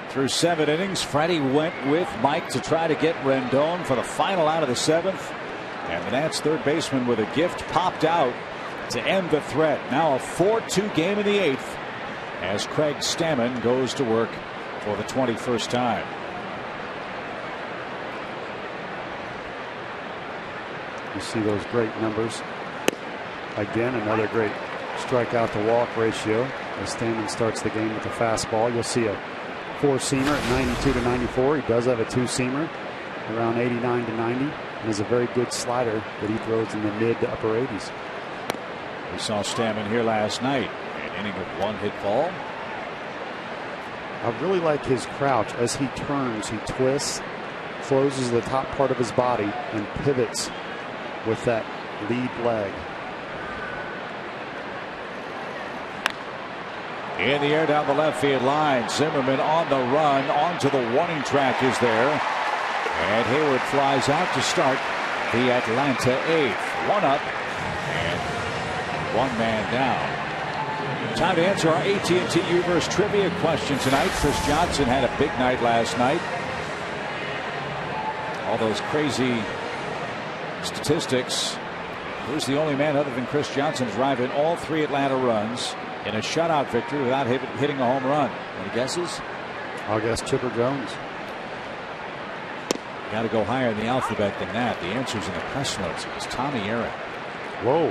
through 7 innings. Freddie went with Mike to try to get Rendon for the final out of the 7th. And the Nats third baseman with a gift popped out to end the threat. Now a 4-2 game in the 8th as Craig Stammen goes to work for the 21st time. You see those great numbers. Again, another great strikeout to walk ratio as Stammen starts the game with a fastball. You'll see a 4-seamer at 92 to 94. He does have a 2-seamer around 89 to 90, and has a very good slider that he throws in the mid to upper 80s. We saw Stammen here last night, an inning of 1 hit ball. I really like his crouch. As he turns, he twists, closes the top part of his body, and pivots with that lead leg. In the air down the left field line. Zimmerman on the run. Onto the warning track is there. And Hayward flies out to start the Atlanta 8th. 1 up and 1 man down. Time to answer our AT&T Universe trivia question tonight. Chris Johnson had a big night last night. All those crazy statistics. Who's the only man other than Chris Johnson to drive in all 3 Atlanta runs in a shutout victory without hitting a home run? Any guesses? I'll guess Chipper Jones. Got to go higher in the alphabet than that. The answer's in the press notes. It was Tommy Aaron. Whoa.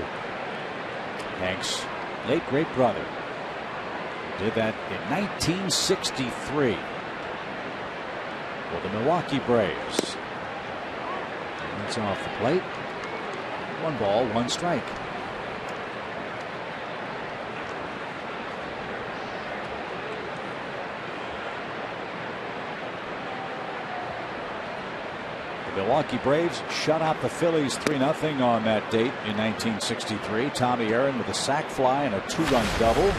Hank's late great brother. Did that in 1963 for the Milwaukee Braves. That's off the plate. 1 ball, 1 strike. The Milwaukee Braves shut out the Phillies 3-0 on that date in 1963. Tommy Aaron with a sac fly and a 2-run double.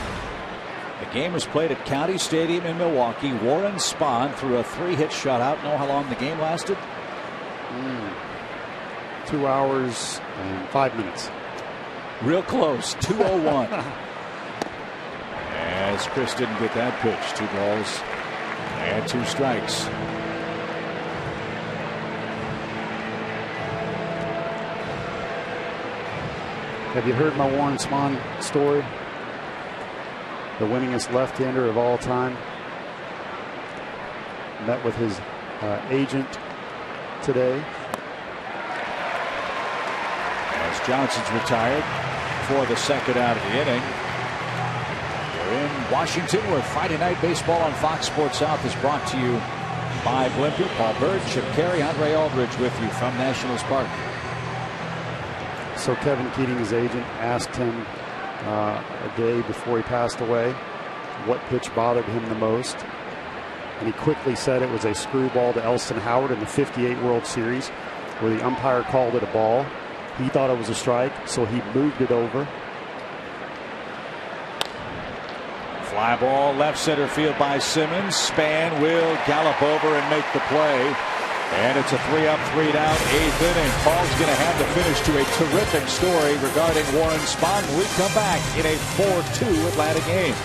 The game was played at County Stadium in Milwaukee. Warren Spahn threw a 3-hit shutout. Know how long the game lasted? 2 hours and 5 minutes. Real close. 2:01. As Chris didn't get that pitch. 2 balls and 2 strikes. Have you heard my Warren Spahn story? The winningest left-hander of all time. Met with his agent today. As Johnson's retired for the 2nd out of the inning. We're in Washington, where Friday Night Baseball on Fox Sports South is brought to you by Blimpie. Paul Bird, Chip Carey, Andre Aldridge with you from Nationals Park. So Kevin Keating, his agent, asked him a day before he passed away what pitch bothered him the most. And he quickly said it was a screwball to Elston Howard in the '58 World Series, where the umpire called it a ball. He thought it was a strike, so he moved it over. Fly ball left center field by Simmons. Span will gallop over and make the play. And it's a 3-up, 3-down, 8th inning. Paul's going to have to finish to a terrific story regarding Warren Spahn when we come back in a 4-2 Atlanta game.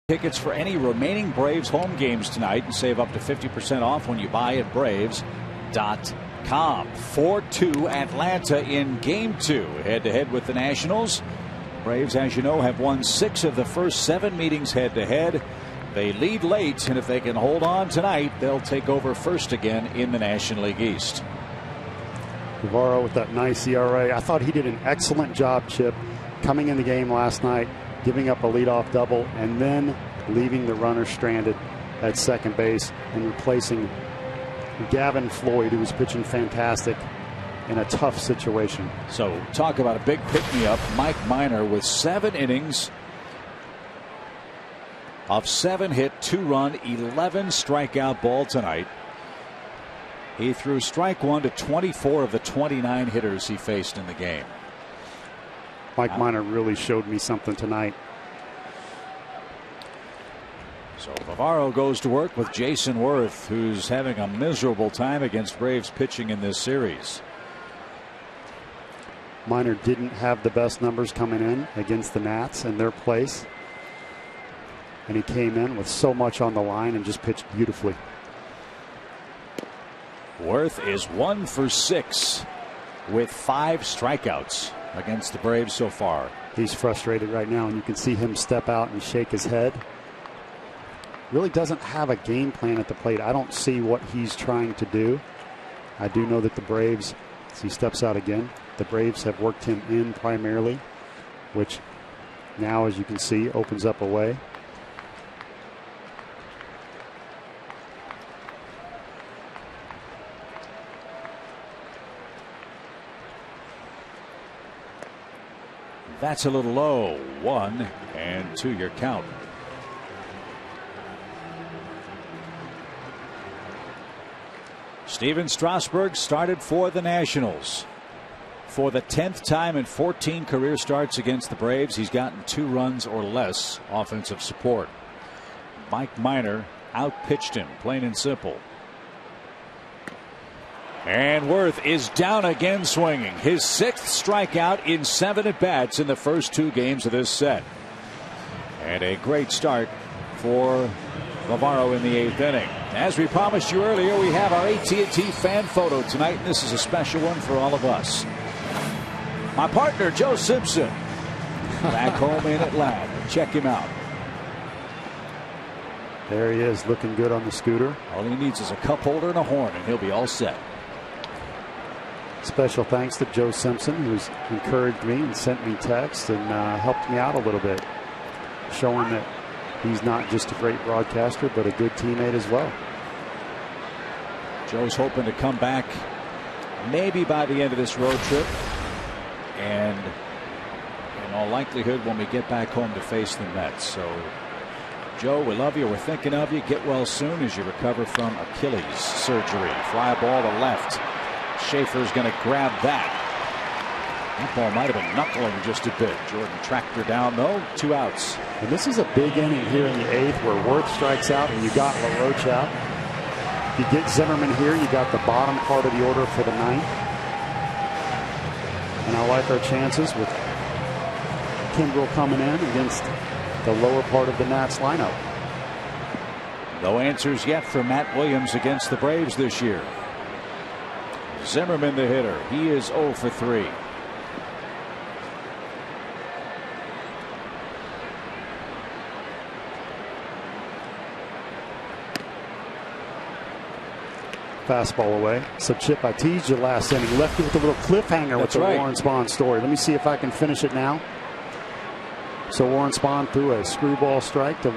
Tickets for any remaining Braves home games tonight and save up to 50% off when you buy at Braves.com. 4-2 Atlanta in Game 2. Head-to-head with the Nationals. Braves, as you know, have won 6 of the first 7 meetings head-to-head. They lead late, and if they can hold on tonight, they'll take over first again in the National League East. Guevara with that nice ERA. I thought he did an excellent job, Chip, coming in the game last night, giving up a leadoff double, and then leaving the runner stranded at second base and replacing Gavin Floyd, who was pitching fantastic in a tough situation. So talk about a big pick-me-up. Mike Minor with 7 innings of 7 hit, 2-run, 11 strikeout ball tonight. He threw strike 1 to 24 of the 29 hitters he faced in the game. Mike Minor really showed me something tonight. So Bavaro goes to work with Jason Worth, who's having a miserable time against Braves pitching in this series. Minor didn't have the best numbers coming in against the Nats in their place. And he came in with so much on the line and just pitched beautifully. Worth is 1 for 6 with 5 strikeouts against the Braves so far. He's frustrated right now, and you can see him step out and shake his head. Really doesn't have a game plan at the plate. I don't see what he's trying to do. I do know that the Braves, as he steps out again, the Braves have worked him in primarily, which now, as you can see, opens up a way. That's a little low. 1-2 your count. Steven Strasburg started for the Nationals. For the 10th time in 14 career starts against the Braves, he's gotten 2 runs or less offensive support. Mike Minor outpitched him, plain and simple. And Worth is down again swinging. His 6th strikeout in 7 at-bats in the first 2 games of this set. And a great start for Navarro in the 8th inning. As we promised you earlier, we have our AT&T fan photo tonight, and this is a special one for all of us. My partner, Joe Simpson, back home in Atlanta. Check him out. There he is, looking good on the scooter. All he needs is a cup holder and a horn, and he'll be all set. Special thanks to Joe Simpson, who's encouraged me and sent me texts and helped me out a little bit, showing that he's not just a great broadcaster, but a good teammate as well. Joe's hoping to come back maybe by the end of this road trip, and in all likelihood when we get back home to face the Mets. So, Joe, we love you. We're thinking of you. Get well soon as you recover from Achilles surgery. Fly ball to left. Schaefer's going to grab that. That ball might have been knuckling just a bit. Jordan tracked her down, though. 2 outs. And this is a big inning here in the 8th where Worth strikes out and you got LaRoche out. If you get Zimmerman here, you got the bottom part of the order for the 9th. And I like our chances with Kimbrel coming in against the lower part of the Nats lineup. No answers yet for Matt Williams against the Braves this year. Zimmerman the hitter. He is 0 for 3. Fastball away. So, Chip, I teased you last inning. Left you with a little cliffhanger with the Warren Spahn story. Let me see if I can finish it now. So, Warren Spahn threw a screwball strike to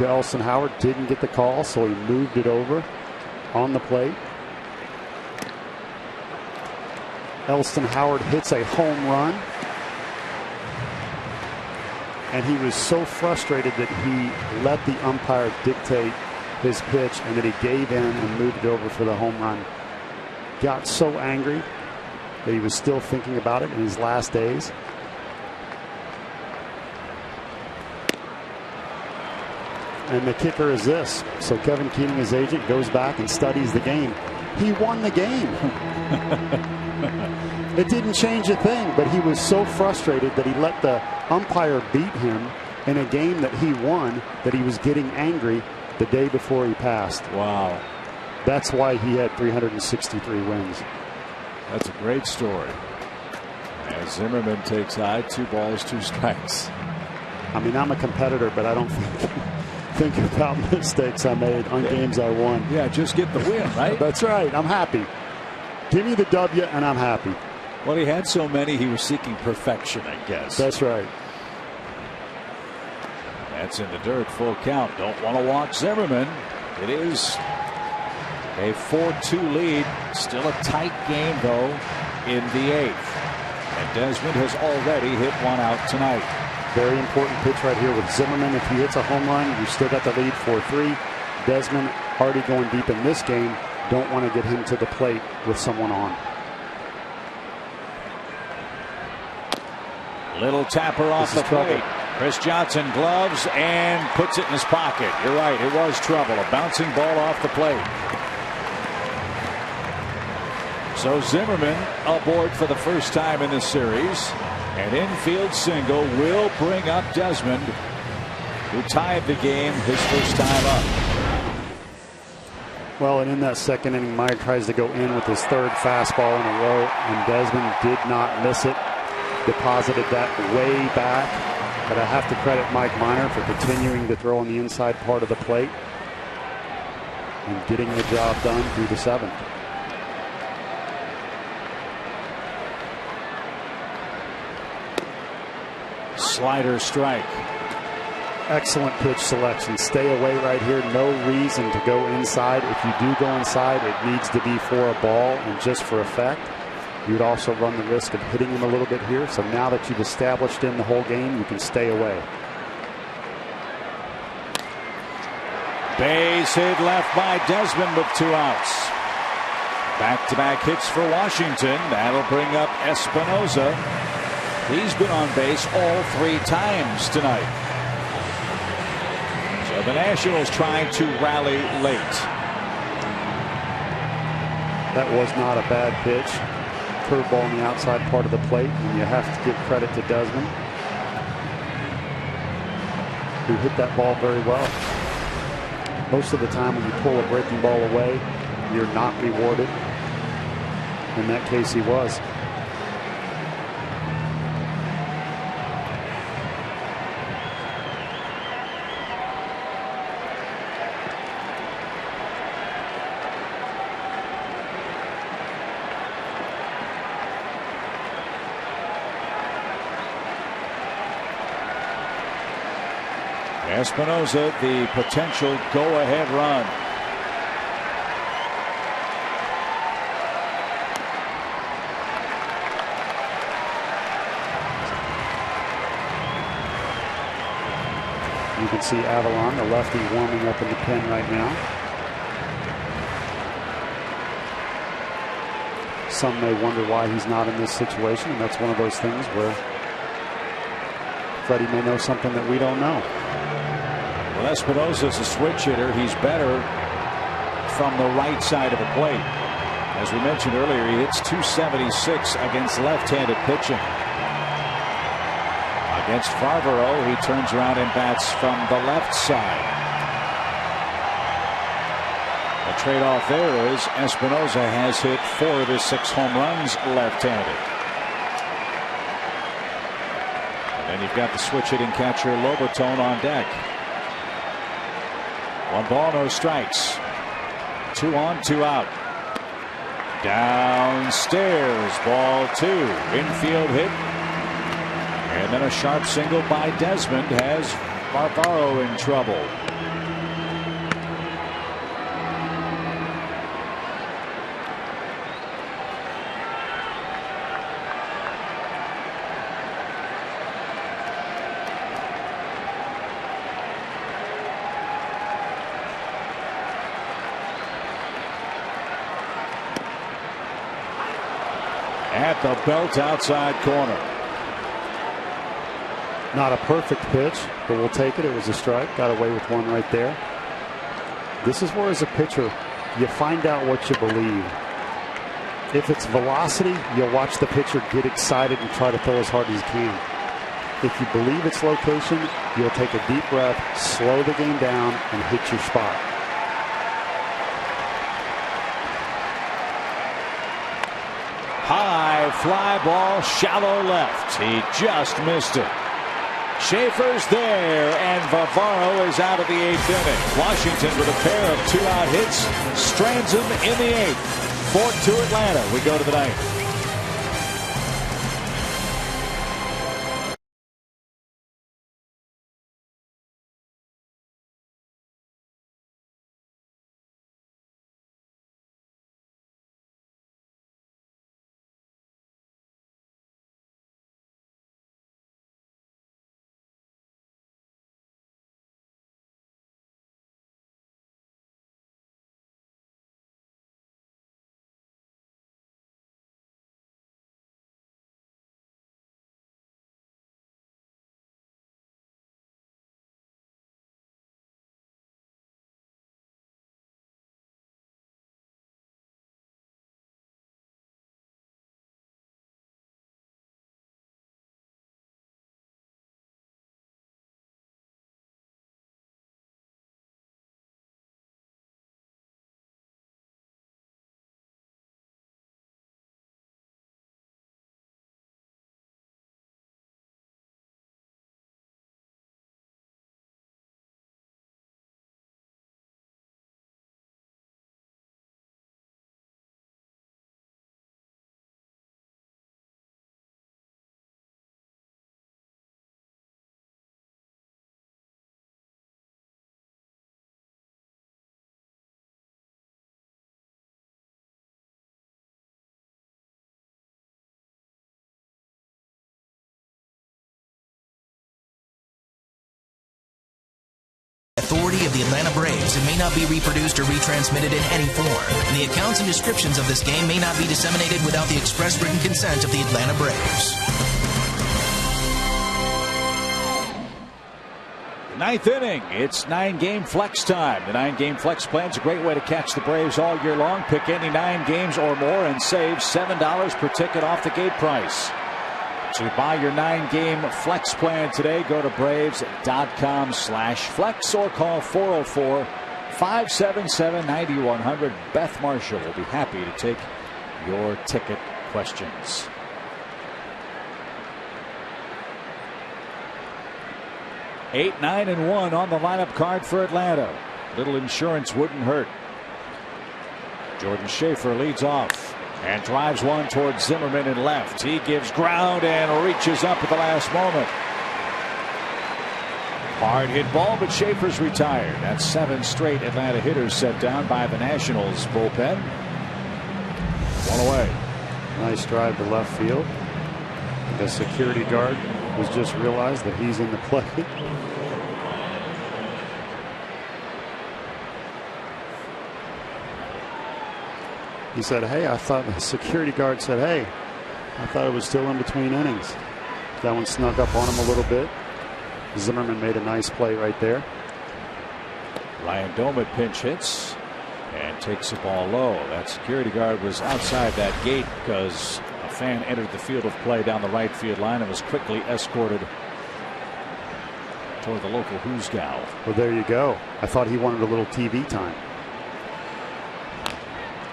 Elston Howard. Didn't get the call, so he moved it over on the plate. Elston Howard hits a home run. And he was so frustrated that he let the umpire dictate his pitch and that he gave in and moved it over for the home run. Got so angry that he was still thinking about it in his last days. And the kicker is this. So Kevin Keating, his agent, goes back and studies the game. He won the game. It didn't change a thing, but he was so frustrated that he let the umpire beat him in a game that he won that he was getting angry the day before he passed. Wow. That's why he had 363 wins. That's a great story. As Zimmerman takes high, 2 balls, 2 strikes. I mean, I'm a competitor, but I don't think about mistakes I made on games I won. Yeah, just get the win, right? That's right. I'm happy. Give me the W and I'm happy. Well, he had so many, he was seeking perfection, I guess. That's right. That's in the dirt, full count. Don't want to walk Zimmerman. It is a 4-2 lead. Still a tight game, though, in the 8th. And Desmond has already hit 1 out tonight. Very important pitch right here with Zimmerman. If he hits a home run, you still got the lead 4-3. Desmond already going deep in this game. Don't want to get him to the plate with someone on. Little tapper off the plate. Chris Johnson gloves and puts it in his pocket. You're right, it was trouble. A bouncing ball off the plate. So Zimmerman aboard for the first time in this series. An infield single will bring up Desmond. who tied the game his first time up. Well, and in that second inning, Meyer tries to go in with his third fastball in a row, and Desmond did not miss it. Deposited that way back. But I have to credit Mike Minor for continuing to throw on the inside part of the plate and getting the job done through the seventh. Slider strike. Excellent pitch selection. Stay away right here. No reason to go inside. If you do go inside, it needs to be for a ball and just for effect. You would also run the risk of hitting him a little bit here. So now that you've established him the whole game, you can stay away. Base hit left by Desmond with 2 outs. Back-to-back hits for Washington. That'll bring up Espinosa. He's been on base all 3 times tonight. So the Nationals trying to rally late. That was not a bad pitch. Curveball on the outside part of the plate, and you have to give credit to Desmond, who hit that ball very well. Most of the time when you pull a breaking ball away, you're not rewarded. In that case, he was. Espinosa, the potential go-ahead run. You can see Avalon, the lefty, warming up in the pen right now. Some may wonder why he's not in this situation, and that's one of those things where Freddie may know something that we don't know. Well, Espinosa's a switch hitter. He's better from the right side of the plate. As we mentioned earlier, he hits .276 against left-handed pitching. Against Favreau, he turns around and bats from the left side. The trade-off there is Espinosa has hit 4 of his 6 home runs left-handed. And then you've got the switch-hitting catcher Lobaton on deck. 1 ball, no strikes. 2 on, 2 out. Downstairs, ball 2. Infield hit. And then a sharp single by Desmond has Barbaro in trouble. At the belt outside corner. Not a perfect pitch, but we'll take it. It was a strike. Got away with 1 right there. This is where, as a pitcher, you find out what you believe. If it's velocity, you'll watch the pitcher get excited and try to throw as hard as he can. If you believe it's location, you'll take a deep breath, slow the game down, and hit your spot. High fly ball, shallow left. He just missed it. Schaefer's there, and Varvaro is out of the 8th inning. Washington with a pair of 2-out hits strands him in the 8th. 4-2 Atlanta. We go to the 9th. Authority of the Atlanta Braves and may not be reproduced or retransmitted in any form. And the accounts and descriptions of this game may not be disseminated without the express written consent of the Atlanta Braves. Ninth inning. It's 9-game flex time. The 9-game flex plan is a great way to catch the Braves all year long. Pick any 9 games or more and save $7 per ticket off the gate price. To buy your 9-game flex plan today, go to Braves.com/flex or call 404-577-9100. Beth Marshall will be happy to take your ticket questions. Eight, 9, and 1 on the lineup card for Atlanta. Little insurance wouldn't hurt. Jordan Schaefer leads off and drives one towards Zimmerman in left. He gives ground and reaches up at the last moment. Hard hit ball, but Schaefer's retired. That's 7 straight Atlanta hitters set down by the Nationals bullpen. One away. Nice drive to left field. The security guard was just realized that he's in the play. He said, hey, I thought the security guard said, hey, I thought it was still in between innings. That one snuck up on him a little bit. Zimmerman made a nice play right there. Ryan Domet pinch hits and takes the ball low. That security guard was outside that gate because a fan entered the field of play down the right field line and was quickly escorted toward the local Hoosgow. Well, there you go. I thought he wanted a little TV time.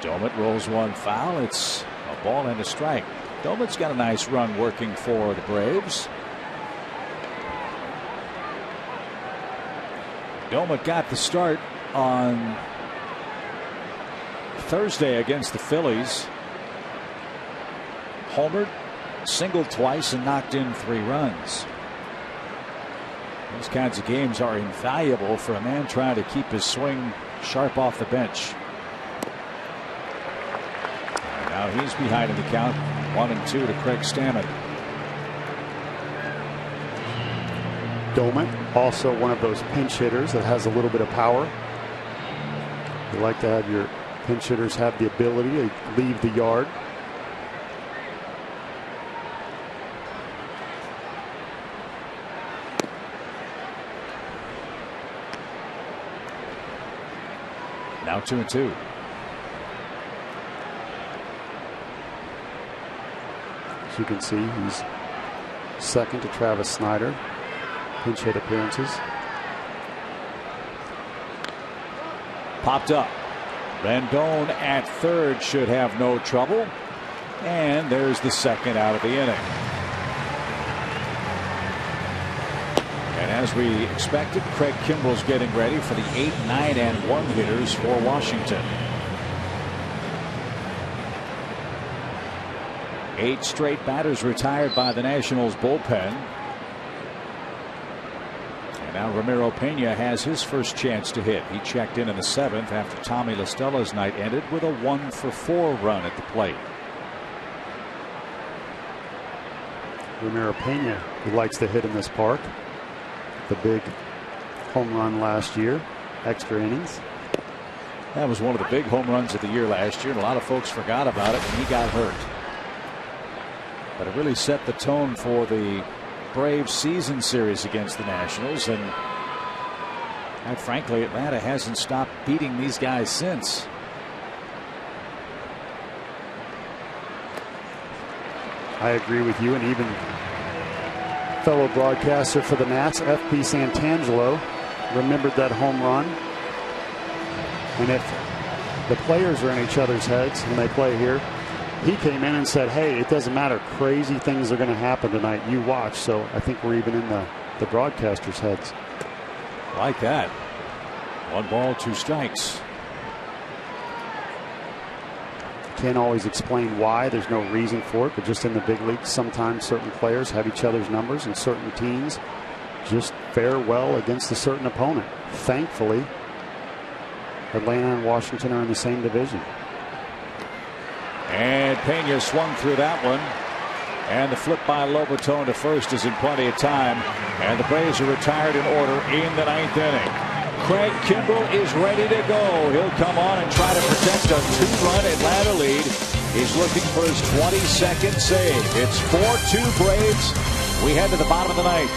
Domet rolls one foul. It's a ball and a strike. Domet's got a nice run working for the Braves. Domet got the start on Thursday against the Phillies. Homered, singled twice, and knocked in 3 runs. Those kinds of games are invaluable for a man trying to keep his swing sharp off the bench. And now he's behind in the count, 1-2 to Craig Stammen. Domet, also one of those pinch hitters that has a little bit of power. You like to have your pinch hitters have the ability to leave the yard. Now 2-2. As you can see, he's second to Travis Snyder. Pinch hit appearances. Popped up. Rendon at third should have no trouble. And there's the second out of the inning. And as we expected, Craig Kimbrell's getting ready for the 8, 9, and 1 hitters for Washington. 8 straight batters retired by the Nationals bullpen. And now Ramiro Pena has his first chance to hit. He checked in the 7th after Tommy La Stella's night ended with a 1-for-4 run at the plate. Ramiro Pena, he likes to hit in this park. The big home run last year, extra innings. That was one of the big home runs of the year last year, and a lot of folks forgot about it when he got hurt. But it really set the tone for the Braves season series against the Nationals, and quite frankly, Atlanta hasn't stopped beating these guys since. I agree with you, and even fellow broadcaster for the Nats, F.P. Santangelo, remembered that home run. And if the players are in each other's heads when they play here, he came in and said, hey, it doesn't matter. Crazy things are going to happen tonight. You watch. So I think we're even in the broadcasters' heads. Like that. 1 ball, 2 strikes. Can't always explain why. There's no reason for it. But just in the big leagues, sometimes certain players have each other's numbers and certain teams just fare well against a certain opponent. Thankfully, Atlanta and Washington are in the same division. And Pena swung through that one. And the flip by Lobaton to first is in plenty of time. And the Braves are retired in order in the 9th inning. Craig Kimbrel is ready to go. He'll come on and try to protect a 2-run Atlanta lead. He's looking for his 22nd save. It's 4-2 Braves. We head to the bottom of the ninth.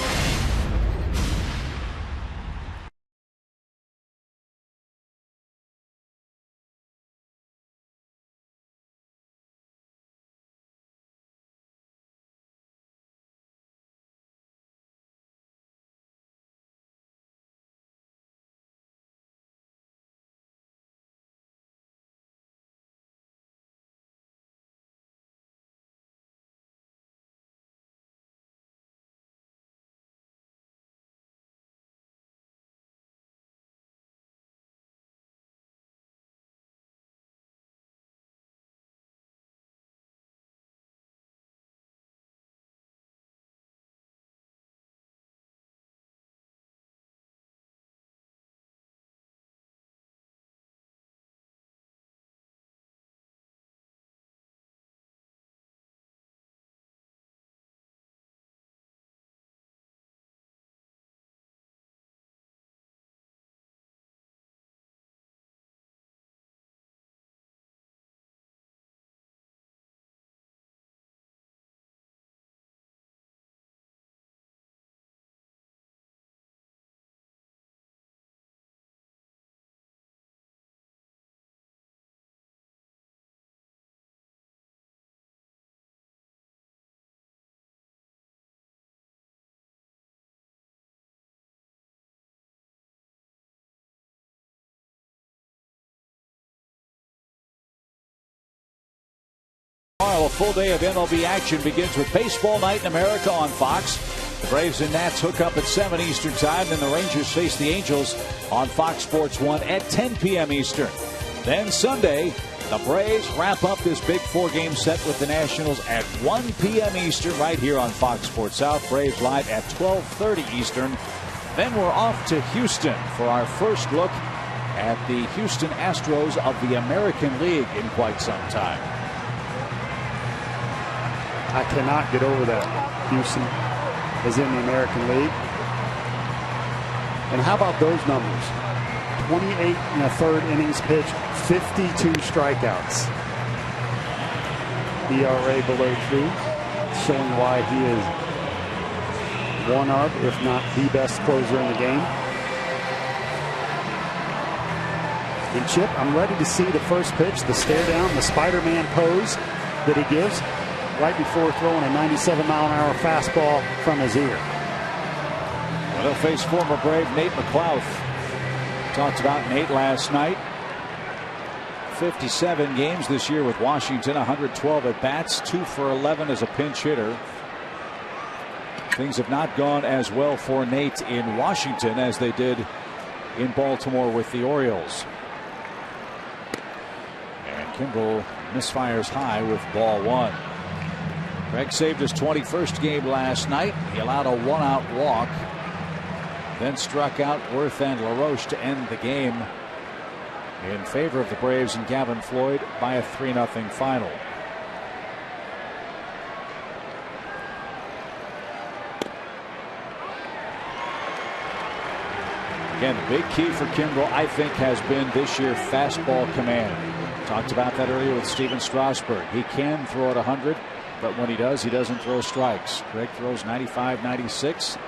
Tomorrow, a full day of MLB action begins with Baseball Night in America on Fox. The Braves and Nats hook up at 7 Eastern Time. Then the Rangers face the Angels on Fox Sports 1 at 10 p.m. Eastern. Then Sunday, the Braves wrap up this big 4-game set with the Nationals at 1 p.m. Eastern right here on Fox Sports South. Braves live at 12:30 Eastern. Then we're off to Houston for our first look at the Houston Astros of the American League in quite some time. I cannot get over that. Houston is in the American League. And how about those numbers? 28 1/3 innings pitched, 52 strikeouts. ERA below 2, showing why he is one of, if not the best closer in the game. And Chip, I'm ready to see the first pitch, the stare down, the Spider-Man pose that he gives right before throwing a 97-mile-an-hour fastball from his ear. Well, they'll face former Brave Nate McLouth. Talked about Nate last night. 57 games this year with Washington, 112 at bats, 2 for 11 as a pinch hitter. Things have not gone as well for Nate in Washington as they did in Baltimore with the Orioles. And Kimbrel misfires high with ball 1. Craig saved his 21st game last night. He allowed a 1-out walk, then struck out Worth and LaRoche to end the game in favor of the Braves and Gavin Floyd by a 3-0 final. Again, the big key for Kimbrel, I think, has been this year fastball command. Talked about that earlier with Steven Strasburg. He can throw at 100. But when he does, he doesn't throw strikes. Craig throws 95, 96.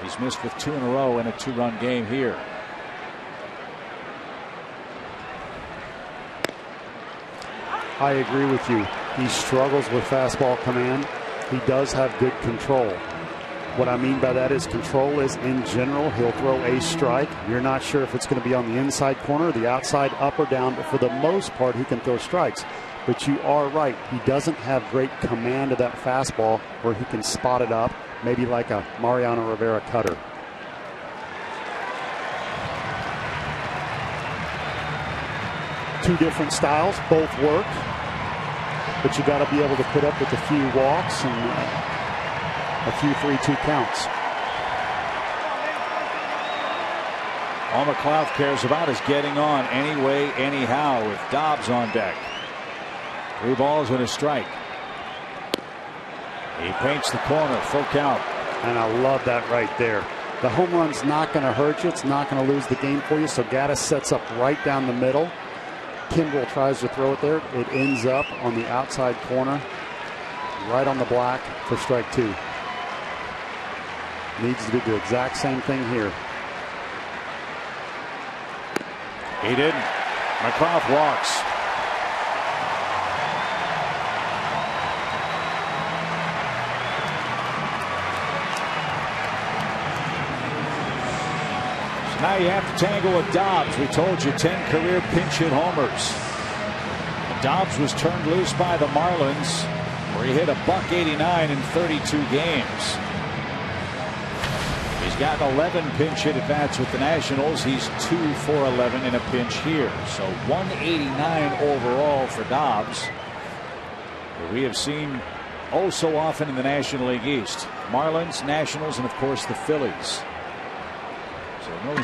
He's missed with 2 in a row in a 2-run game here. I agree with you. He struggles with fastball command. He does have good control. What I mean by that is control is, in general, he'll throw a strike. You're not sure if it's going to be on the inside corner, the outside, up or down, but for the most part, he can throw strikes. But you are right. He doesn't have great command of that fastball where he can spot it up, maybe like a Mariano Rivera cutter. Two different styles, both work. But you got to be able to put up with a few walks and a few 3-2 counts. All McLouth cares about is getting on anyway, anyhow, with Dobbs on deck. 3 balls and a strike. He paints the corner, full count. And I love that right there. The home run's not going to hurt you. It's not going to lose the game for you. So Gaddis sets up right down the middle. Kimbrel tries to throw it there. It ends up on the outside corner, right on the black for strike 2. Needs to do the exact same thing here. He didn't. McCroft walks. Now you have to tangle with Dobbs. We told you 10 career pinch hit homers. Dobbs was turned loose by the Marlins, where he hit a .189 in 32 games. He's got 11 pinch hit at bats with the Nationals. He's 2 for 11 in a pinch here. So 189 overall for Dobbs. But we have seen oh so often in the National League East. Marlins, Nationals, and of course the Phillies. So no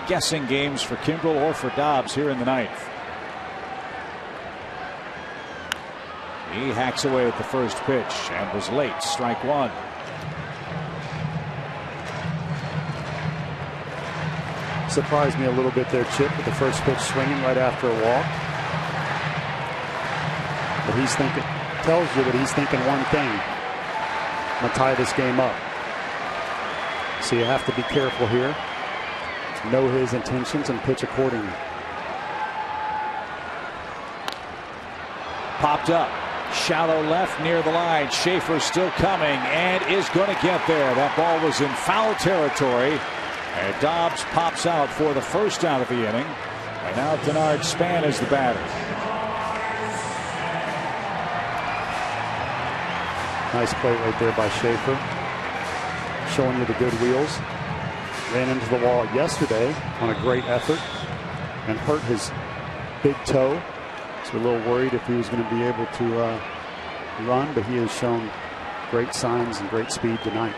guessing games for Kimbrel or for Dobbs here in the ninth. He hacks away at the first pitch and was late. Strike 1. Surprised me a little bit there, Chip, with the first pitch swinging right after a walk. But he's thinking, tells you that he's thinking one thing: I'm going to tie this game up. So you have to be careful here, know his intentions, and pitch accordingly. Popped up, shallow left near the line. Schaefer still coming and is going to get there. That ball was in foul territory, and Dobbs pops out for the first out of the inning. And now Denard Span is the batter. Nice play right there by Schaefer, showing you the good wheels. Ran into the wall yesterday on a great effort and hurt his big toe. So a little worried if he was going to be able to run, but he has shown great signs and great speed tonight.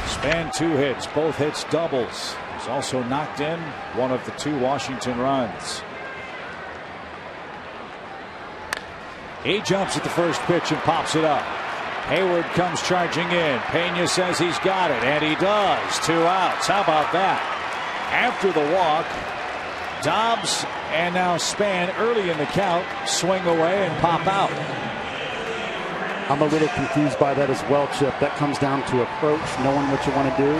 Span 2 hits, both hits doubles. He's also knocked in one of the 2 Washington runs. He jumps at the first pitch and pops it up. Hayward comes charging in. Pena says he's got it, and he does. 2 outs. How about that? After the walk, Dobbs and now Span early in the count swing away and pop out. I'm a little confused by that as well, Chip. That comes down to approach, knowing what you want to do.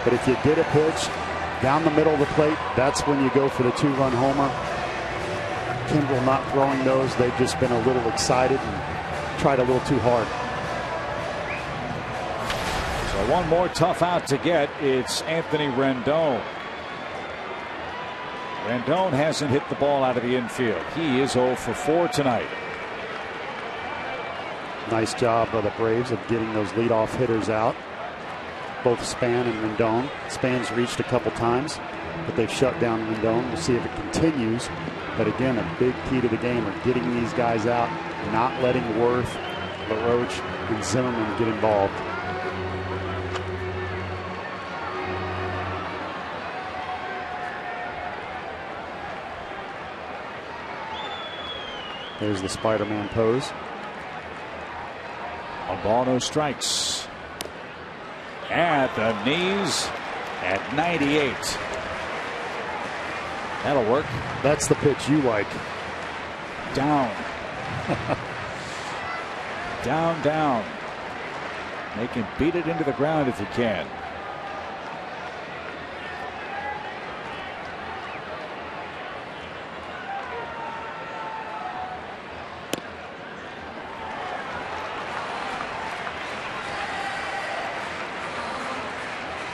But if you get a pitch down the middle of the plate, that's when you go for the 2-run homer. Kimbrel not throwing those. They've just been a little excited and tried a little too hard. So one more tough out to get. It's Anthony Rendon. Rendon hasn't hit the ball out of the infield. He is 0 for 4 tonight. Nice job by the Braves of getting those leadoff hitters out. Both Span and Rendon. Span's reached a couple times, but they've shut down Rendon. We'll see if it continues. But again, a big key to the game are getting these guys out, not letting Worth, LaRoche, and Zimmerman get involved. There's the Spider-Man pose. A ball, no strikes. At the knees at 98. That'll work. That's the pitch you like. Down. Down, down. They can beat it into the ground if you can.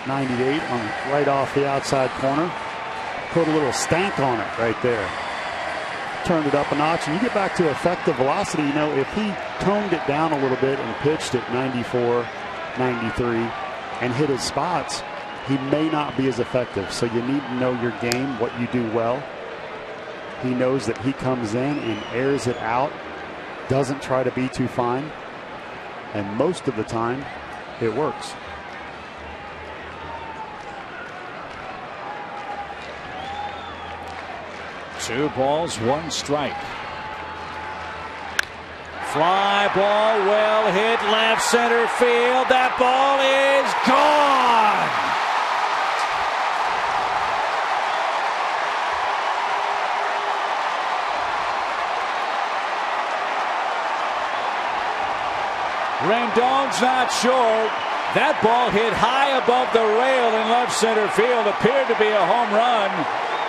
.98 on right off the outside corner. Put a little stank on it right there. Turned it up a notch, and you get back to effective velocity. You know, if he toned it down a little bit and pitched at 94, 93, and hit his spots, he may not be as effective. So you need to know your game, what you do well. He knows that he comes in and airs it out, doesn't try to be too fine, and most of the time it works. Two balls, one strike. Fly ball, well hit, left center field. That ball is gone. Rendon's not sure. That ball hit high above the rail in left center field. Appeared to be a home run.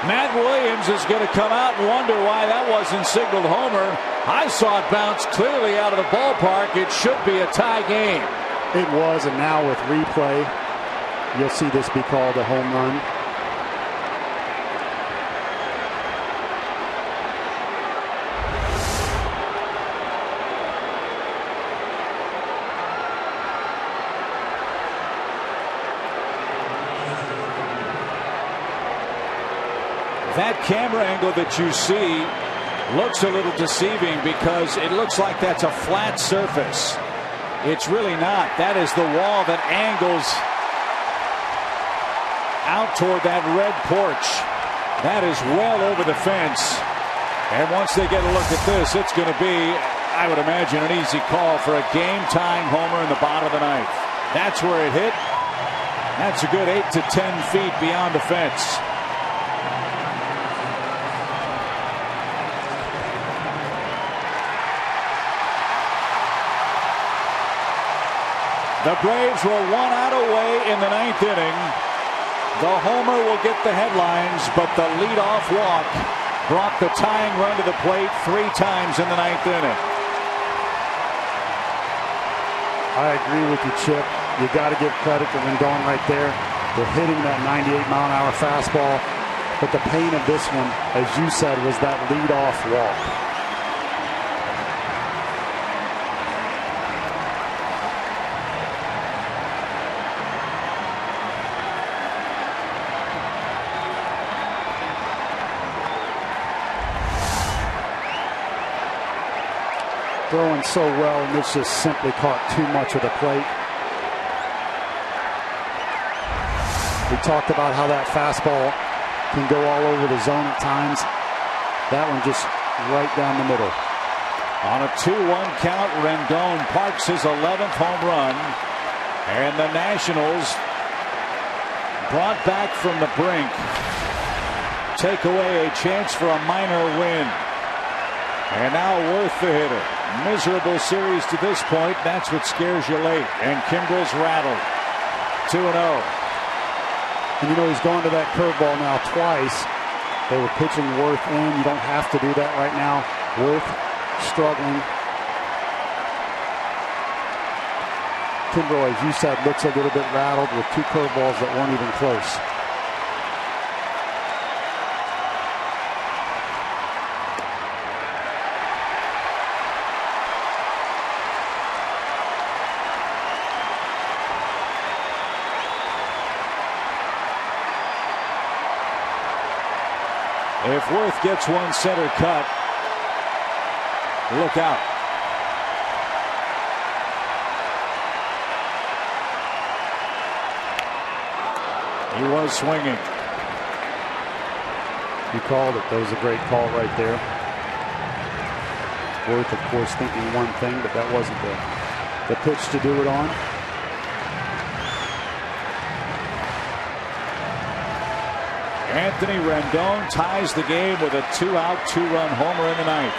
Matt Williams is going to come out and wonder why that wasn't signaled homer. I saw it bounce clearly out of the ballpark. It should be a tie game. It was, and now with replay, you'll see this be called a home run. That camera angle that you see looks a little deceiving because it looks like that's a flat surface. It's really not. That is the wall that angles out toward that red porch. That is well over the fence. And once they get a look at this, it's going to be, I would imagine, an easy call for a game-tying homer in the bottom of the ninth. That's where it hit. That's a good 8 to 10 feet beyond the fence. The Braves were 1 out away in the ninth inning. The homer will get the headlines, but the leadoff walk brought the tying run to the plate 3 times in the ninth inning. I agree with you, Chip. You got to give credit to Rendon right there. They're hitting that 98-mile-an-hour fastball. But the pain of this one, as you said, was that leadoff walk. Throwing so well, and it's just simply caught too much of the plate. We talked about how that fastball can go all over the zone at times. That one just right down the middle. On a 2-1 count, Rendon parks his 11th home run, and the Nationals, brought back from the brink, take away a chance for a minor win. And now Worth the hitter. Miserable series to this point. That's what scares you late. And Kimbrel's rattled. 2-0. And you know, he's gone to that curveball now twice. They were pitching Worth in. You don't have to do that right now. Worth struggling. Kimbrel, as you said, looks a little bit rattled with 2 curveballs that weren't even close. If Worth gets one center cut, look out. He was swinging. You called it. That was a great call right there. Worth, of course, thinking one thing, but that wasn't the pitch to do it on. Anthony Rendon ties the game with a 2-out, 2-run homer in the ninth.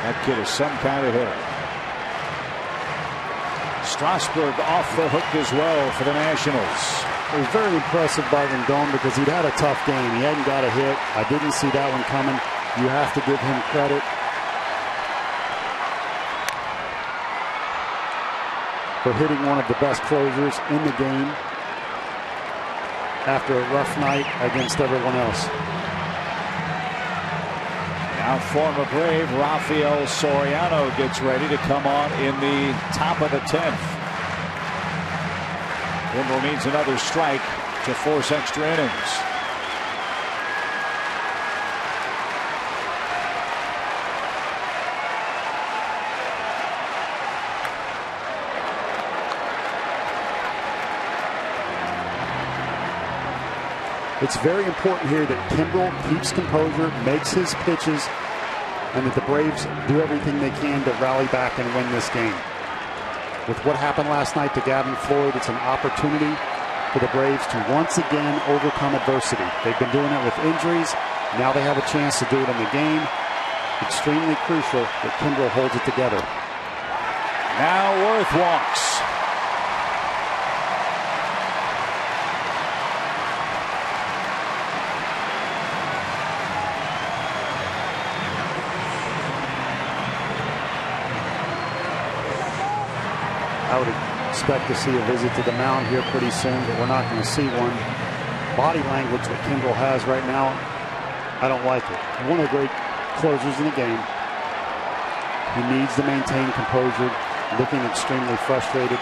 That kid is some kind of hitter. Strasburg off the hook as well for the Nationals. It was very impressive by Rendon because he'd had a tough game. He hadn't got a hit. I didn't see that one coming. You have to give him credit for hitting one of the best closers in the game after a rough night against everyone else. Now former Brave Rafael Soriano gets ready to come on in the top of the 10th. Kimbrel needs another strike to force extra innings. It's very important here that Kimbrel keeps composure, makes his pitches, and that the Braves do everything they can to rally back and win this game. With what happened last night to Gavin Floyd, it's an opportunity for the Braves to once again overcome adversity. They've been doing it with injuries. Now they have a chance to do it in the game. Extremely crucial that Kimbrel holds it together. Now Worth walks. I would expect to see a visit to the mound here pretty soon, but we're not going to see one. Body language that Kimbrel has right now, I don't like it. One of the great closers in the game. He needs to maintain composure, looking extremely frustrated.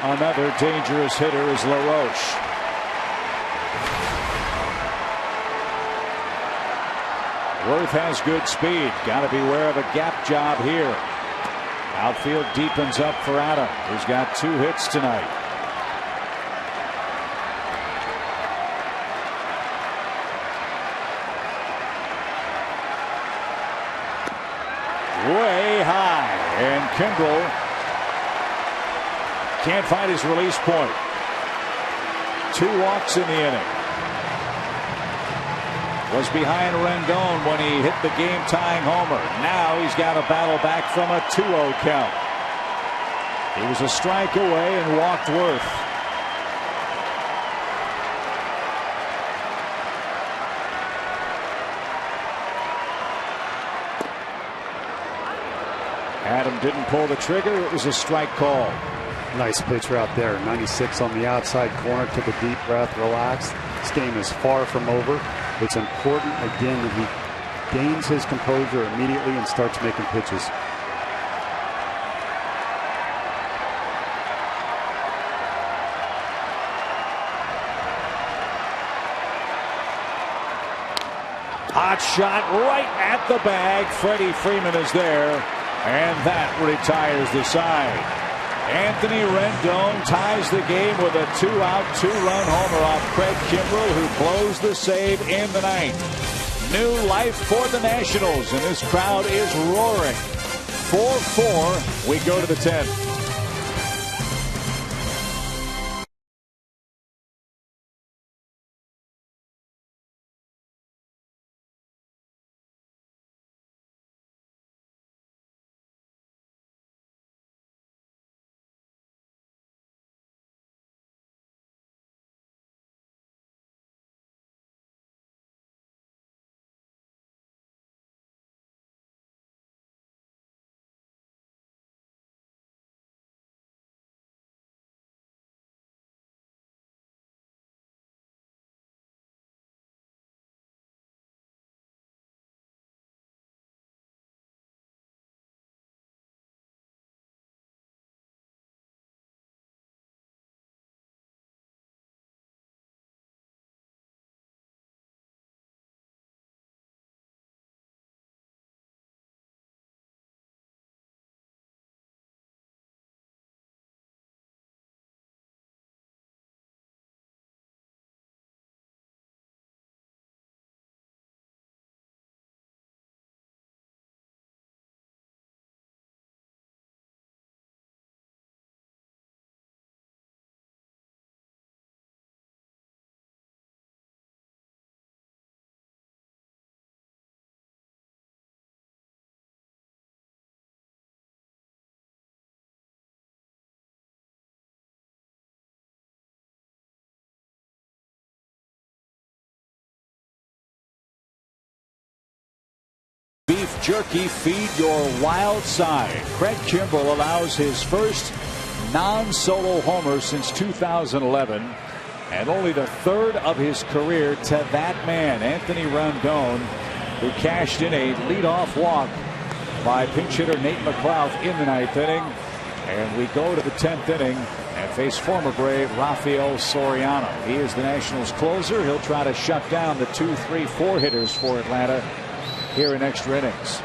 Another dangerous hitter is LaRoche. Worth has good speed. Got to beware of a gap job here. Outfield deepens up for Adam, who's got 2 hits tonight. Way high, and Kimbrel can't find his release point. 2 walks in the inning. Was behind Rendon when he hit the game-tying homer. Now he's got to battle back from a 2-0 count. He was a strike away and walked Worth. Adam didn't pull the trigger. It was a strike call. Nice pitcher out there. 96 on the outside corner. Took a deep breath, relaxed. This game is far from over. It's important, again, that he gains his composure immediately and starts making pitches. Hot shot right at the bag. Freddie Freeman is there, and that retires the side. Anthony Rendon ties the game with a 2-out, 2-run homer off Craig Kimbrel, who blows the save in the 9th. New life for the Nationals, and this crowd is roaring. 4-4, we go to the 10th. Beef jerky, feed your wild side. Craig Kimbrel allows his first non-solo homer since 2011, and only the 3rd of his career to that man, Anthony Rendon, who cashed in a leadoff walk by pinch hitter Nate McLouth in the 9th inning. And we go to the 10th inning and face former Brave Rafael Soriano. He is the Nationals closer. He'll try to shut down the 2, 3, 4 hitters for Atlanta here in extra innings.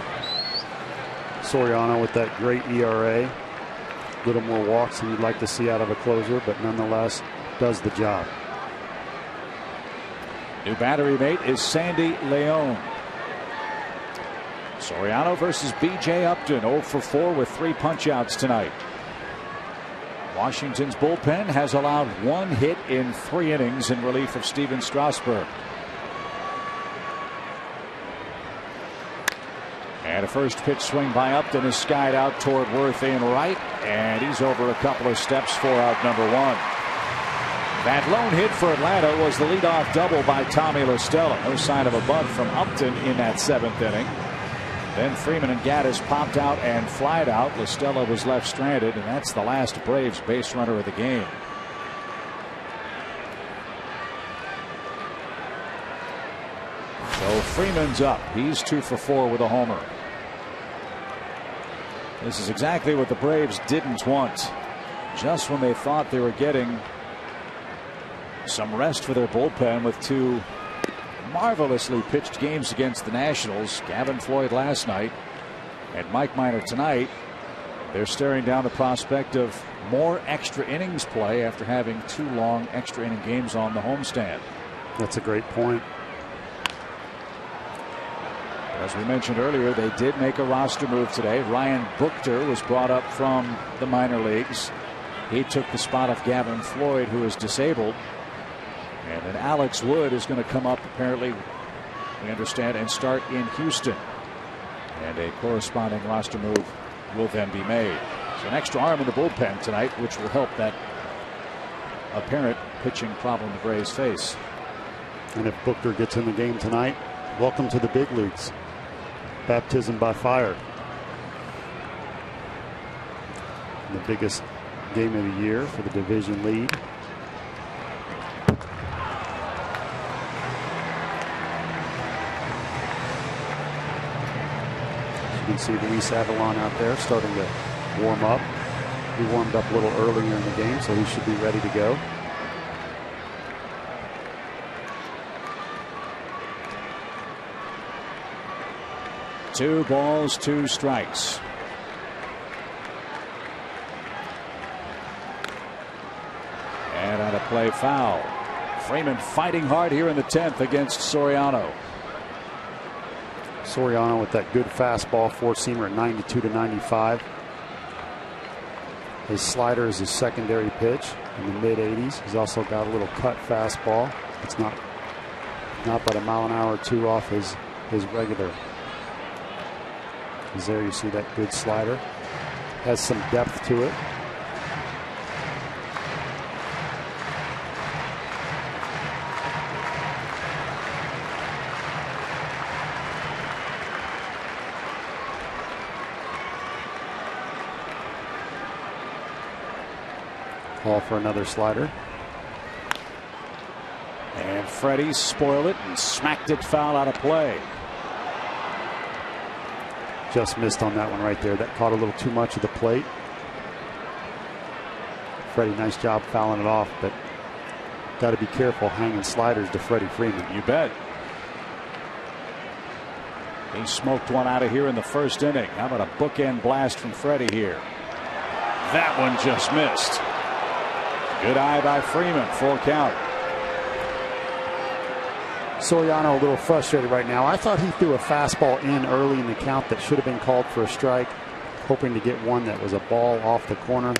Soriano with that great ERA. A little more walks than you'd like to see out of a closer, but nonetheless does the job. New battery mate is Sandy Leon. Soriano versus B.J. Upton, 0 for 4 with 3 punch-outs tonight. Washington's bullpen has allowed 1 hit in 3 innings in relief of Steven Strasburg. And a first pitch swing by Upton is skied out toward Worth in right, and he's over a couple of steps for out number 1. That lone hit for Atlanta was the leadoff double by Tommy La Stella. No sign of a bunt from Upton in that 7th inning. Then Freeman and Gaddis popped out and flied out. La Stella was left stranded, and that's the last Braves base runner of the game. So Freeman's up. He's 2 for 4 with a homer. This is exactly what the Braves didn't want. Just when they thought they were getting some rest for their bullpen with 2 marvelously pitched games against the Nationals, Gavin Floyd last night and Mike Minor tonight, they're staring down the prospect of more extra innings play after having 2 long extra inning games on the homestand. That's a great point. As we mentioned earlier, they did make a roster move today. Ryan Buchter was brought up from the minor leagues. He took the spot of Gavin Floyd, who is disabled. And then Alex Wood is going to come up, apparently, we understand, and start in Houston. And a corresponding roster move will then be made. So an extra arm in the bullpen tonight, which will help that apparent pitching problem the Braves face. And if Buchter gets in the game tonight, welcome to the big leagues. Baptism by fire. The biggest game of the year for the division lead. You can see Luis Avalon out there starting to warm up. He warmed up a little earlier in the game, so he should be ready to go. Two balls, 2 strikes. And on a play foul. Freeman fighting hard here in the 10th against Soriano. Soriano with that good fastball, 4-seamer at 92 to 95. His slider is his secondary pitch in the mid-80s. He's also got a little cut fastball. It's not but a mile an hour or 2 off his regular. As there you see that good slider. Has some depth to it. Call for another slider. And Freddie spoiled it and smacked it foul out of play. Just missed on that one right there. That caught a little too much of the plate. Freddie, nice job fouling it off, but got to be careful hanging sliders to Freddie Freeman. You bet. He smoked one out of here in the 1st inning. How about a bookend blast from Freddie here? That one just missed. Good eye by Freeman. Full count. Soriano a little frustrated right now. I thought he threw a fastball in early in the count that should have been called for a strike, hoping to get one that was a ball off the corner.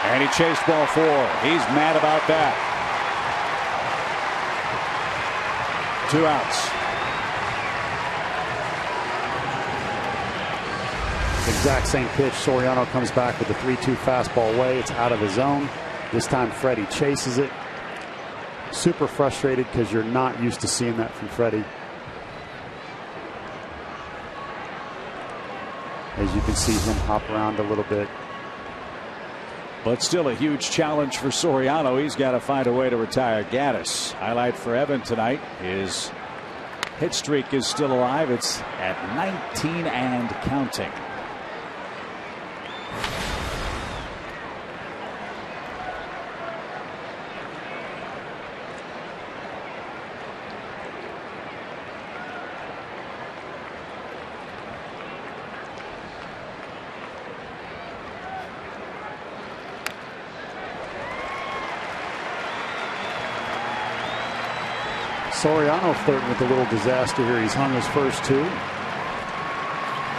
And he chased ball 4. He's mad about that. 2 outs. Exact same pitch. Soriano comes back with the 3-2 fastball away. It's out of his zone. This time Freddie chases it. Super frustrated because you're not used to seeing that from Freddie. As you can see him hop around a little bit. But still a huge challenge for Soriano. He's got to find a way to retire Gaddis. Highlight for Evan tonight. His hit streak is still alive. It's at 19 and counting. Soriano flirting with a little disaster here. He's hung his first 2.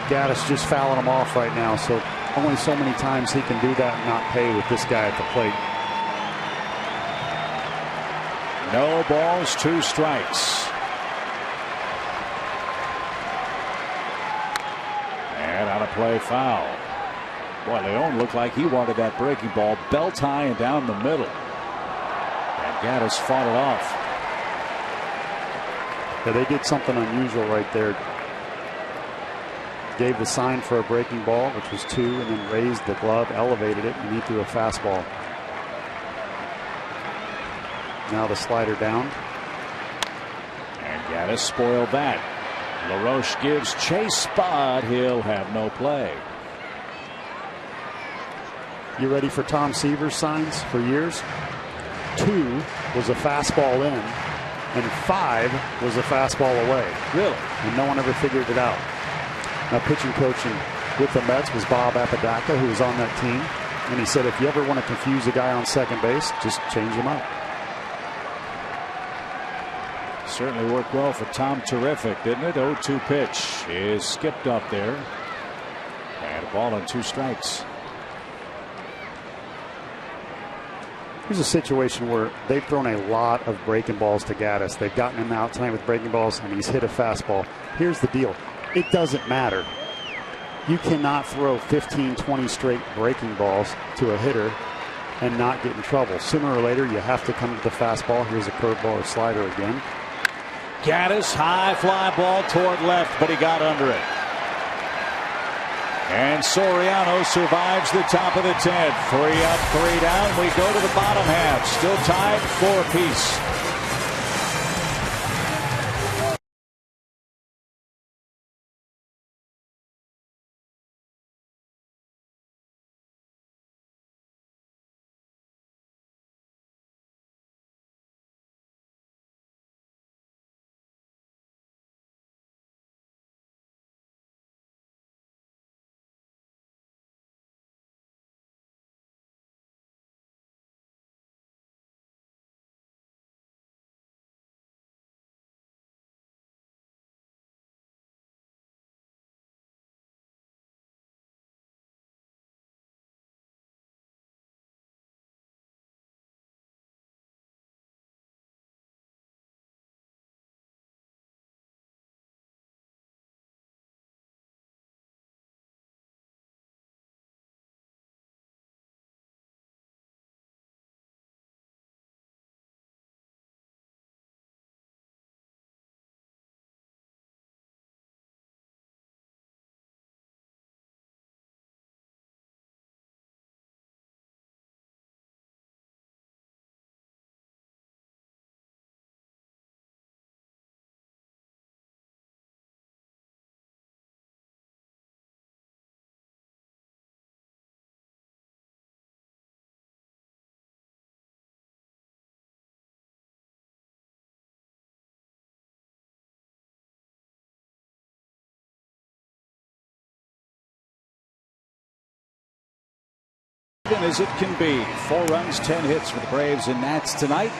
Gaddis just fouling him off right now, so only so many times he can do that and not pay with this guy at the plate. No balls, 2 strikes. And on a play, foul. Boy, Leon looked like he wanted that breaking ball belt high and down the middle. And Gaddis fought it off. Yeah, they did something unusual right there. Gave the sign for a breaking ball, which was 2, and then raised the glove, elevated it, and he threw a fastball. Now the slider down. And Gaddis spoiled that. LaRoche gives chase, but he'll have no play. You ready for Tom Seaver's signs for years? 2 was a fastball in, and 5 was a fastball away. Really? And no one ever figured it out. Now, pitching coaching with the Mets was Bob Apodaca, who was on that team. And he said, if you ever want to confuse a guy on second base, just change him up. Certainly worked well for Tom Terrific, didn't it? 0-2 pitch is skipped up there. And a ball on 2 strikes. Here's a situation where they've thrown a lot of breaking balls to Gaddis. They've gotten him out tonight with breaking balls, and he's hit a fastball. Here's the deal. It doesn't matter. You cannot throw 15, 20 straight breaking balls to a hitter and not get in trouble. Sooner or later, you have to come to the fastball. Here's a curveball or slider again. Gaddis, high fly ball toward left, but he got under it. And Soriano survives the top of the 10th. 3 up, 3 down. We go to the bottom half. Still tied 4 apiece. As it can be. 4 runs, 10 hits for the Braves and Nats tonight.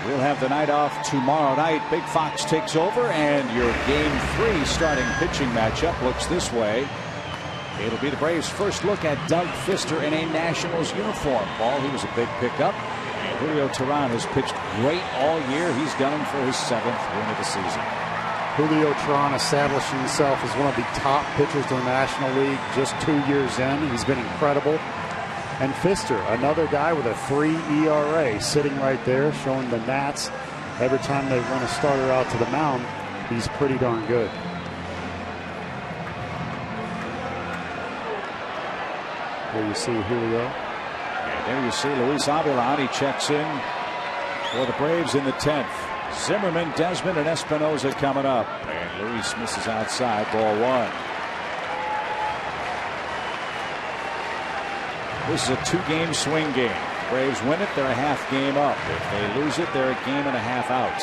We'll have the night off tomorrow night. Big Fox takes over, and your Game 3 starting pitching matchup looks this way. It'll be the Braves' first look at Doug Fister in a Nationals uniform. Paul, he was a big pickup. And Julio Teheran has pitched great all year. He's gunning for his 7th win of the season. Julio Teheran establishing himself as one of the top pitchers in the National League just 2 years in. He's been incredible. And Fister, another guy with a 3 ERA, sitting right there, showing the Nats every time they run a starter out to the mound, he's pretty darn good. There you see Julio. And there you see Luis Avilan. He checks in for the Braves in the 10th. Zimmerman, Desmond, and Espinosa coming up. And Luis misses outside, ball 1. This is a 2-game swing game. The Braves win it, they're a half game up. If they lose it, they're a game and a half out.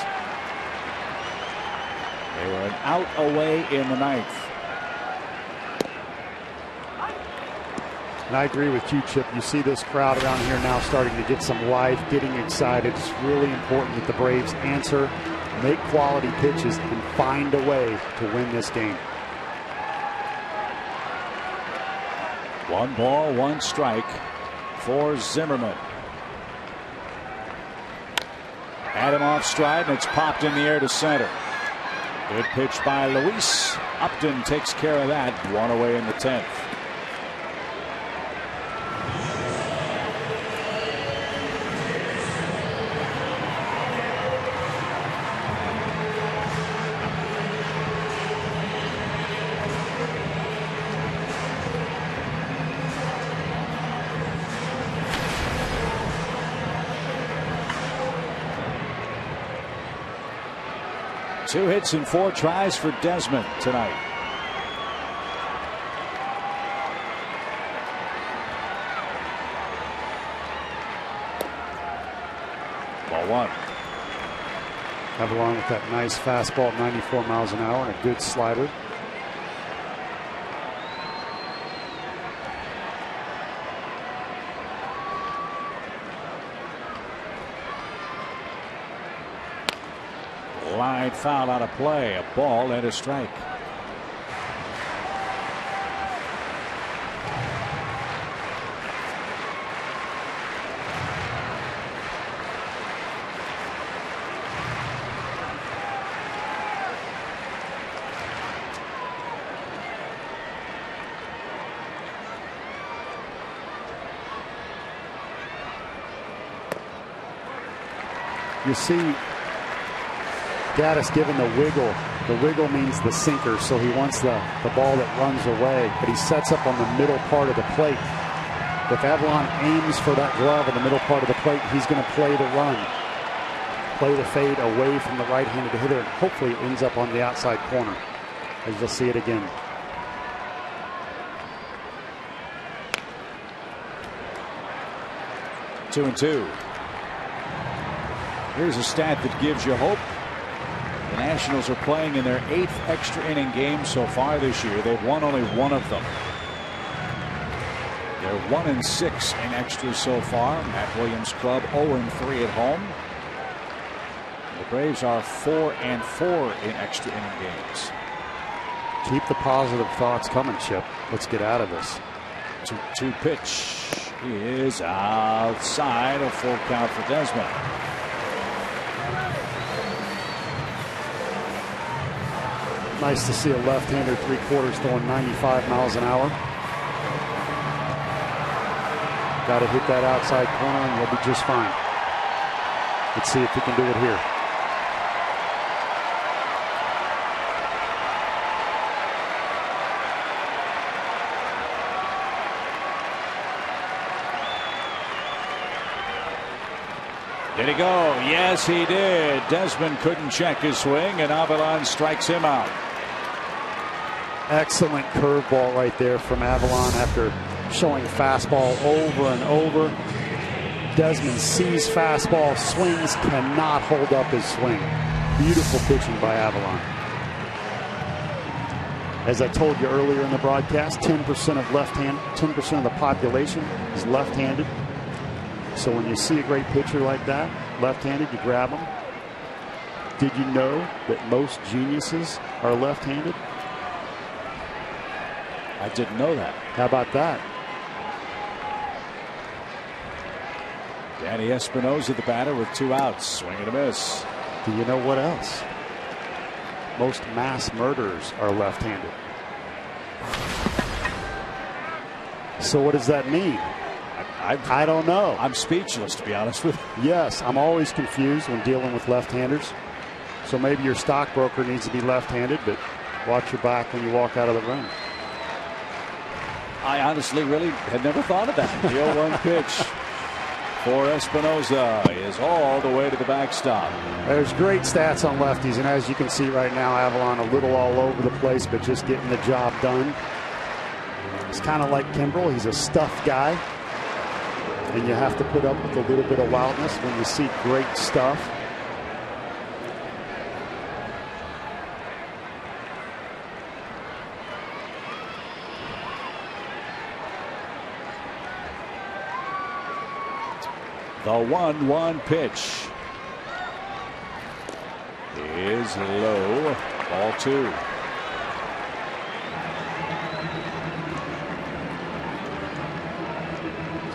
They were an out away in the 9th. And I agree with you, Chip. You see this crowd around here now starting to get some life, getting excited. It's really important that the Braves answer make quality pitches, and find a way to win this game. 1 ball, 1 strike for Zimmerman. Had him off stride, and it's popped in the air to center. Good pitch by Luis. Upton takes care of that. 1 away in the 10th. Two hits and 4 tries for Desmond tonight. Ball 1. Avalon with that nice fastball at 94 miles an hour and a good slider. Line foul out of play. A ball and a strike. You see Gaddis given the wiggle. The wiggle means the sinker, so he wants the ball that runs away, but he sets up on the middle part of the plate. If Avalon aims for that glove in the middle part of the plate, he's going to play the run, play the fade away from the right-handed hitter, and hopefully it ends up on the outside corner, as you'll see it again. Two and 2. Here's a stat that gives you hope. The Nationals are playing in their 8th extra inning game so far this year. They've won only 1 of them. They're 1-6 in extras so far. Matt Williams' club 0-3 at home. The Braves are 4-4 in extra inning games. Keep the positive thoughts coming, Chip. Let's get out of this. 2-2 pitch. He is outside. A full count for Desmond. Nice to see a left-hander 3/4 throwing 95 miles an hour. Got to hit that outside corner and he'll be just fine. Let's see if he can do it here. Did he go? Yes, he did. Desmond couldn't check his swing, and Avalon strikes him out. Excellent curveball right there from Avalon after showing fastball over and over. Desmond sees fastball, swings, cannot hold up his swing. Beautiful pitching by Avalon. As I told you earlier in the broadcast, 10% of left-hand, 10% of the population is left-handed. So when you see a great pitcher like that, left-handed, you grab him. Did you know that most geniuses are left-handed? I didn't know that. How about that? Danny Espinosa, the batter, with 2 outs. Swing and a miss. Do you know what else? Most mass murderers are left-handed. So what does that mean? I don't know. I'm speechless, to be honest with you. Yes, I'm always confused when dealing with left-handers. So maybe your stockbroker needs to be left-handed, but watch your back when you walk out of the room. I honestly really had never thought of that. The 0-1 pitch for Espinosa is all the way to the backstop. There's great stats on lefties, and as you can see right now, Avalon a little all over the place, but just getting the job done. It's kind of like Kimbrel. He's a stuffed guy, and you have to put up with a little bit of wildness when you see great stuff. The 1-1 pitch is low. Ball 2.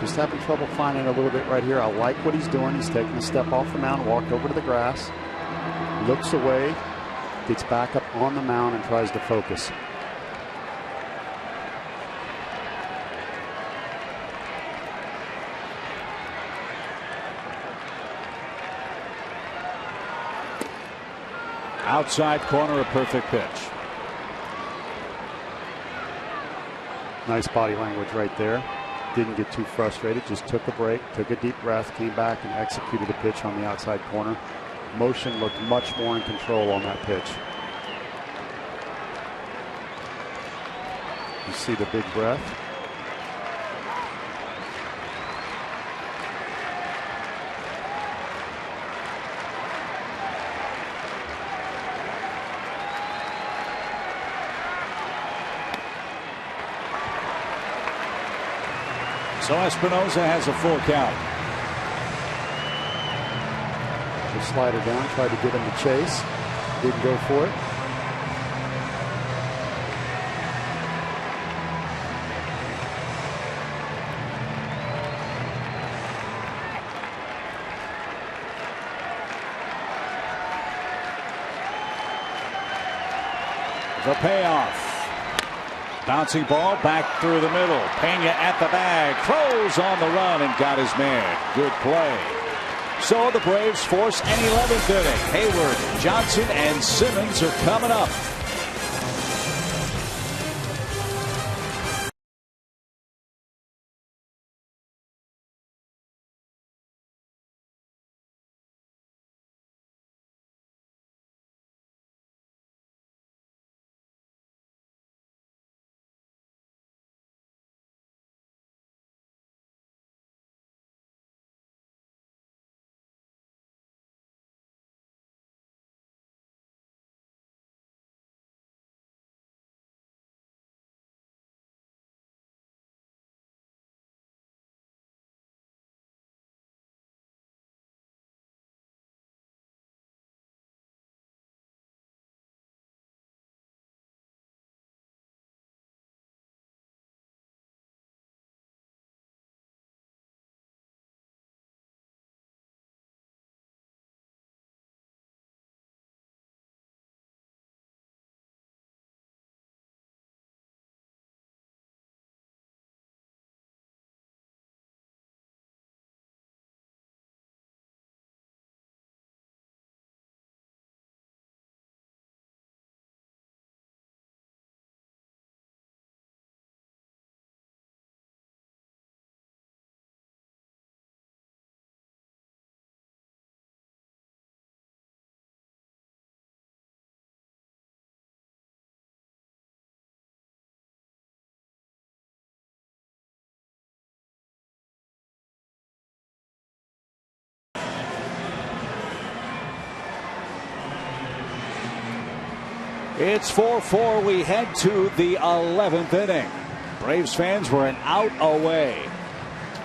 Just having trouble finding a little bit right here. I like what he's doing. He's taking a step off the mound, walked over to the grass, looks away, gets back up on the mound and tries to focus. Outside corner, a perfect pitch. Nice body language right there. Didn't get too frustrated, just took a break, took a deep breath, came back and executed a pitch on the outside corner. Motion looked much more in control on that pitch. You see the big breath. So Espinosa has a full count. The slider down, tried to get him to chase. Didn't go for it. The payoff. Bouncing ball back through the middle. Pena at the bag. Throws on the run and got his man. Good play. So the Braves force an 11th inning. Hayward, Johnson, and Simmons are coming up. It's 4-4. We head to the 11th inning. Braves fans were an out away,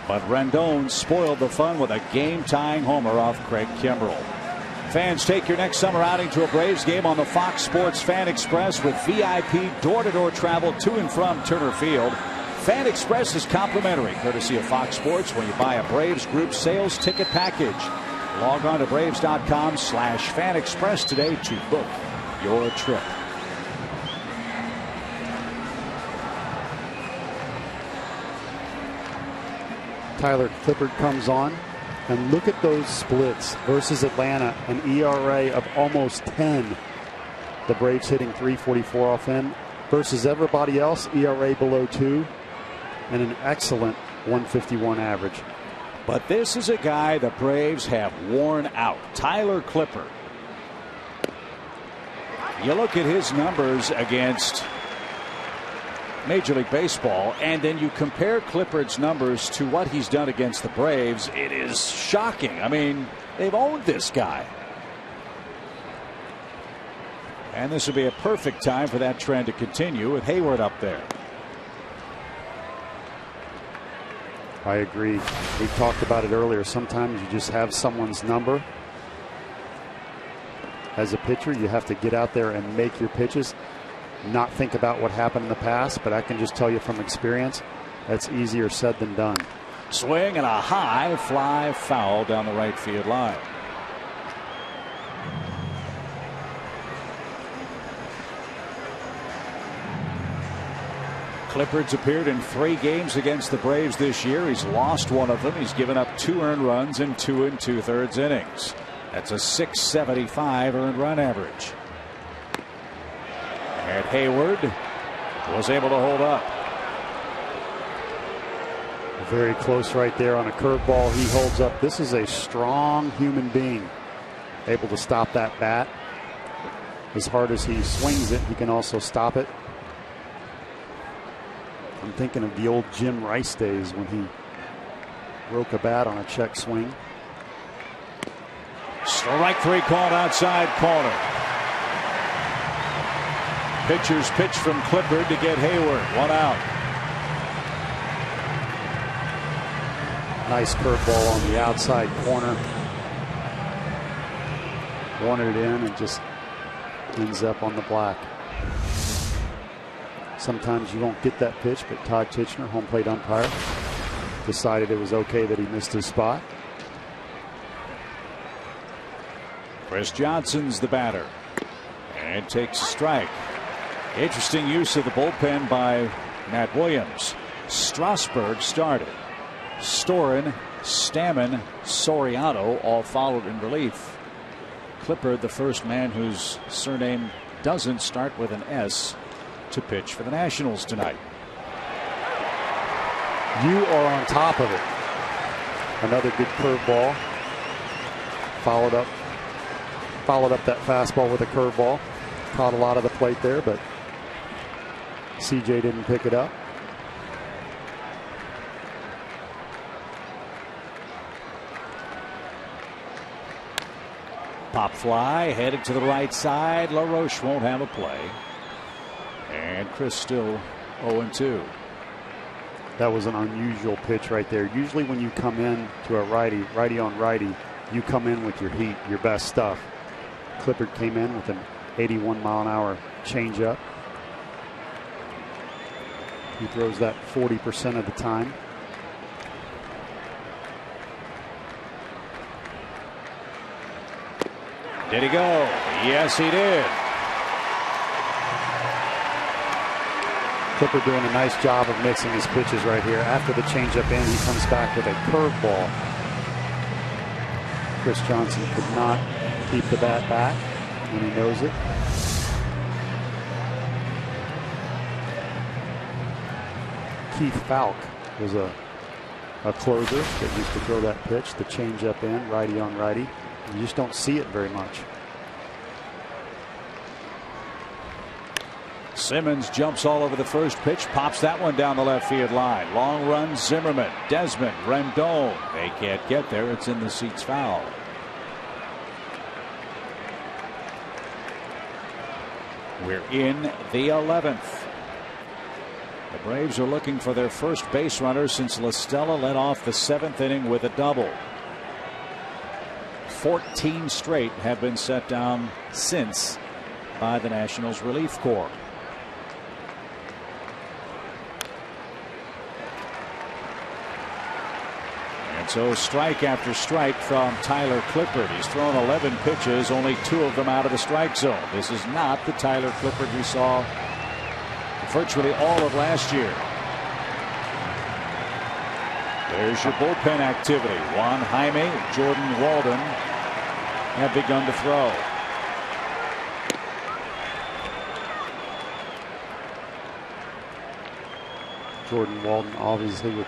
but Rendon spoiled the fun with a game-tying homer off Craig Kimbrell. Fans, take your next summer outing to a Braves game on the Fox Sports Fan Express with VIP door-to-door travel to and from Turner Field. Fan Express is complimentary, courtesy of Fox Sports, when you buy a Braves group sales ticket package. Log on to Braves.com/Fan Express today to book your trip. Tyler Clippard comes on, and look at those splits versus Atlanta, an ERA of almost 10. The Braves hitting .344 off him versus everybody else, ERA below 2, and an excellent .151 average. But this is a guy the Braves have worn out, Tyler Clippard. You look at his numbers against Major League Baseball, and then you compare Clippard's numbers to what he's done against the Braves. It is shocking. I mean, they've owned this guy. And this would be a perfect time for that trend to continue with Hayward up there. I agree. We talked about it earlier. Sometimes you just have someone's number As a pitcher, you have to get out there and make your pitches, not think about what happened in the past. But I can just tell you from experience, that's easier said than done. Swing and a high fly foul down the right field line. Clippard's appeared in 3 games against the Braves this year. He's lost 1 of them. He's given up 2 earned runs in 2 2/3 innings. That's a .675 earned run average. And Hayward was able to hold up. Very close right there on a curveball. He holds up. This is a strong human being, able to stop that bat. As hard as he swings it, he can also stop it. I'm thinking of the old Jim Rice days when he broke a bat on a check swing. Strike 3 called outside corner. Pitcher's pitch from Clippard to get Hayward. 1 out. Nice curveball on the outside corner. Wanted it in and just ends up on the black. Sometimes you won't get that pitch, but Todd Tichenor, home plate umpire, decided it was okay that he missed his spot. Chris Johnson's the batter and takes a strike. Interesting use of the bullpen by Matt Williams. Strasburg started. Storin, Stammen, Soriano all followed in relief. Clippard, the first man whose surname doesn't start with an S, to pitch for the Nationals tonight. You are on top of it. Another good curveball. Followed up that fastball with a curveball. Caught a lot of the plate there, but CJ didn't pick it up. Pop fly headed to the right side. LaRoche won't have a play. And Chris still 0-2. That was an unusual pitch right there. Usually when you come in to a righty on righty, you come in with your heat, your best stuff. Clippard came in with an 81-mile-an-hour changeup. He throws that 40% of the time. Did he go? Yes, he did. Clippard doing a nice job of mixing his pitches right here. After the changeup in, he comes back with a curveball. Chris Johnson could not keep the bat back when he knows it. Keith Falk was a closer that used to throw that pitch, the changeup in, righty on righty. You just don't see it very much. Simmons jumps all over the first pitch, pops that one down the left field line. Long run, Zimmerman, Desmond, Rendon. They can't get there. It's in the seats, foul. We're in the 11th. The Braves are looking for their first base runner since La Stella led off the 7th inning with a double. 14 straight have been set down since by the Nationals relief corps. And so strike after strike from Tyler Clippard. He's thrown 11 pitches, only 2 of them out of the strike zone. This is not the Tyler Clippard we saw virtually all of last year. There's your bullpen activity. Juan Jaime, Jordan Walden have begun to throw. Jordan Walden obviously with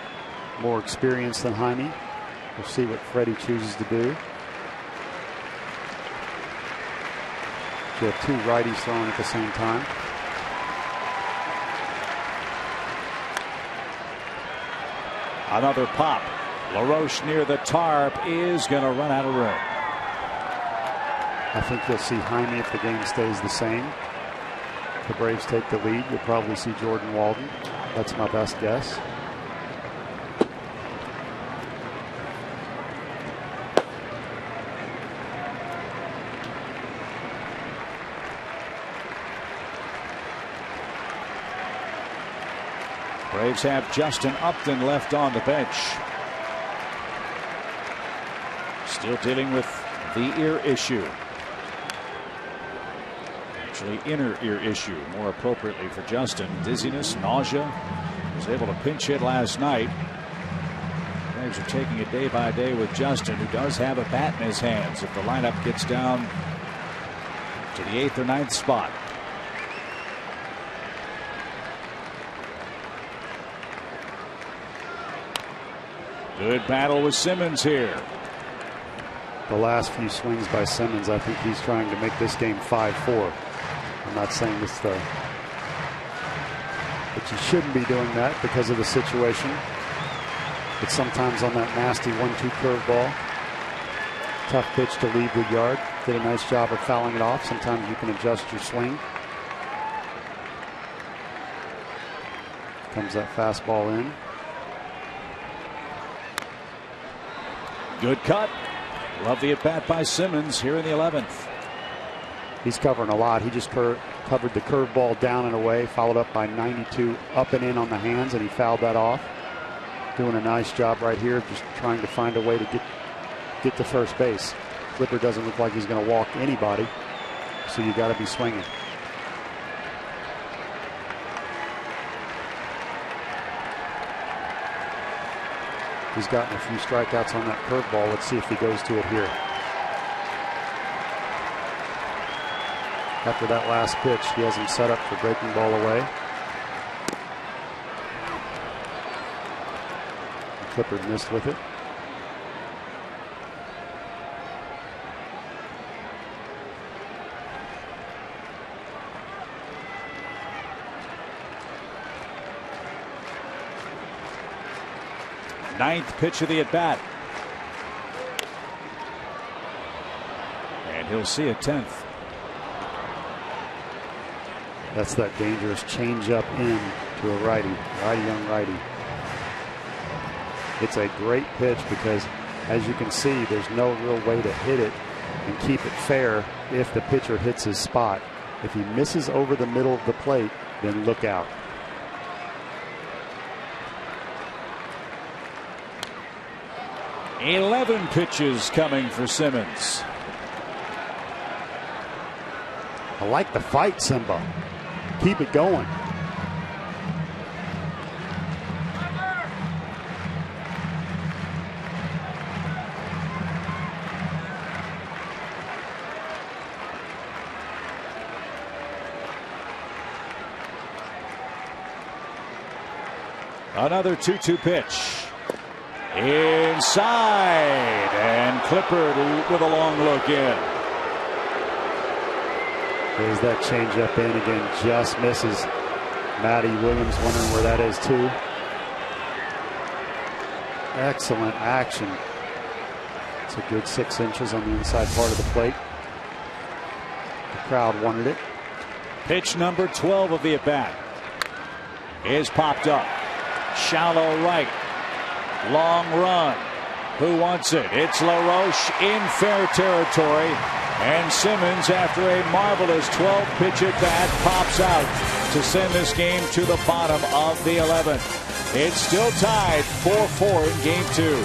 more experience than Jaime. We'll see what Freddie chooses to do. You have 2 righties throwing at the same time. Another pop. LaRoche near the tarp is going to run out of room. I think you'll see Jaime if the game stays the same. If the Braves take the lead, you'll probably see Jordan Walden. That's my best guess. Braves have Justin Upton left on the bench. Still dealing with the ear issue. Actually, inner ear issue, more appropriately for Justin. Dizziness, nausea. Was able to pinch hit last night. Braves are taking it day by day with Justin, who does have a bat in his hands if the lineup gets down to the 8th or 9th spot. Good battle with Simmons here. The last few swings by Simmons, I think he's trying to make this game 5-4. I'm not saying this though, but you shouldn't be doing that because of the situation. But sometimes on that nasty 1-2 curveball, tough pitch to leave the yard. Did a nice job of fouling it off. Sometimes you can adjust your swing. Comes that fastball in. Good cut. Love the at bat by Simmons here in the 11th. He's covering a lot. He just covered the curveball down and away, followed up by 92 up and in on the hands, and he fouled that off. Doing a nice job right here, just trying to find a way to get to first base. Clipper doesn't look like he's going to walk anybody, so you got to be swinging. He's gotten a few strikeouts on that curveball. Let's see if he goes to it here. After that last pitch, he has him set up for breaking ball away. Clipper missed with it. Ninth pitch of the at bat. And he'll see a 10th. That's that dangerous changeup in to a righty on righty. It's a great pitch because, as you can see, there's no real way to hit it and keep it fair if the pitcher hits his spot. If he misses over the middle of the plate, then look out. "11 pitches coming for Simmons." I like the fight, Simba. Keep it going. Another 2-2 pitch. Inside, and Clipper with a long look in. There's that changeup in again, just misses. Matty Williams wondering where that is too. Excellent action. It's a good 6 inches on the inside part of the plate. The crowd wanted it. Pitch number 12 of the at bat is popped up. Shallow right. Long run. Who wants it? It's LaRoche in fair territory. And Simmons, after a marvelous 12-pitch at bat, pops out to send this game to the bottom of the 11th. It's still tied 4-4 in Game 2.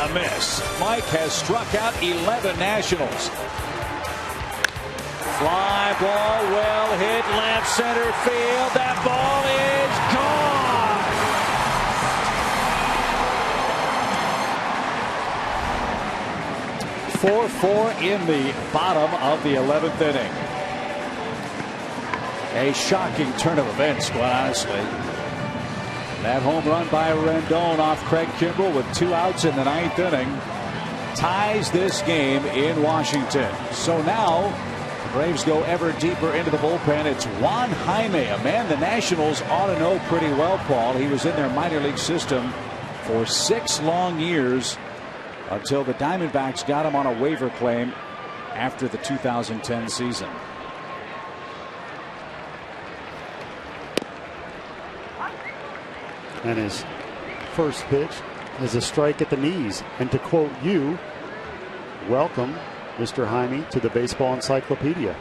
a miss. Mike has struck out 11 Nationals. Fly ball, well hit, left center field. That ball is gone. 4-4 in the bottom of the 11th inning. A shocking turn of events, quite honestly. That home run by Rendon off Craig Kimbrell with 2 outs in the 9th inning ties this game in Washington. So now the Braves go ever deeper into the bullpen. It's Juan Jaime, a man the Nationals ought to know pretty well, Paul. He was in their minor league system for 6 long years until the Diamondbacks got him on a waiver claim after the 2010 season. And his first pitch is a strike at the knees. And to quote you, welcome, Mr. Jaime, to the Baseball Encyclopedia.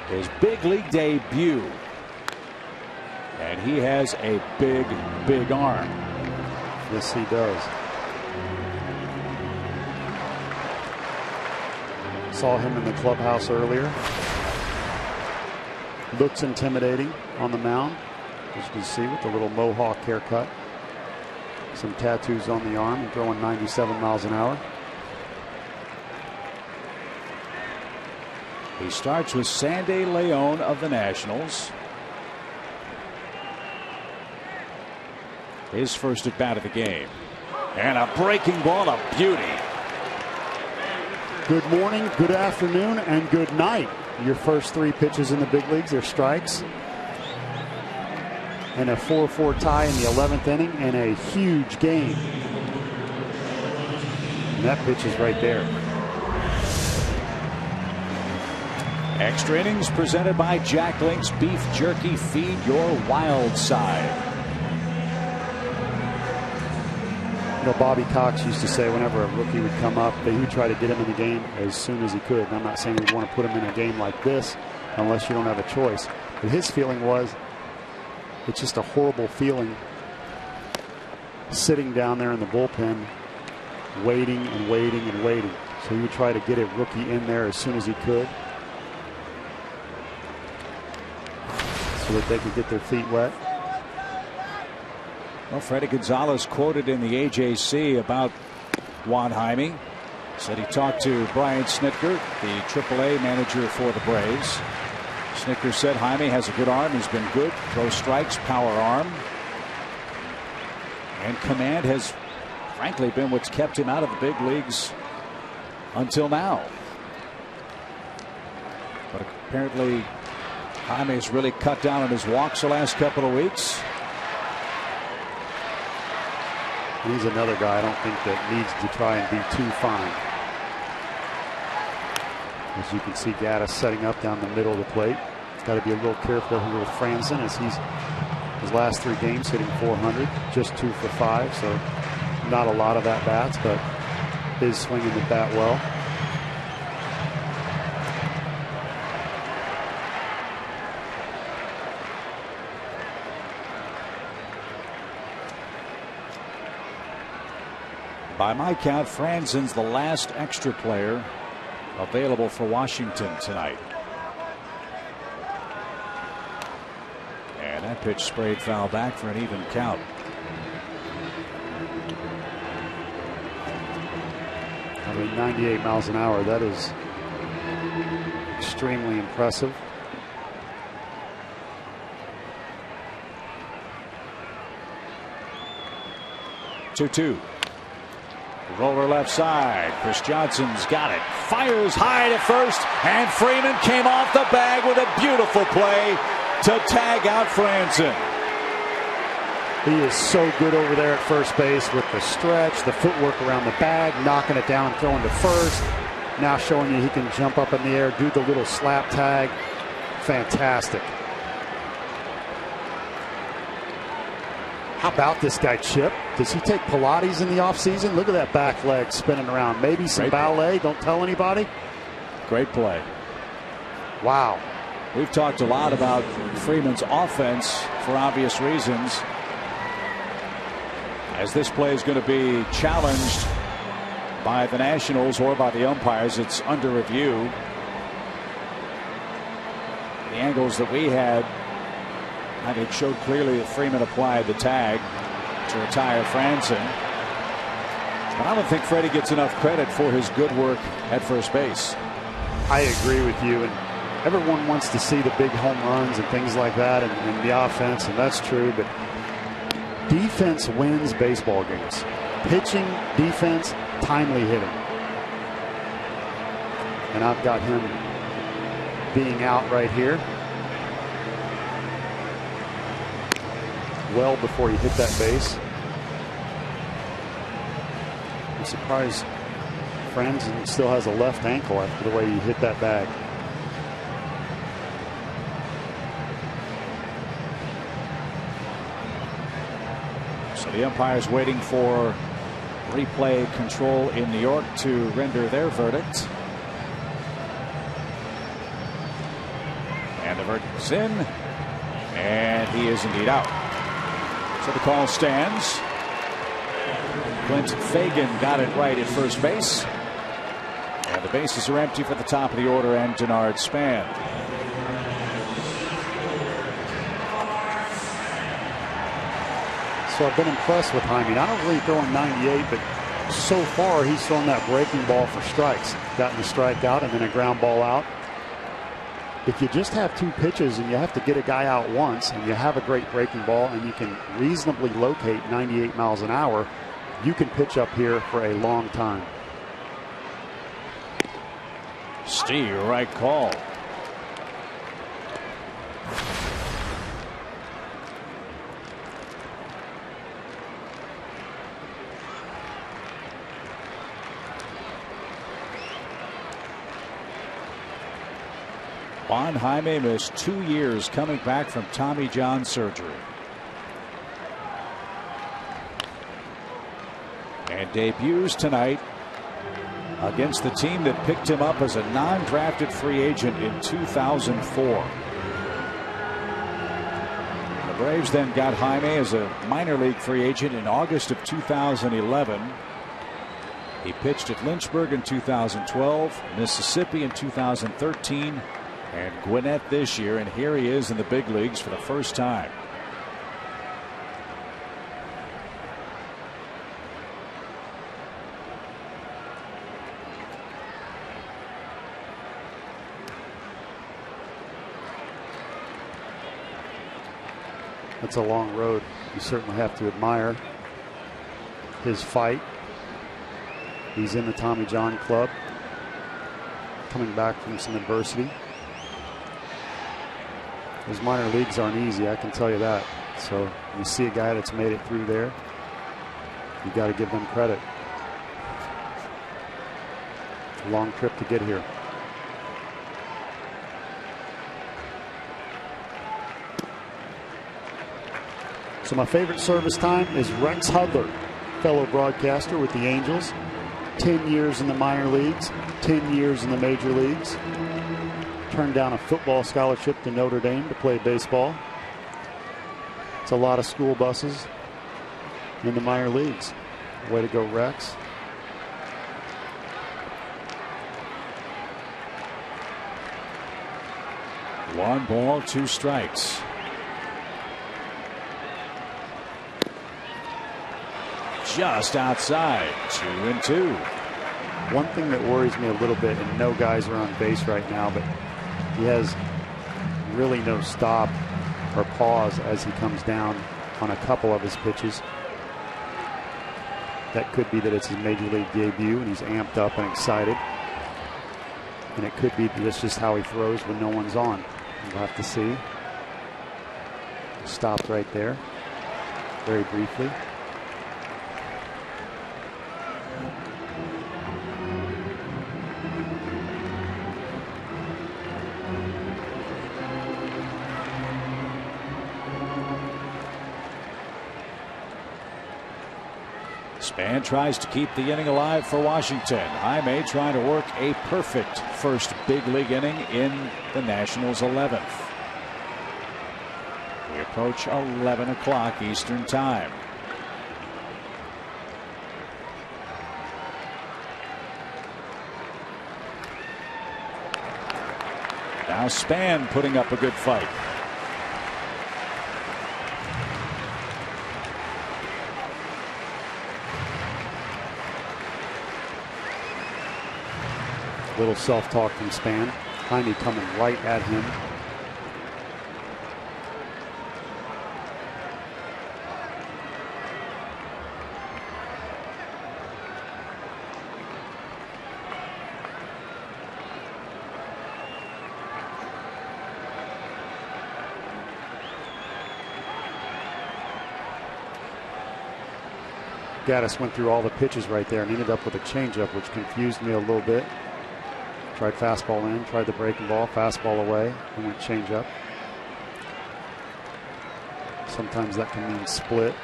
His big league debut. And he has a big, big arm. Yes, he does. Saw him in the clubhouse earlier. Looks intimidating on the mound, as you can see, with the little mohawk haircut. Some tattoos on the arm and throwing 97 miles an hour. He starts with Sandy Leon of the Nationals. His first at bat of the game. And a breaking ball, a beauty. Good morning, good afternoon, and good night. Your first 3 pitches in the big leagues are strikes. And a 4-4 tie in the 11th inning and a huge game. And that pitch is right there. Extra innings presented by Jack Link's Beef Jerky. Feed your wild side. You know, Bobby Cox used to say whenever a rookie would come up, that he would try to get him in the game as soon as he could. And I'm not saying we want to put him in a game like this unless you don't have a choice. But his feeling was, it's just a horrible feeling sitting down there in the bullpen, waiting and waiting and waiting. So he would try to get a rookie in there as soon as he could, so that they could get their feet wet. Well, Freddie Gonzalez quoted in the AJC about Juan Jaime. Said he talked to Brian Snitker, the AAA manager for the Braves. Snitker said Jaime has a good arm. He's been good. Throw strikes, power arm. And command has frankly been what's kept him out of the big leagues until now. But apparently Jaime has really cut down on his walks the last couple of weeks. He's another guy I don't think that needs to try and be too fine. As you can see, Gaddis setting up down the middle of the plate. He's got to be a little careful here with Franzen, as he's his last 3 games hitting 400, just 2 for 5, so not a lot of at bats, but is swinging the bat well. By my count, Franzen's the last extra player available for Washington tonight. And that pitch sprayed foul back for an even count. I mean, 98 miles an hour, that is extremely impressive. Two. Roller left side. Chris Johnson's got it. Fires high to first, and Freeman came off the bag with a beautiful play to tag out Franzen. He is so good over there at first base with the stretch, the footwork around the bag, knocking it down and throwing to first. Now showing you he can jump up in the air, do the little slap tag. Fantastic. How about this guy, Chip? Does he take Pilates in the offseason? Look at that back leg spinning around. Maybe some ballet. Don't tell anybody. Great play. Wow. We've talked a lot about Freeman's offense for obvious reasons. As this play is going to be challenged by the Nationals or by the umpires, it's under review. The angles that we had, I think, showed clearly that Freeman applied the tag to retire Franzen. But I don't think Freddie gets enough credit for his good work at first base. I agree with you, and everyone wants to see the big home runs and things like that, and the offense, and that's true, but defense wins baseball games. Pitching, defense, timely hitting. And I've got him being out right here. Well before he hit that base. I'm surprised Franzen still has a left ankle after the way he hit that bag. So the umpire's waiting for replay control in New York to render their verdict. And the verdict's in. And he is indeed out. So the call stands. Clint Fagan got it right at first base. And the bases are empty for the top of the order and Denard Span. So I've been impressed with Jaime. Not only throwing 98, but so far he's thrown that breaking ball for strikes. Gotten a strikeout and then a ground ball out. If you just have two pitches and you have to get a guy out once and you have a great breaking ball and you can reasonably locate 98 miles an hour, you can pitch up here for a long time. Steve, right call. Juan Jaime missed 2 years coming back from Tommy John surgery. And debuts tonight against the team that picked him up as a non-drafted free agent in 2004. The Braves then got Jaime as a minor league free agent in August of 2011. He pitched at Lynchburg in 2012, Mississippi in 2013, and Gwinnett this year, and here he is in the big leagues for the first time. It's a long road. You certainly have to admire his fight. He's in the Tommy John Club, coming back from some adversity. Those minor leagues aren't easy, I can tell you that. So you see a guy that's made it through there, you got to give them credit. A long trip to get here. So my favorite service time is Rex Hudler, fellow broadcaster with the Angels. 10 years in the minor leagues, 10 years in the major leagues. Turned down a football scholarship to Notre Dame to play baseball. It's a lot of school buses in the minor leagues. Way to go, Rex. One ball, 2 strikes. Just outside, 2-2. One thing that worries me a little bit, and no guys are on base right now, but he has really no stop or pause as he comes down on a couple of his pitches. That could be that it's his major league debut and he's amped up and excited. And it could be that's just how he throws when no one's on. We'll have to see. Stopped right there, very briefly. Span tries to keep the inning alive for Washington. Jaime trying to work a perfect first big league inning in the Nationals' 11th. We approach 11 o'clock Eastern time. Now Span putting up a good fight. Little self-talk from Span. Jaime coming right at him. Gaddis went through all the pitches right there and ended up with a changeup, which confused me a little bit. Tried fastball in, tried the breaking ball, fastball away, and went changeup. Sometimes that can mean split.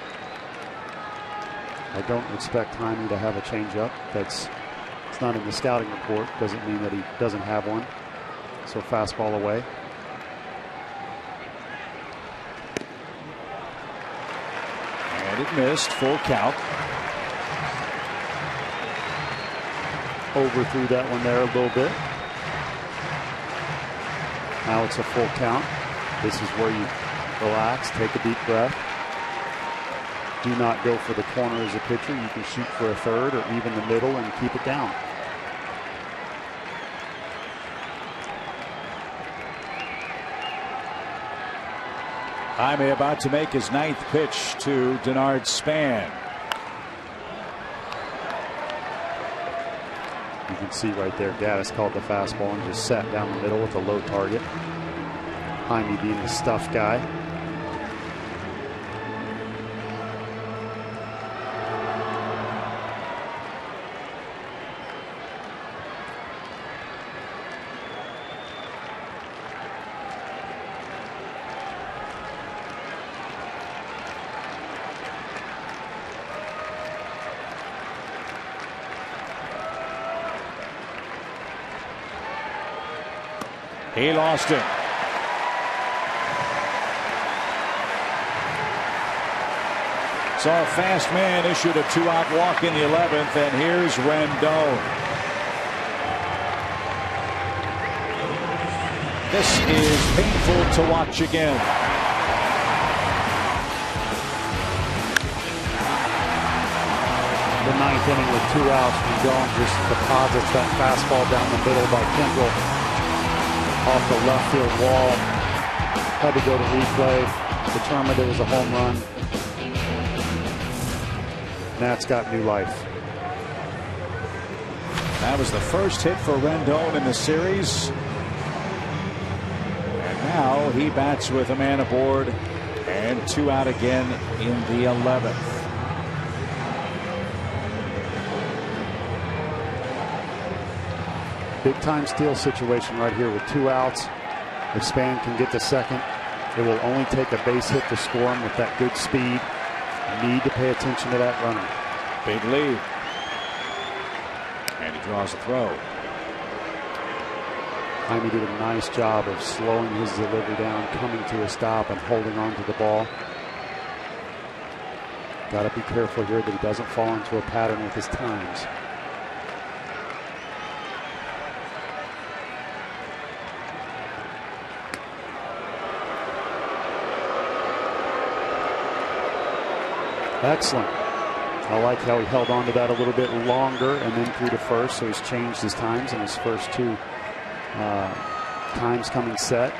I don't expect Jaime to have a changeup. It's not in the scouting report. Doesn't mean that he doesn't have one. So fastball away. And it missed. Full count. Overthrew that one there a little bit. Now it's a full count. This is where you relax, take a deep breath. Do not go for the corner as a pitcher. You can shoot for a third or even the middle and keep it down. Jaime about to make his 9th pitch to Denard Span. You can see right there, Gaddis called the fastball and just sat down the middle with a low target. Jaime being the stuff guy. He lost it. Saw a fast man issued a 2-out walk in the 11th, and here's Rendon. This is painful to watch again. The 9th inning with 2 outs. Rendon just deposits that fastball down the middle by Kendall. Off the left field wall. Had to go to replay. Determined it was a home run. Nats got new life. That was the first hit for Rendon in the series. And now he bats with a man aboard and 2 out again in the 11th. Big time steal situation right here with 2 outs. If Span can get to second, it will only take a base hit to score him with that good speed. Need to pay attention to that runner. Big lead. And he draws a throw. Jaime did a nice job of slowing his delivery down, coming to a stop, and holding on to the ball. Got to be careful here that he doesn't fall into a pattern with his times. Excellent. I like how he held on to that a little bit longer and then threw to first, so he's changed his times in his first 2 times coming set.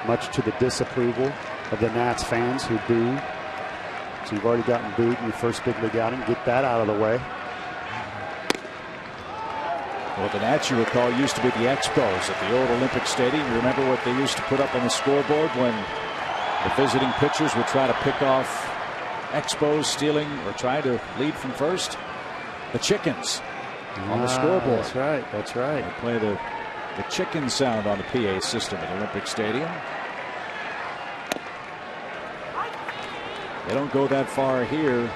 Much to the disapproval of the Nats fans who booed. So you've already gotten booed in your first big league outing. Get that out of the way. Well, the Nats, you recall, used to be the Expos at the old Olympic Stadium. You remember what they used to put up on the scoreboard when the visiting pitchers would try to pick off Expos stealing or trying to lead from first? The chickens on the scoreboard. That's right. That's right. They play the chicken sound on the PA system at Olympic Stadium. They don't go that far here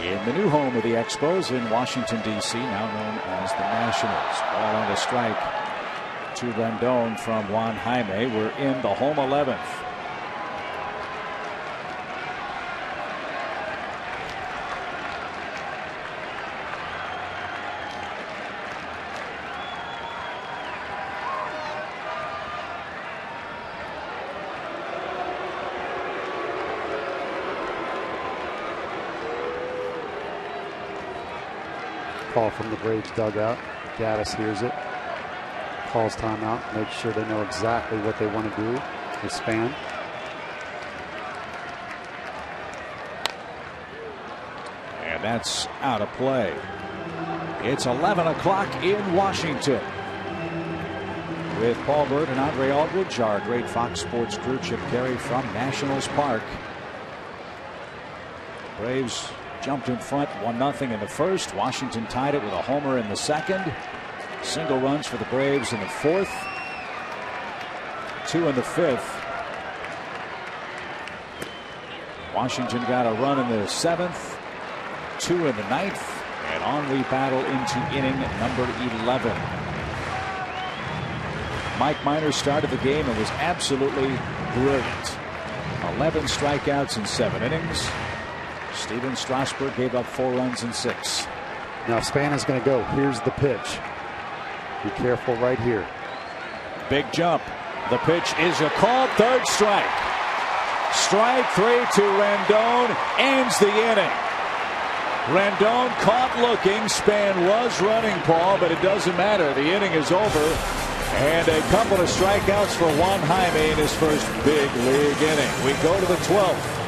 in the new home of the Expos in Washington, D.C., now known as the Nationals. Ball on a strike to Rendon from Juan Jaime. We're in the home 11th. call from the Braves dugout. Gaddis hears it, calls timeout, makes sure they know exactly what they want to do with Span. And that's out of play. It's 11 o'clock in Washington. With Paul Burt and Andre Aldridge, our great Fox Sports crew, Chip Carey from Nationals Park. Braves jumped in front 1-0 in the first. Washington tied it with a homer in the second. Single runs for the Braves in the fourth. 2 in the fifth. Washington got a run in the seventh. 2 in the ninth. And on we battle into inning number 11. Mike Minor started the game and was absolutely brilliant. 11 strikeouts in 7 innings. Steven Strasburg gave up 4 runs in 6. Now Span is going to go. Here's the pitch. Be careful right here. Big jump. The pitch is a called third strike. Strike 3 to Rendon ends the inning. Rendon caught looking. Span was running, Paul, but it doesn't matter. The inning is over. And a couple of strikeouts for Juan Jaime in his first big league inning. We go to the 12th.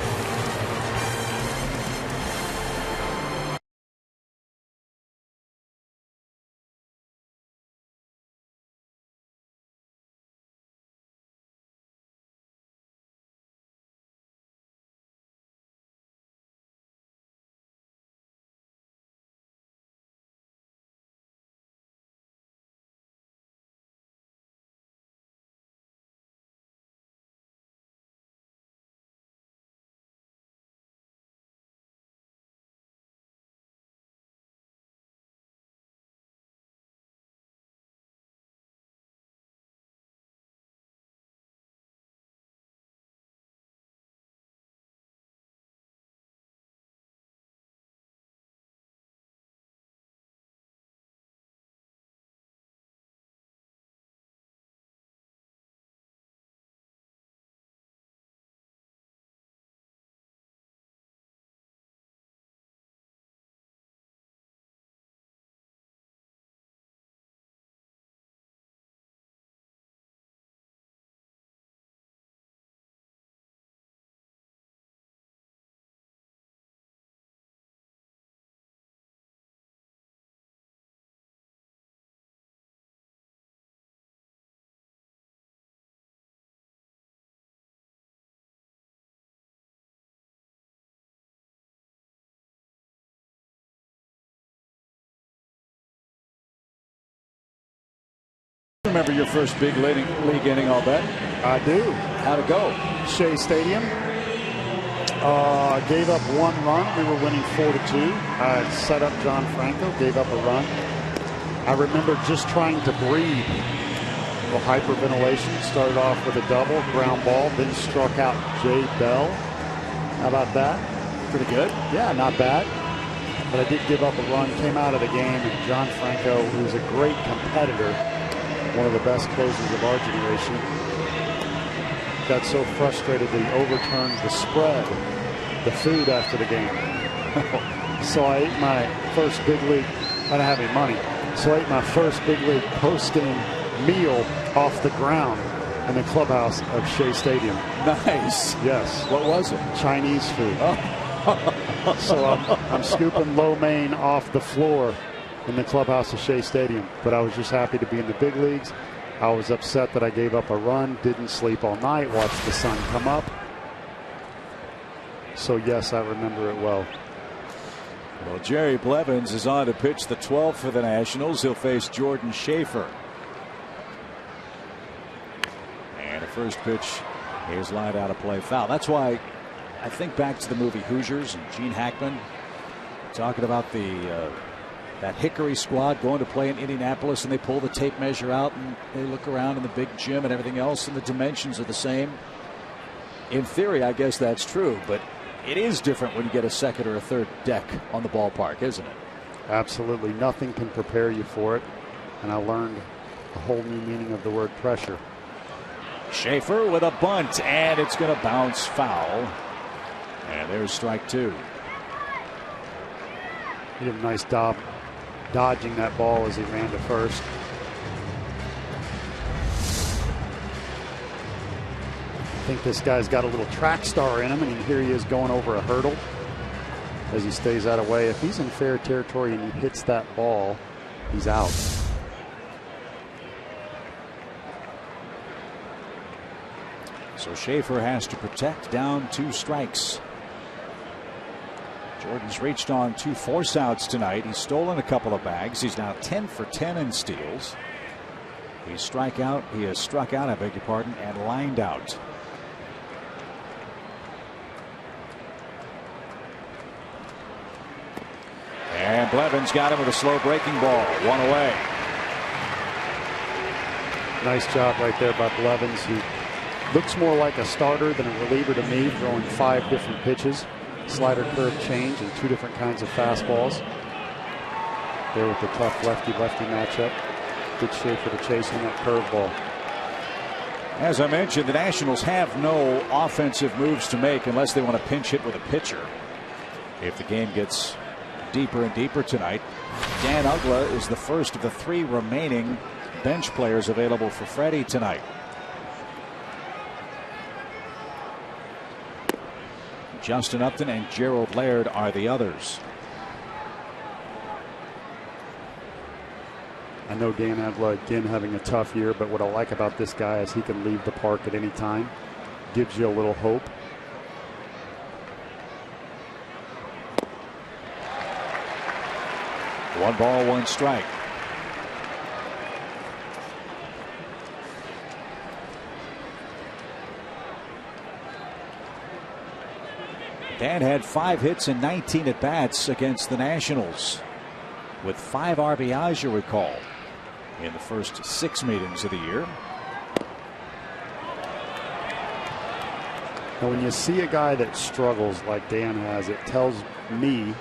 Remember your first big league inning, I'll bet. I do. How'd it go? Shea Stadium. Gave up 1 run. We were winning 4-2. I set up John Franco, gave up a run. I remember just trying to breathe. The hyperventilation. Started off with a double, ground ball, then struck out Jay Bell. How about that? Pretty good. Yeah, not bad. But I did give up a run, came out of the game, and John Franco, who's a great competitor, one of the best closers of our generation, got so frustrated that he overturned the spread, the food after the game. So I ate my first big league. I didn't have any money. So I ate my first big league post-game meal off the ground in the clubhouse of Shea Stadium. Nice. Yes. What was it? Chinese food. Oh. So I'm scooping lo mein off the floor in the clubhouse of Shea Stadium. But I was just happy to be in the big leagues. I was upset that I gave up a run, didn't sleep all night, watched the sun come up. So yes, I remember it well. Well, Jerry Blevins is on to pitch the 12th for the Nationals. He'll face Jordan Schaefer. And the first pitch is lined out of play, foul. That's why I think back to the movie Hoosiers and Gene Hackman talking about that Hickory squad going to play in Indianapolis, and they pull the tape measure out and they look around in the big gym and everything else, and the dimensions are the same. In theory, I guess that's true, but it is different when you get a second or a third deck on the ballpark, isn't it? Absolutely. Nothing can prepare you for it. And I learned a whole new meaning of the word pressure. Schaefer with a bunt, and it's going to bounce foul. And there's strike 2. He did a nice job dodging that ball as he ran to first. I think this guy's got a little track star in him, and here he is going over a hurdle as he stays out of way. If he's in fair territory and he hits that ball, he's out. So Schaefer has to protect, down 2 strikes. Jordan's reached on 2 force outs tonight. He's stolen a couple of bags. He's now 10 for 10 in steals. He has struck out, I beg your pardon, and lined out. And Blevins got him with a slow breaking ball. 1 away. Nice job right there by Blevins. He looks more like a starter than a reliever to me, throwing 5 different pitches. Slider, curve, change, and 2 different kinds of fastballs. There with the tough lefty-lefty matchup. Good Schaefer to chase on that curveball. As I mentioned, the Nationals have no offensive moves to make unless they want to pinch hit with a pitcher. If the game gets deeper and deeper tonight, Dan Uggla is the first of the 3 remaining bench players available for Freddie tonight. Justin Upton and Gerald Laird are the others. I know Dan Uggla again having a tough year, but what I like about this guy is he can leave the park at any time. Gives you a little hope. One ball, 1 strike. Dan had 5 hits and 19 at bats against the Nationals, with 5 RBIs, you recall, in the first 6 meetings of the year. Now, when you see a guy that struggles like Dan has, it tells me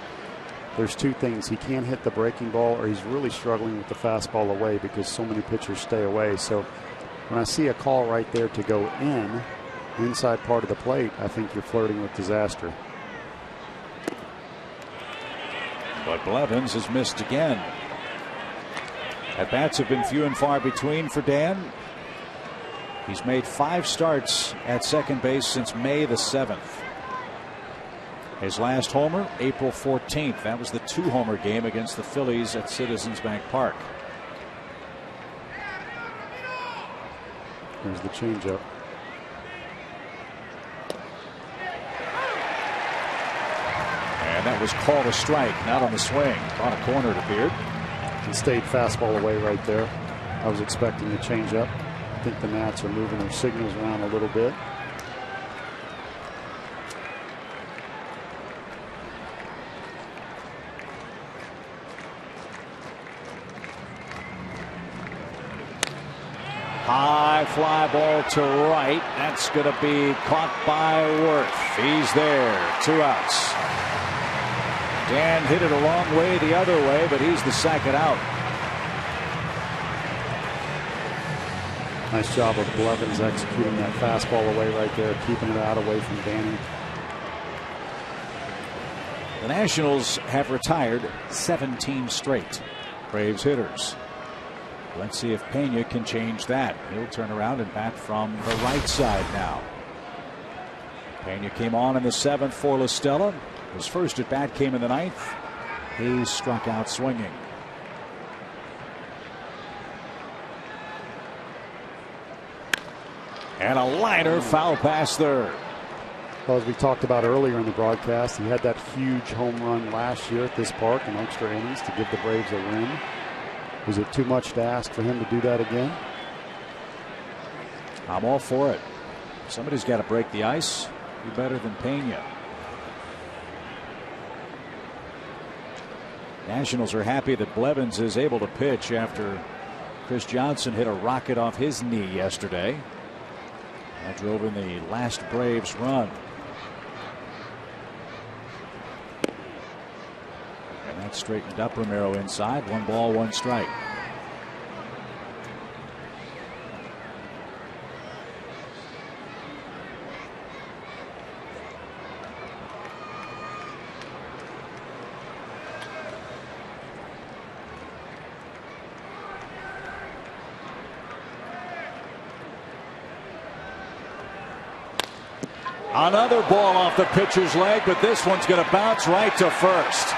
there's 2 things. He can't hit the breaking ball, or he's really struggling with the fastball away because so many pitchers stay away. So when I see a call right there to go inside part of the plate, I think you're flirting with disaster. But Blevins has missed again. At bats have been few and far between for Dan. He's made 5 starts at second base since May the 7th. His last homer, April 14th. That was the 2-homer game against the Phillies at Citizens Bank Park. Here's the changeup. And that was called a strike, not on the swing. On a corner, it appeared. He stayed fastball away right there. I was expecting the changeup. I think the Nats are moving their signals around a little bit. High fly ball to right. That's going to be caught by Worth. He's there. 2 outs. Dan hit it a long way the other way, but he's the second out. Nice job of Blevins executing that fastball away right there, keeping it out away from Danny. The Nationals have retired 17 straight Braves hitters. Let's see if Pena can change that. He'll turn around and bat from the right side now. Pena came on in the 7th for La Stella. His first at bat came in the 9th. He struck out swinging. And a liner foul past third. Well, as we talked about earlier in the broadcast, he had that huge home run last year at this park in extra innings to give the Braves a win. Was it too much to ask for him to do that again? I'm all for it. Somebody's got to break the ice. Do better than Pena. Nationals are happy that Blevins is able to pitch after Chris Johnson hit a rocket off his knee yesterday. That drove in the last Braves run. And that straightened up Romero inside. 1 ball, 1 strike. Another ball off the pitcher's leg, but this one's going to bounce right to first.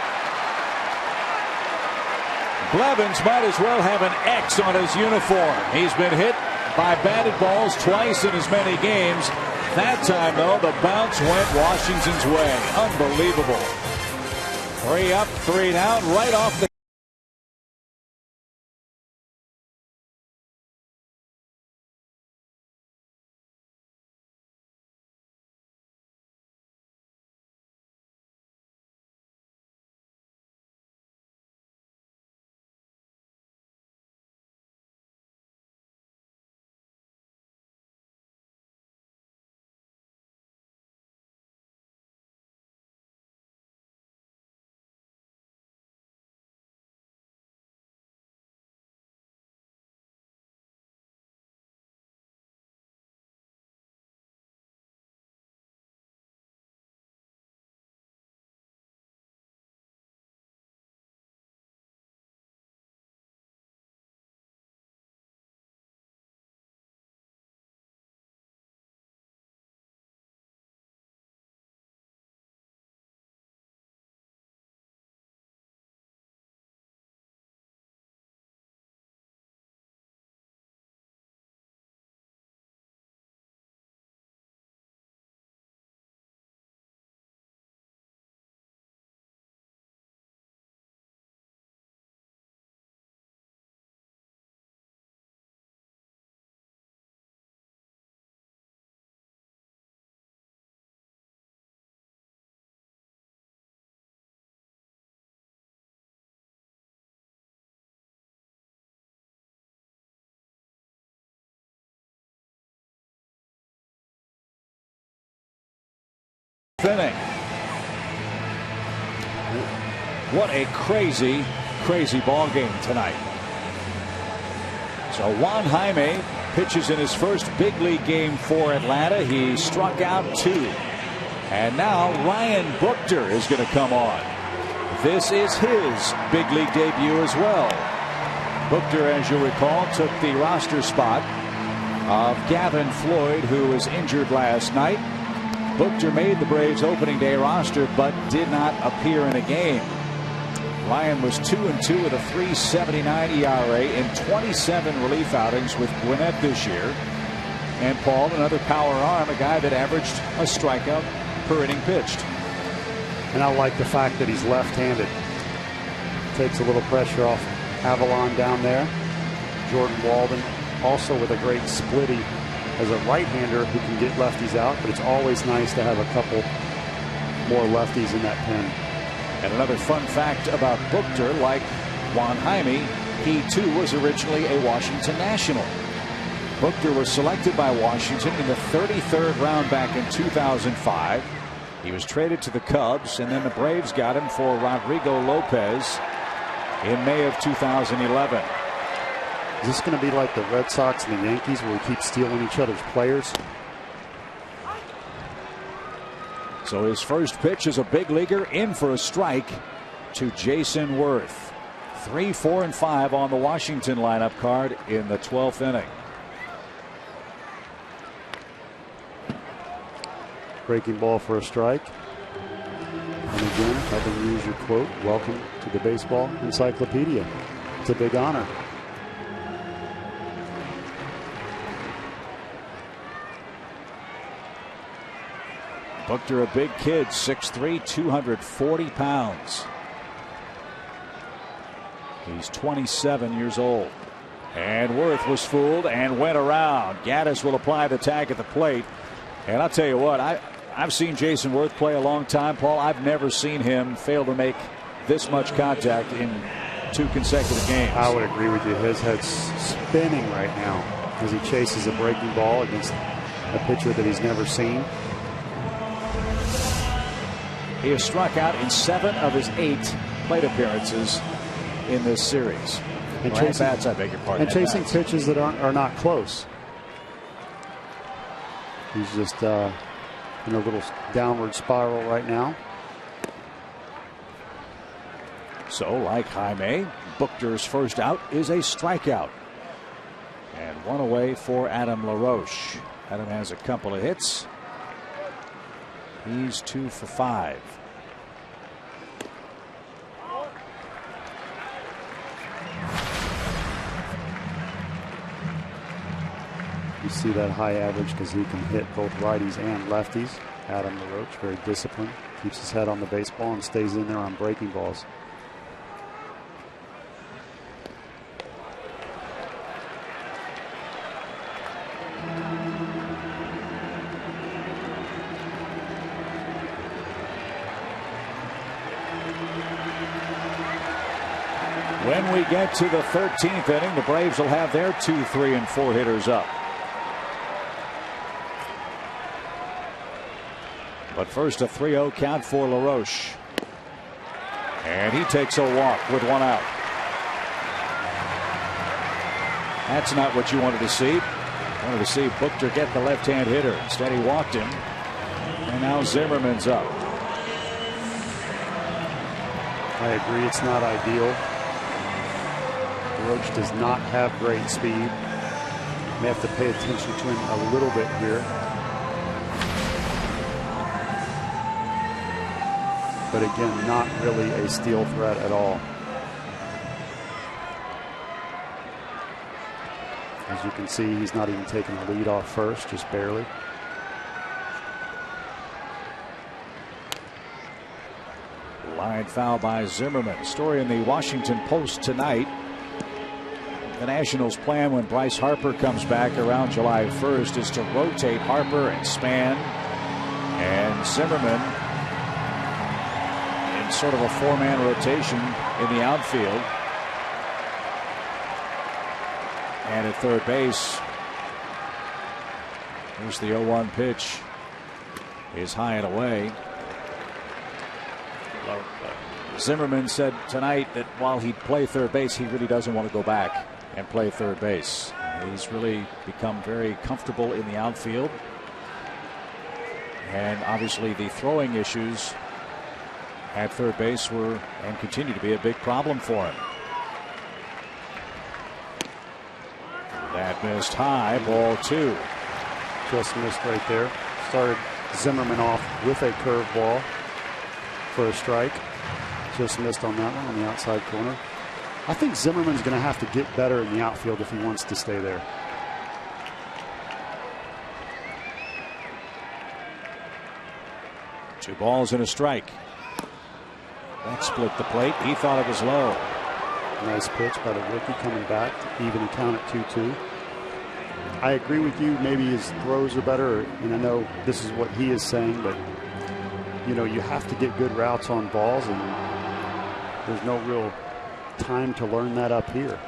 Blevins might as well have an X on his uniform. He's been hit by batted balls twice in as many games. That time, though, the bounce went Washington's way. Unbelievable. 3 up, 3 down, right off the inning. What a crazy ball game tonight. So Juan Jaime pitches in his first big league game for Atlanta. He struck out 2. And now Ryan Buchter is going to come on. This is his big league debut as well. Buchter, as you recall, took the roster spot of Gavin Floyd, who was injured last night. Buchter made the Braves opening day roster but did not appear in a game. Ryan was 2-2 with a 3.79 ERA in 27 relief outings with Gwinnett this year. And Paul, another power arm, a guy that averaged a strikeout per inning pitched. And I like the fact that he's left-handed. Takes a little pressure off Avalon down there. Jordan Walden also with a great splitty as a right-hander who can get lefties out, but it's always nice to have a couple more lefties in that pen. And another fun fact about Buchter, like Juan Jaime, he too was originally a Washington National. Buchter was selected by Washington in the 33rd round back in 2005. He was traded to the Cubs, and then the Braves got him for Rodrigo Lopez in May of 2011. Is this going to be like the Red Sox and the Yankees where we keep stealing each other's players? So his first pitch is a big leaguer in for a strike to Jason Worth. 3, 4, and 5 on the Washington lineup card in the 12th inning. Breaking ball for a strike. And again, having used your quote, welcome to the baseball encyclopedia. It's a big honor. Buchter, a big kid, 6'3", 240 pounds. He's 27 years old. And Worth was fooled and went around. Gaddis will apply the tag at the plate. And I'll tell you what, I've seen Jason Worth play a long time, Paul. I've never seen him fail to make this much contact in 2 consecutive games. I would agree with you. His head's spinning right now as he chases a breaking ball against a pitcher that he's never seen. He has struck out in 7 of his 8 plate appearances in this series. And bats, I beg your pardon. And chasing pitches that are not close. He's just in a little downward spiral right now. So, like Jaime, Buchter's first out is a strikeout. And 1 away for Adam LaRoche. Adam has a couple of hits. He's 2 for 5. You see that high average because he can hit both righties and lefties. Adam LaRoche, very disciplined, keeps his head on the baseball and stays in there on breaking balls. When we get to the 13th inning, the Braves will have their 2, 3, and 4 hitters up. But first, a 3-0 count for LaRoche. And he takes a walk with 1 out. That's not what you wanted to see. Wanted to see Buchter get the left-hand hitter. Instead, he walked him. And now Zimmerman's up. I agree, it's not ideal. LaRoche does not have great speed. May have to pay attention to him a little bit here. But again, not really a steal threat at all. As you can see, he's not even taking the lead off first, just barely. Line foul by Zimmerman. Story in the Washington Post tonight. The Nationals' plan when Bryce Harper comes back around July 1st is to rotate Harper and Span and Zimmerman in sort of a 4-man rotation in the outfield. And at third base, here's the 0-1 pitch. Is high and away. Zimmerman said tonight that while he'd play third base, he really doesn't want to go back and play third base. He's really become very comfortable in the outfield. And obviously the throwing issues at third base were and continue to be a big problem for him. That missed high, ball 2. Just missed right there. Started Zimmerman off with a curveball for a strike. Just missed on that one on the outside corner. I think Zimmerman's going to have to get better in the outfield if he wants to stay there. Two balls and a strike. That split the plate. He thought it was low. Nice pitch by the rookie coming back to even the count at 2-2. I agree with you. Maybe his throws are better, and I know this is what he is saying, but you know, you have to get good routes on balls, and there's no real time to learn that up here.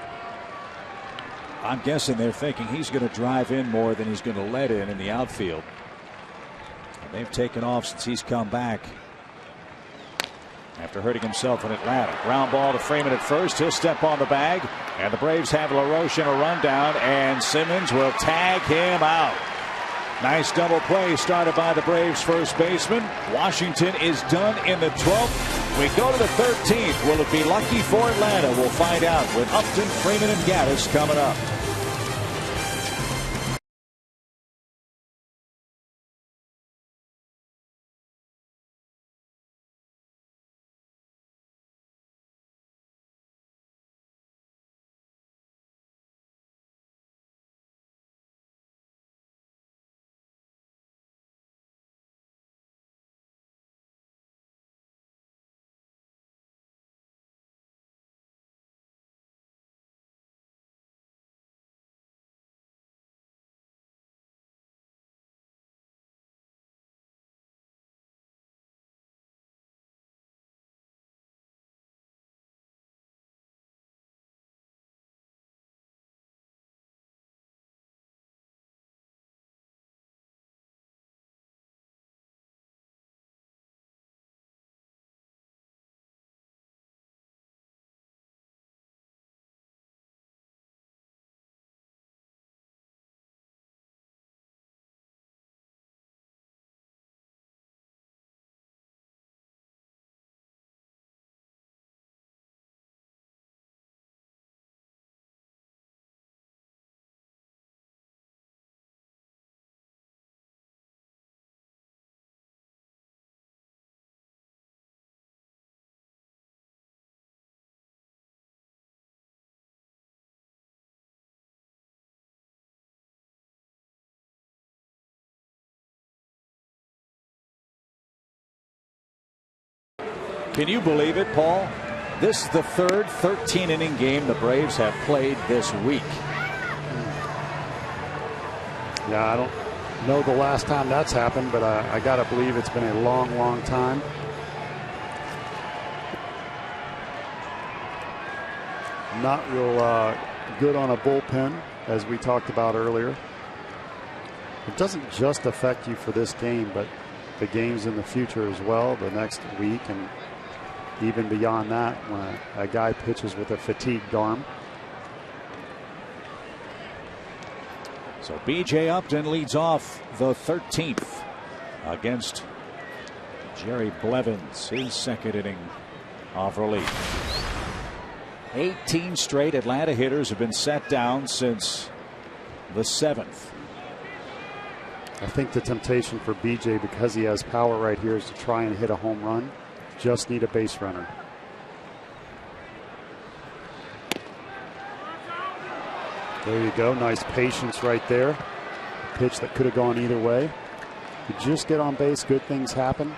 I'm guessing they're thinking he's going to drive in more than he's going to let in the outfield. And they've taken off since he's come back after hurting himself in Atlanta. Ground ball to Freeman at first. He'll step on the bag, and the Braves have LaRoche in a rundown, and Simmons will tag him out. Nice double play started by the Braves first baseman. Washington is done in the 12th. We go to the 13th. Will it be lucky for Atlanta? We'll find out with Upton, Freeman, and Gaddis coming up. Can you believe it, Paul? This is the third 13-inning game the Braves have played this week. Yeah, I don't know the last time that's happened, but I got to believe it's been a long, long time. Not real good on a bullpen, as we talked about earlier. It doesn't just affect you for this game, but the games in the future as well, the next week, and even beyond that, when a guy pitches with a fatigued arm. So B.J. Upton leads off the 13th against Jerry Blevins, his second inning of relief. 18 straight Atlanta hitters have been set down since the 7th. I think the temptation for BJ, because he has power right here, is to try and hit a home run. Just need a base runner. There you go. Nice patience right there. A pitch that could have gone either way. You just get on base, good things happen.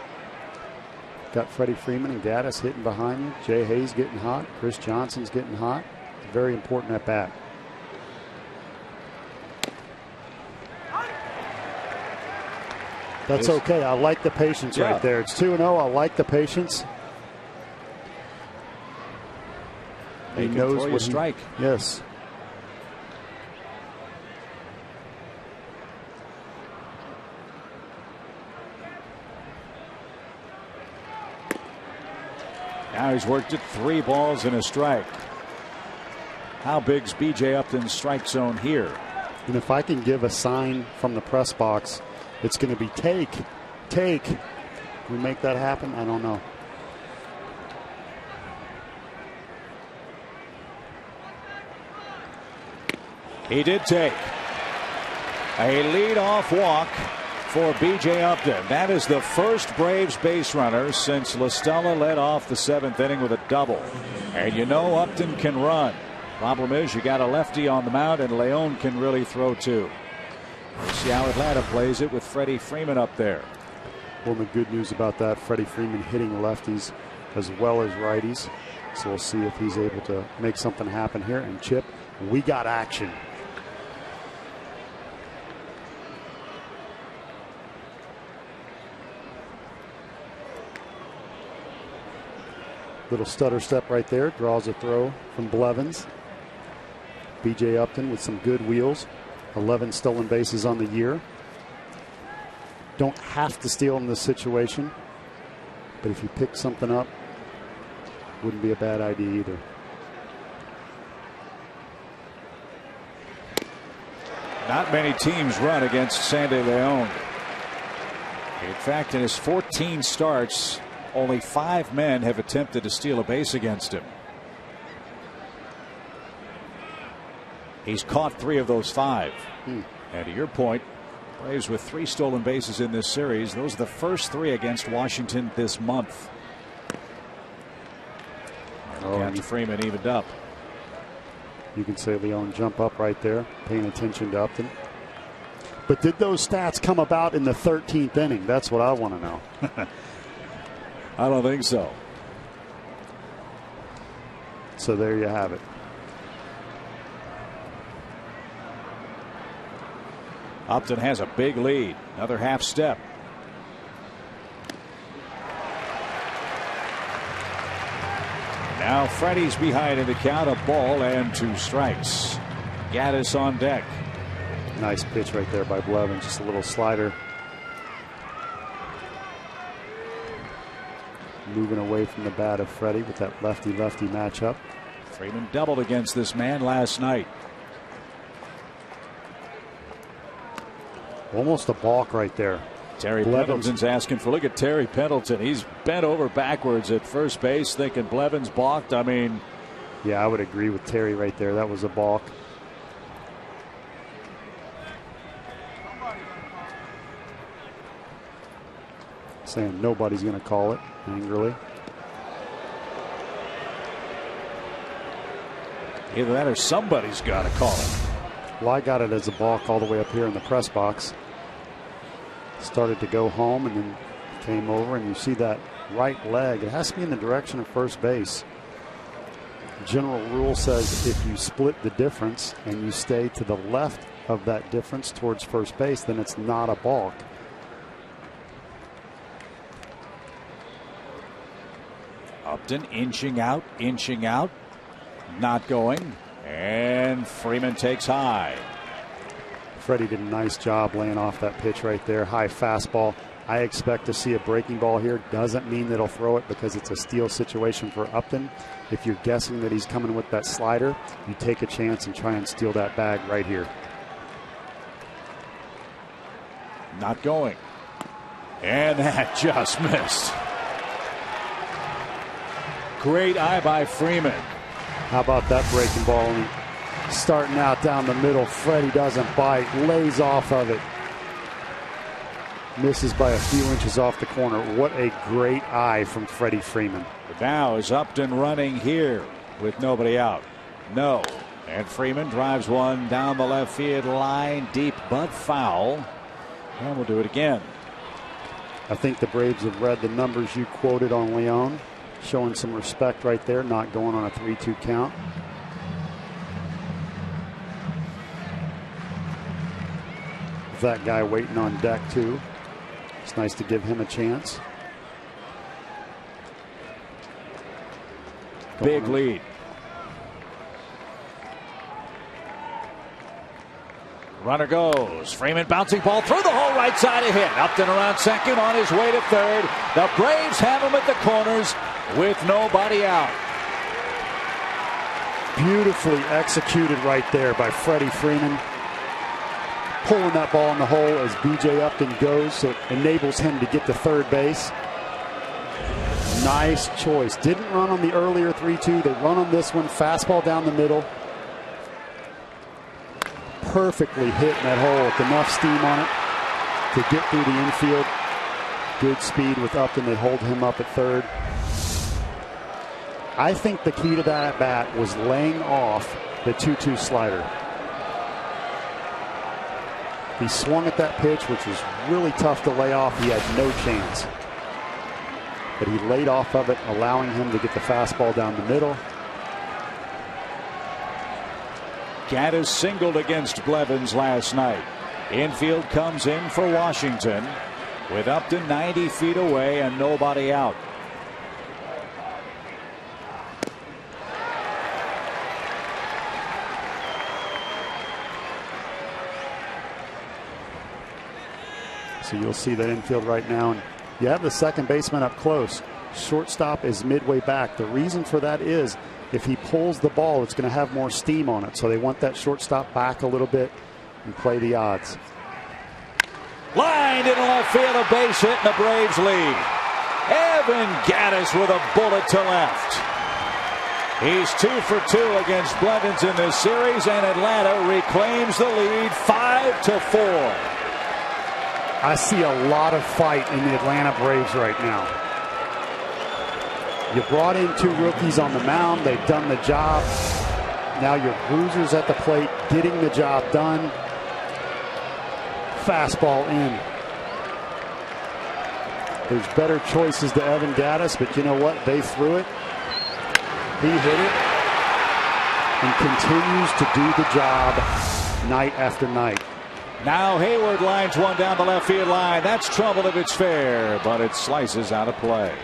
Got Freddie Freeman and Gaddis hitting behind you. Jay Hayes getting hot. Chris Johnson's getting hot. Very important at bat. That's okay. I like the patience right there. It's 2-0. I like the patience. He knows what strike. Yes. Now he's worked it 3 balls and a strike. How big's B.J. Upton's strike zone here? And if I can give a sign from the press box, it's going to be take. Can we make that happen? I don't know. He did take a leadoff walk for B.J. Upton. That is the first Braves base runner since La Stella led off the 7th inning with a double. And you know Upton can run. Problem is you got a lefty on the mound, and Leon can really throw too. We'll see how Atlanta plays it with Freddie Freeman up there. Well, the good news about that, Freddie Freeman hitting lefties as well as righties. So we'll see if he's able to make something happen here. And Chip, we got action. Little stutter step right there, draws a throw from Blevins. B.J. Upton with some good wheels. 11 stolen bases on the year. Don't have to steal in this situation, but if you pick something up, wouldn't be a bad idea either. Not many teams run against Sandy Leon. In fact, in his 14 starts, only 5 men have attempted to steal a base against him. He's caught 3 of those 5. And to your point, Braves with 3 stolen bases in this series. Those are the first 3 against Washington this month. And Freeman evened up. You can say Leon jump up right there, paying attention to Upton. But did those stats come about in the 13th inning? That's what I want to know. I don't think so. So there you have it. Upton has a big lead. Another half step. Now Freddie's behind in the count, a ball and 2 strikes. Gaddis on deck. Nice pitch right there by Blevins. Just a little slider. Moving away from the bat of Freddie with that lefty-lefty matchup. Freeman doubled against this man last night. Almost a balk right there. Terry Pendleton's asking for. Look at Terry Pendleton. He's bent over backwards at first base, thinking Blevins balked. I mean, yeah, I would agree with Terry right there. That was a balk. Saying nobody's going to call it angrily. Either that or somebody's got to call it. Well, I got it as a balk all the way up here in the press box. Started to go home and then came over, and you see that right leg. It has to be in the direction of first base. General rule says if you split the difference and you stay to the left of that difference towards first base, then it's not a balk. Upton inching out, not going, and Freeman takes high. Freddie did a nice job laying off that pitch right there. High fastball. I expect to see a breaking ball here. Doesn't mean that he'll throw it because it's a steal situation for Upton. If you're guessing that he's coming with that slider, you take a chance and try and steal that bag right here. Not going. And that just missed. Great eye by Freeman. How about that breaking ball? And starting out down the middle. Freddie doesn't bite. Lays off of it. Misses by a few inches off the corner. What a great eye from Freddie Freeman. Now is Upton running here with nobody out. No. And Freeman drives one down the left field line. Deep but foul. And we'll do it again. I think the Braves have read the numbers you quoted on Leon. Showing some respect right there. Not going on a 3-2 count. That guy waiting on deck too. It's nice to give him a chance. Big lead. Runner goes. Freeman bouncing ball through the hole, right side of hit. Upton around second, on his way to third. The Braves have him at the corners with nobody out. Beautifully executed right there by Freddie Freeman. Pulling that ball in the hole as B.J. Upton goes, so it enables him to get to third base. Nice choice. Didn't run on the earlier 3-2. They run on this one. Fastball down the middle. Perfectly hit in that hole with enough steam on it to get through the infield. Good speed with Upton. They hold him up at third. I think the key to that at bat was laying off the 2-2 slider. He swung at that pitch, which was really tough to lay off. He had no chance. But he laid off of it, allowing him to get the fastball down the middle. Gaddis singled against Blevins last night. Infield comes in for Washington with Upton 90 feet away and nobody out. So you'll see that infield right now. And you have the second baseman up close. Shortstop is midway back. The reason for that is if he pulls the ball, it's going to have more steam on it. So they want that shortstop back a little bit and play the odds. Lined into left field, a base hit, and the Braves lead. Evan Gaddis with a bullet to left. He's 2 for 2 against Blevins in this series, and Atlanta reclaims the lead 5-4. I see a lot of fight in the Atlanta Braves right now. You brought in 2 rookies on the mound. They've done the job. Now your bruisers at the plate getting the job done. Fastball in. There's better choices to Evan Gaddis, but you know what? They threw it. He hit it and continues to do the job night after night. Now Hayward lines one down the left field line. That's trouble if it's fair, but it slices out of play.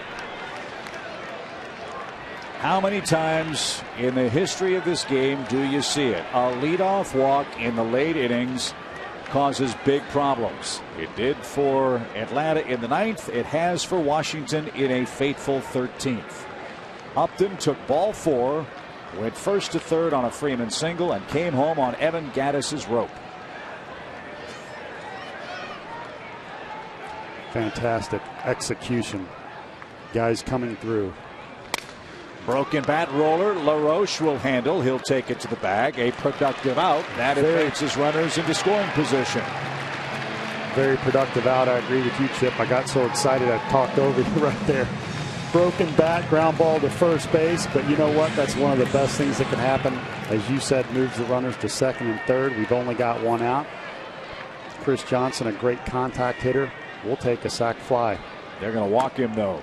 How many times in the history of this game do you see it? A leadoff walk in the late innings causes big problems. It did for Atlanta in the 9th. It has for Washington in a fateful 13th. Upton took ball 4, went first to third on a Freeman single, and came home on Evan Gaddis's rope. Fantastic execution. Guys coming through. Broken bat roller. LaRoche will handle. He'll take it to the bag. A productive out. That advances runners into scoring position. Very productive out. I agree with you, Chip. I got so excited I talked over you right there. Broken bat, ground ball to first base. But you know what? That's one of the best things that can happen. As you said, moves the runners to second and third. We've only got one out. Chris Johnson, a great contact hitter. We'll take a sac fly. They're going to walk him, though.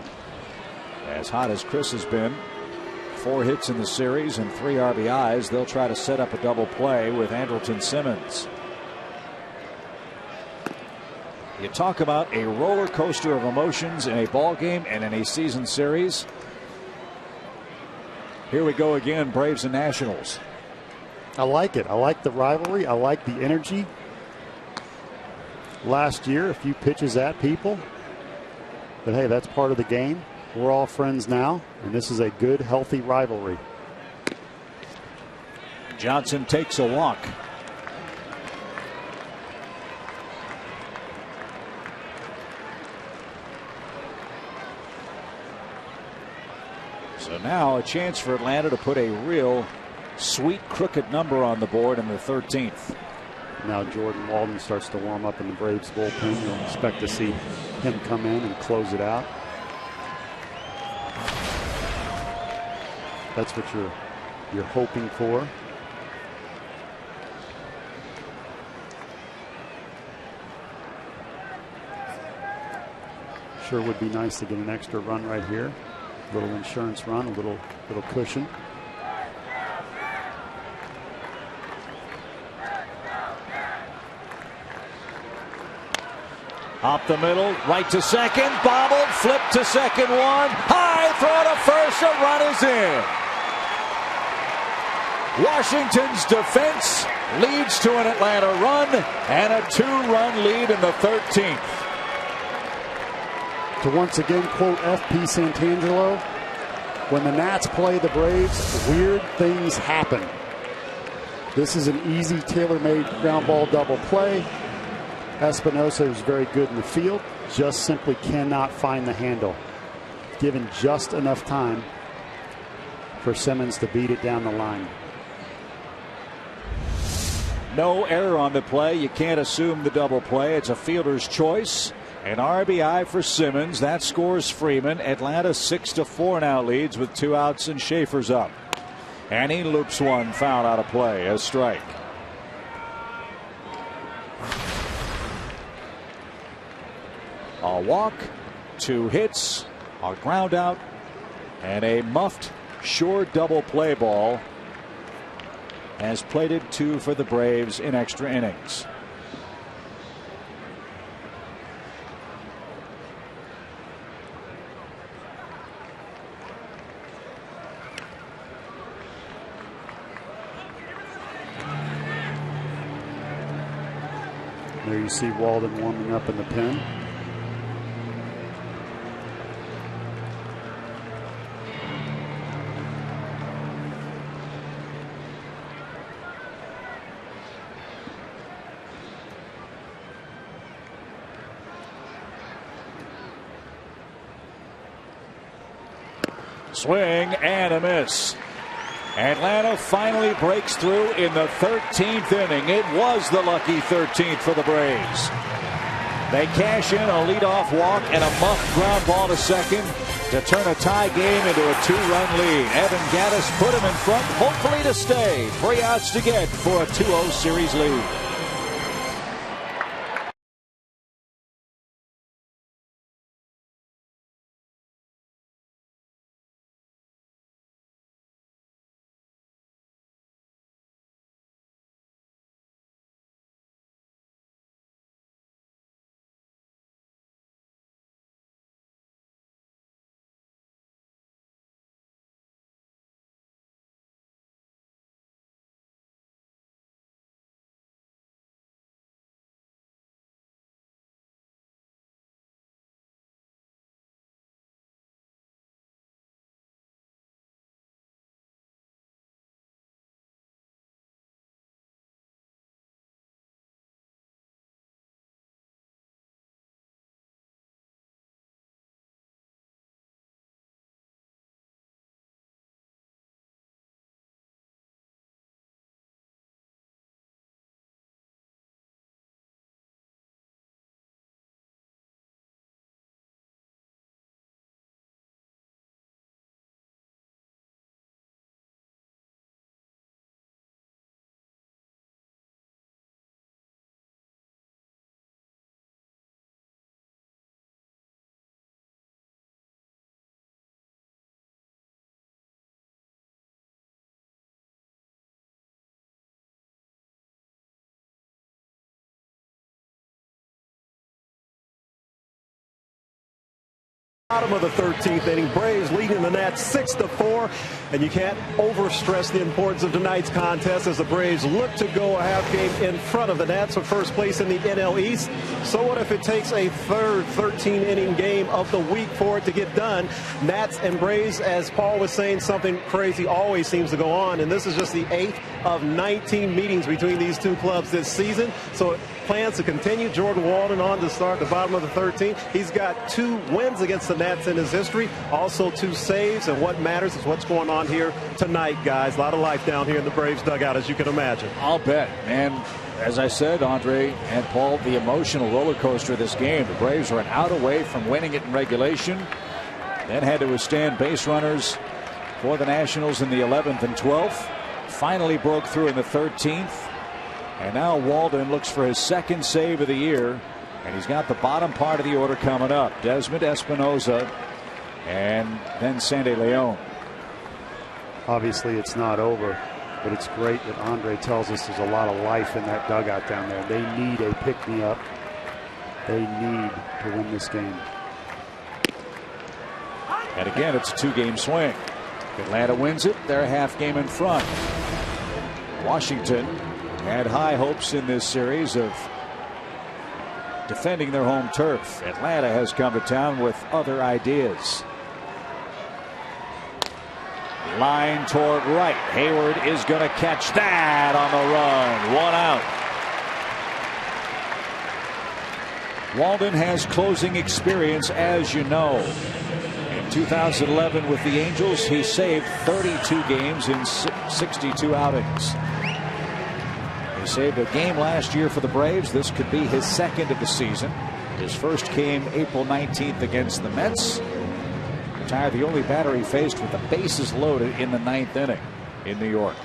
As hot as Chris has been, 4 hits in the series and 3 RBIs. They'll try to set up a double play with Andrelton Simmons. You talk about a roller coaster of emotions in a ball game and in a season series. Here we go again, Braves and Nationals. I like it. I like the rivalry. I like the energy. Last year, a few pitches at people. But hey, that's part of the game. We're all friends now, and this is a good, healthy rivalry. Johnson takes a walk. So now a chance for Atlanta to put a real sweet crooked number on the board in the 13th. Now Jordan Walden starts to warm up in the Braves bullpen. You'll expect to see him come in and close it out. That's what you're hoping for. Sure would be nice to get an extra run right here. A little insurance run, a little cushion. Up the middle, right to second, bobbled, flip to second one, high, throw to first, a run is in. Washington's defense leads to an Atlanta run and a 2-run lead in the 13th. To once again quote F.P. Santangelo, when the Nats play the Braves, weird things happen. This is an easy, tailor-made ground ball double play. Espinosa is very good in the field, just simply cannot find the handle. Given just enough time for Simmons to beat it down the line. No error on the play. You can't assume the double play. It's a fielder's choice. An RBI for Simmons. That scores Freeman. Atlanta 6-4 now leads with 2 outs and Schaefer's up. And he loops one, foul out of play, a strike. A walk, 2 hits, a ground out, and a muffed short double play ball has plated 2 for the Braves in extra innings. There you see Walden warming up in the pen. Swing and a miss. Atlanta finally breaks through in the 13th inning. It was the lucky 13th for the Braves. They cash in a leadoff walk and a muffed ground ball to second to turn a tie game into a 2-run lead. Evan Gattis put him in front, hopefully to stay. 3 outs to get for a 2-0 series lead. Bottom of the 13th inning, Braves leading the Nats 6-4, and you can't overstress the importance of tonight's contest as the Braves look to go a half game in front of the Nats for first place in the NL East. So what if it takes a third 13-inning game of the week for it to get done? Nats and Braves, as Paul was saying, something crazy always seems to go on, and this is just the 8th of 19 meetings between these two clubs this season. So it plans to continue. Jordan Walden on to start the bottom of the 13th. He's got 2 wins against the Nats in his history, also 2 saves, and what matters is what's going on here tonight, guys. A lot of life down here in the Braves dugout, as you can imagine. I'll bet. And as I said, Andre and Paul, the emotional roller coaster of this game. The Braves were an out away from winning it in regulation, then had to withstand base runners for the Nationals in the 11th and 12th. Finally broke through in the 13th. And now Walden looks for his 2nd save of the year. And he's got the bottom part of the order coming up. Desmond Espinosa and then Sandy Leon. Obviously, it's not over, but it's great that Andre tells us there's a lot of life in that dugout down there. They need a pick-me-up. They need to win this game. And again, it's a 2-game swing. Atlanta wins it. They're a half game in front. Washington had high hopes in this series of defending their home turf. Atlanta has come to town with other ideas. Line toward right. Hayward is going to catch that on the run. 1 out. Walden has closing experience, as you know. In 2011 with the Angels, he saved 32 games in 62 outings. He saved a game last year for the Braves. This could be his 2nd of the season. His first came April 19th against the Mets. Retired the only batter he faced with the bases loaded in the 9th inning in New York.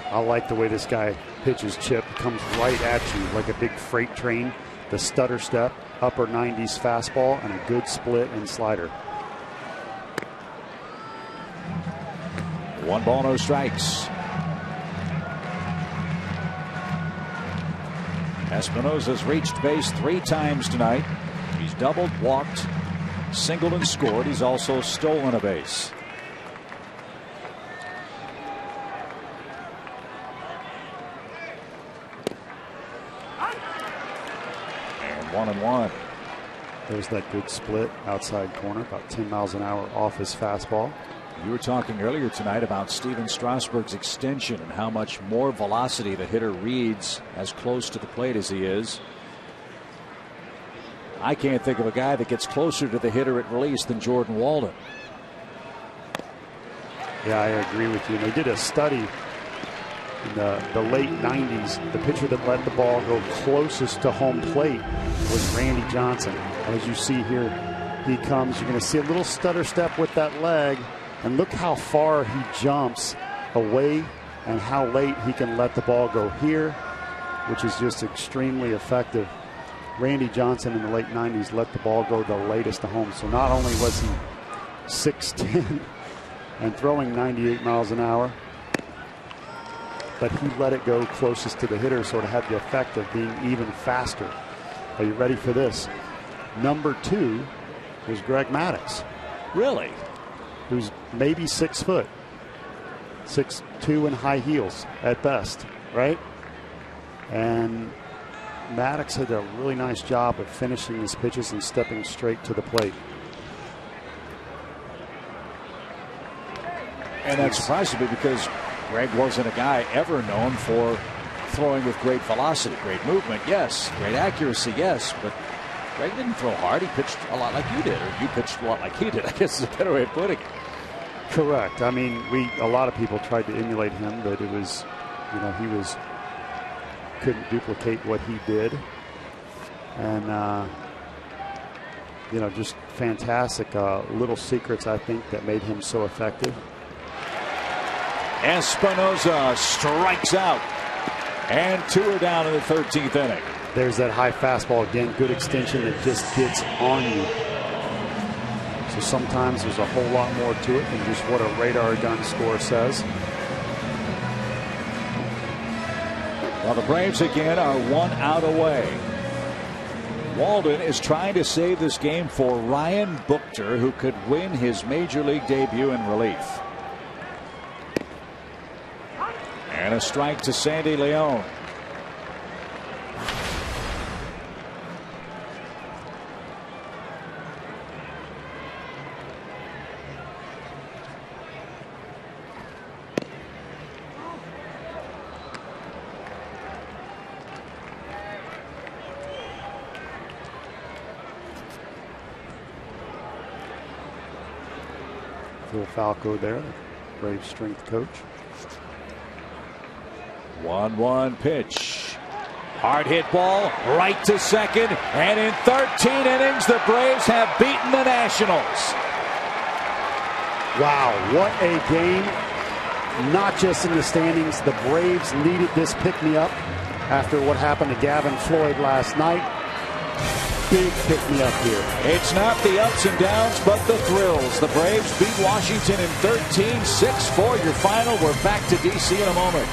I like the way this guy pitches, Chip. Comes right at you like a big freight train. The stutter step, upper 90s fastball, and a good split and slider. 1 ball, no strikes. Espinosa's reached base 3 times tonight. He's doubled, walked, singled, and scored. He's also stolen a base. And 1-1. There's that good split outside corner, about 10 miles an hour off his fastball. You were talking earlier tonight about Steven Strasburg's extension and how much more velocity the hitter reads as close to the plate as he is. I can't think of a guy that gets closer to the hitter at release than Jordan Walden. Yeah, I agree with you. And they did a study in the late 90s. The pitcher that let the ball go closest to home plate was Randy Johnson. As you see here, he comes. You're going to see a little stutter step with that leg. And look how far he jumps away and how late he can let the ball go here, which is just extremely effective. Randy Johnson in the late 90s let the ball go the latest to home. So not only was he 6'10" and throwing 98 miles an hour, but he let it go closest to the hitter, so it had the effect of being even faster. Are you ready for this? Number 2 was Greg Maddux. Really? Who's maybe 6 foot, 6'2" in high heels at best, right? And Maddux did a really nice job of finishing his pitches and stepping straight to the plate. And that surprises me because Greg wasn't a guy ever known for throwing with great velocity, great movement, yes, great accuracy, yes, but Greg didn't throw hard. He pitched a lot like you did, or you pitched a lot like he did, I guess is a better way of putting it. Correct. I mean, a lot of people tried to emulate him, but it was, he couldn't duplicate what he did. And, just fantastic little secrets, I think, that made him so effective. Espinosa strikes out, and 2 are down in the 13th inning. There's that high fastball again, good extension that just gets on you. So sometimes there's a whole lot more to it than just what a radar gun score says. Well, the Braves again are 1 out away. Walden is trying to save this game for Ryan Buchter, who could win his major league debut in relief. And a strike to Sandy León. Phil Falco there, Braves strength coach. 1-1 pitch. Hard hit ball right to second, and in 13 innings the Braves have beaten the Nationals. Wow, what a game. Not just in the standings, the Braves needed this pick-me-up after what happened to Gavin Floyd last night. Big pick-me-up here. It's not the ups and downs, but the thrills. The Braves beat Washington in 13, 6-4 your final. We're back to D.C. in a moment.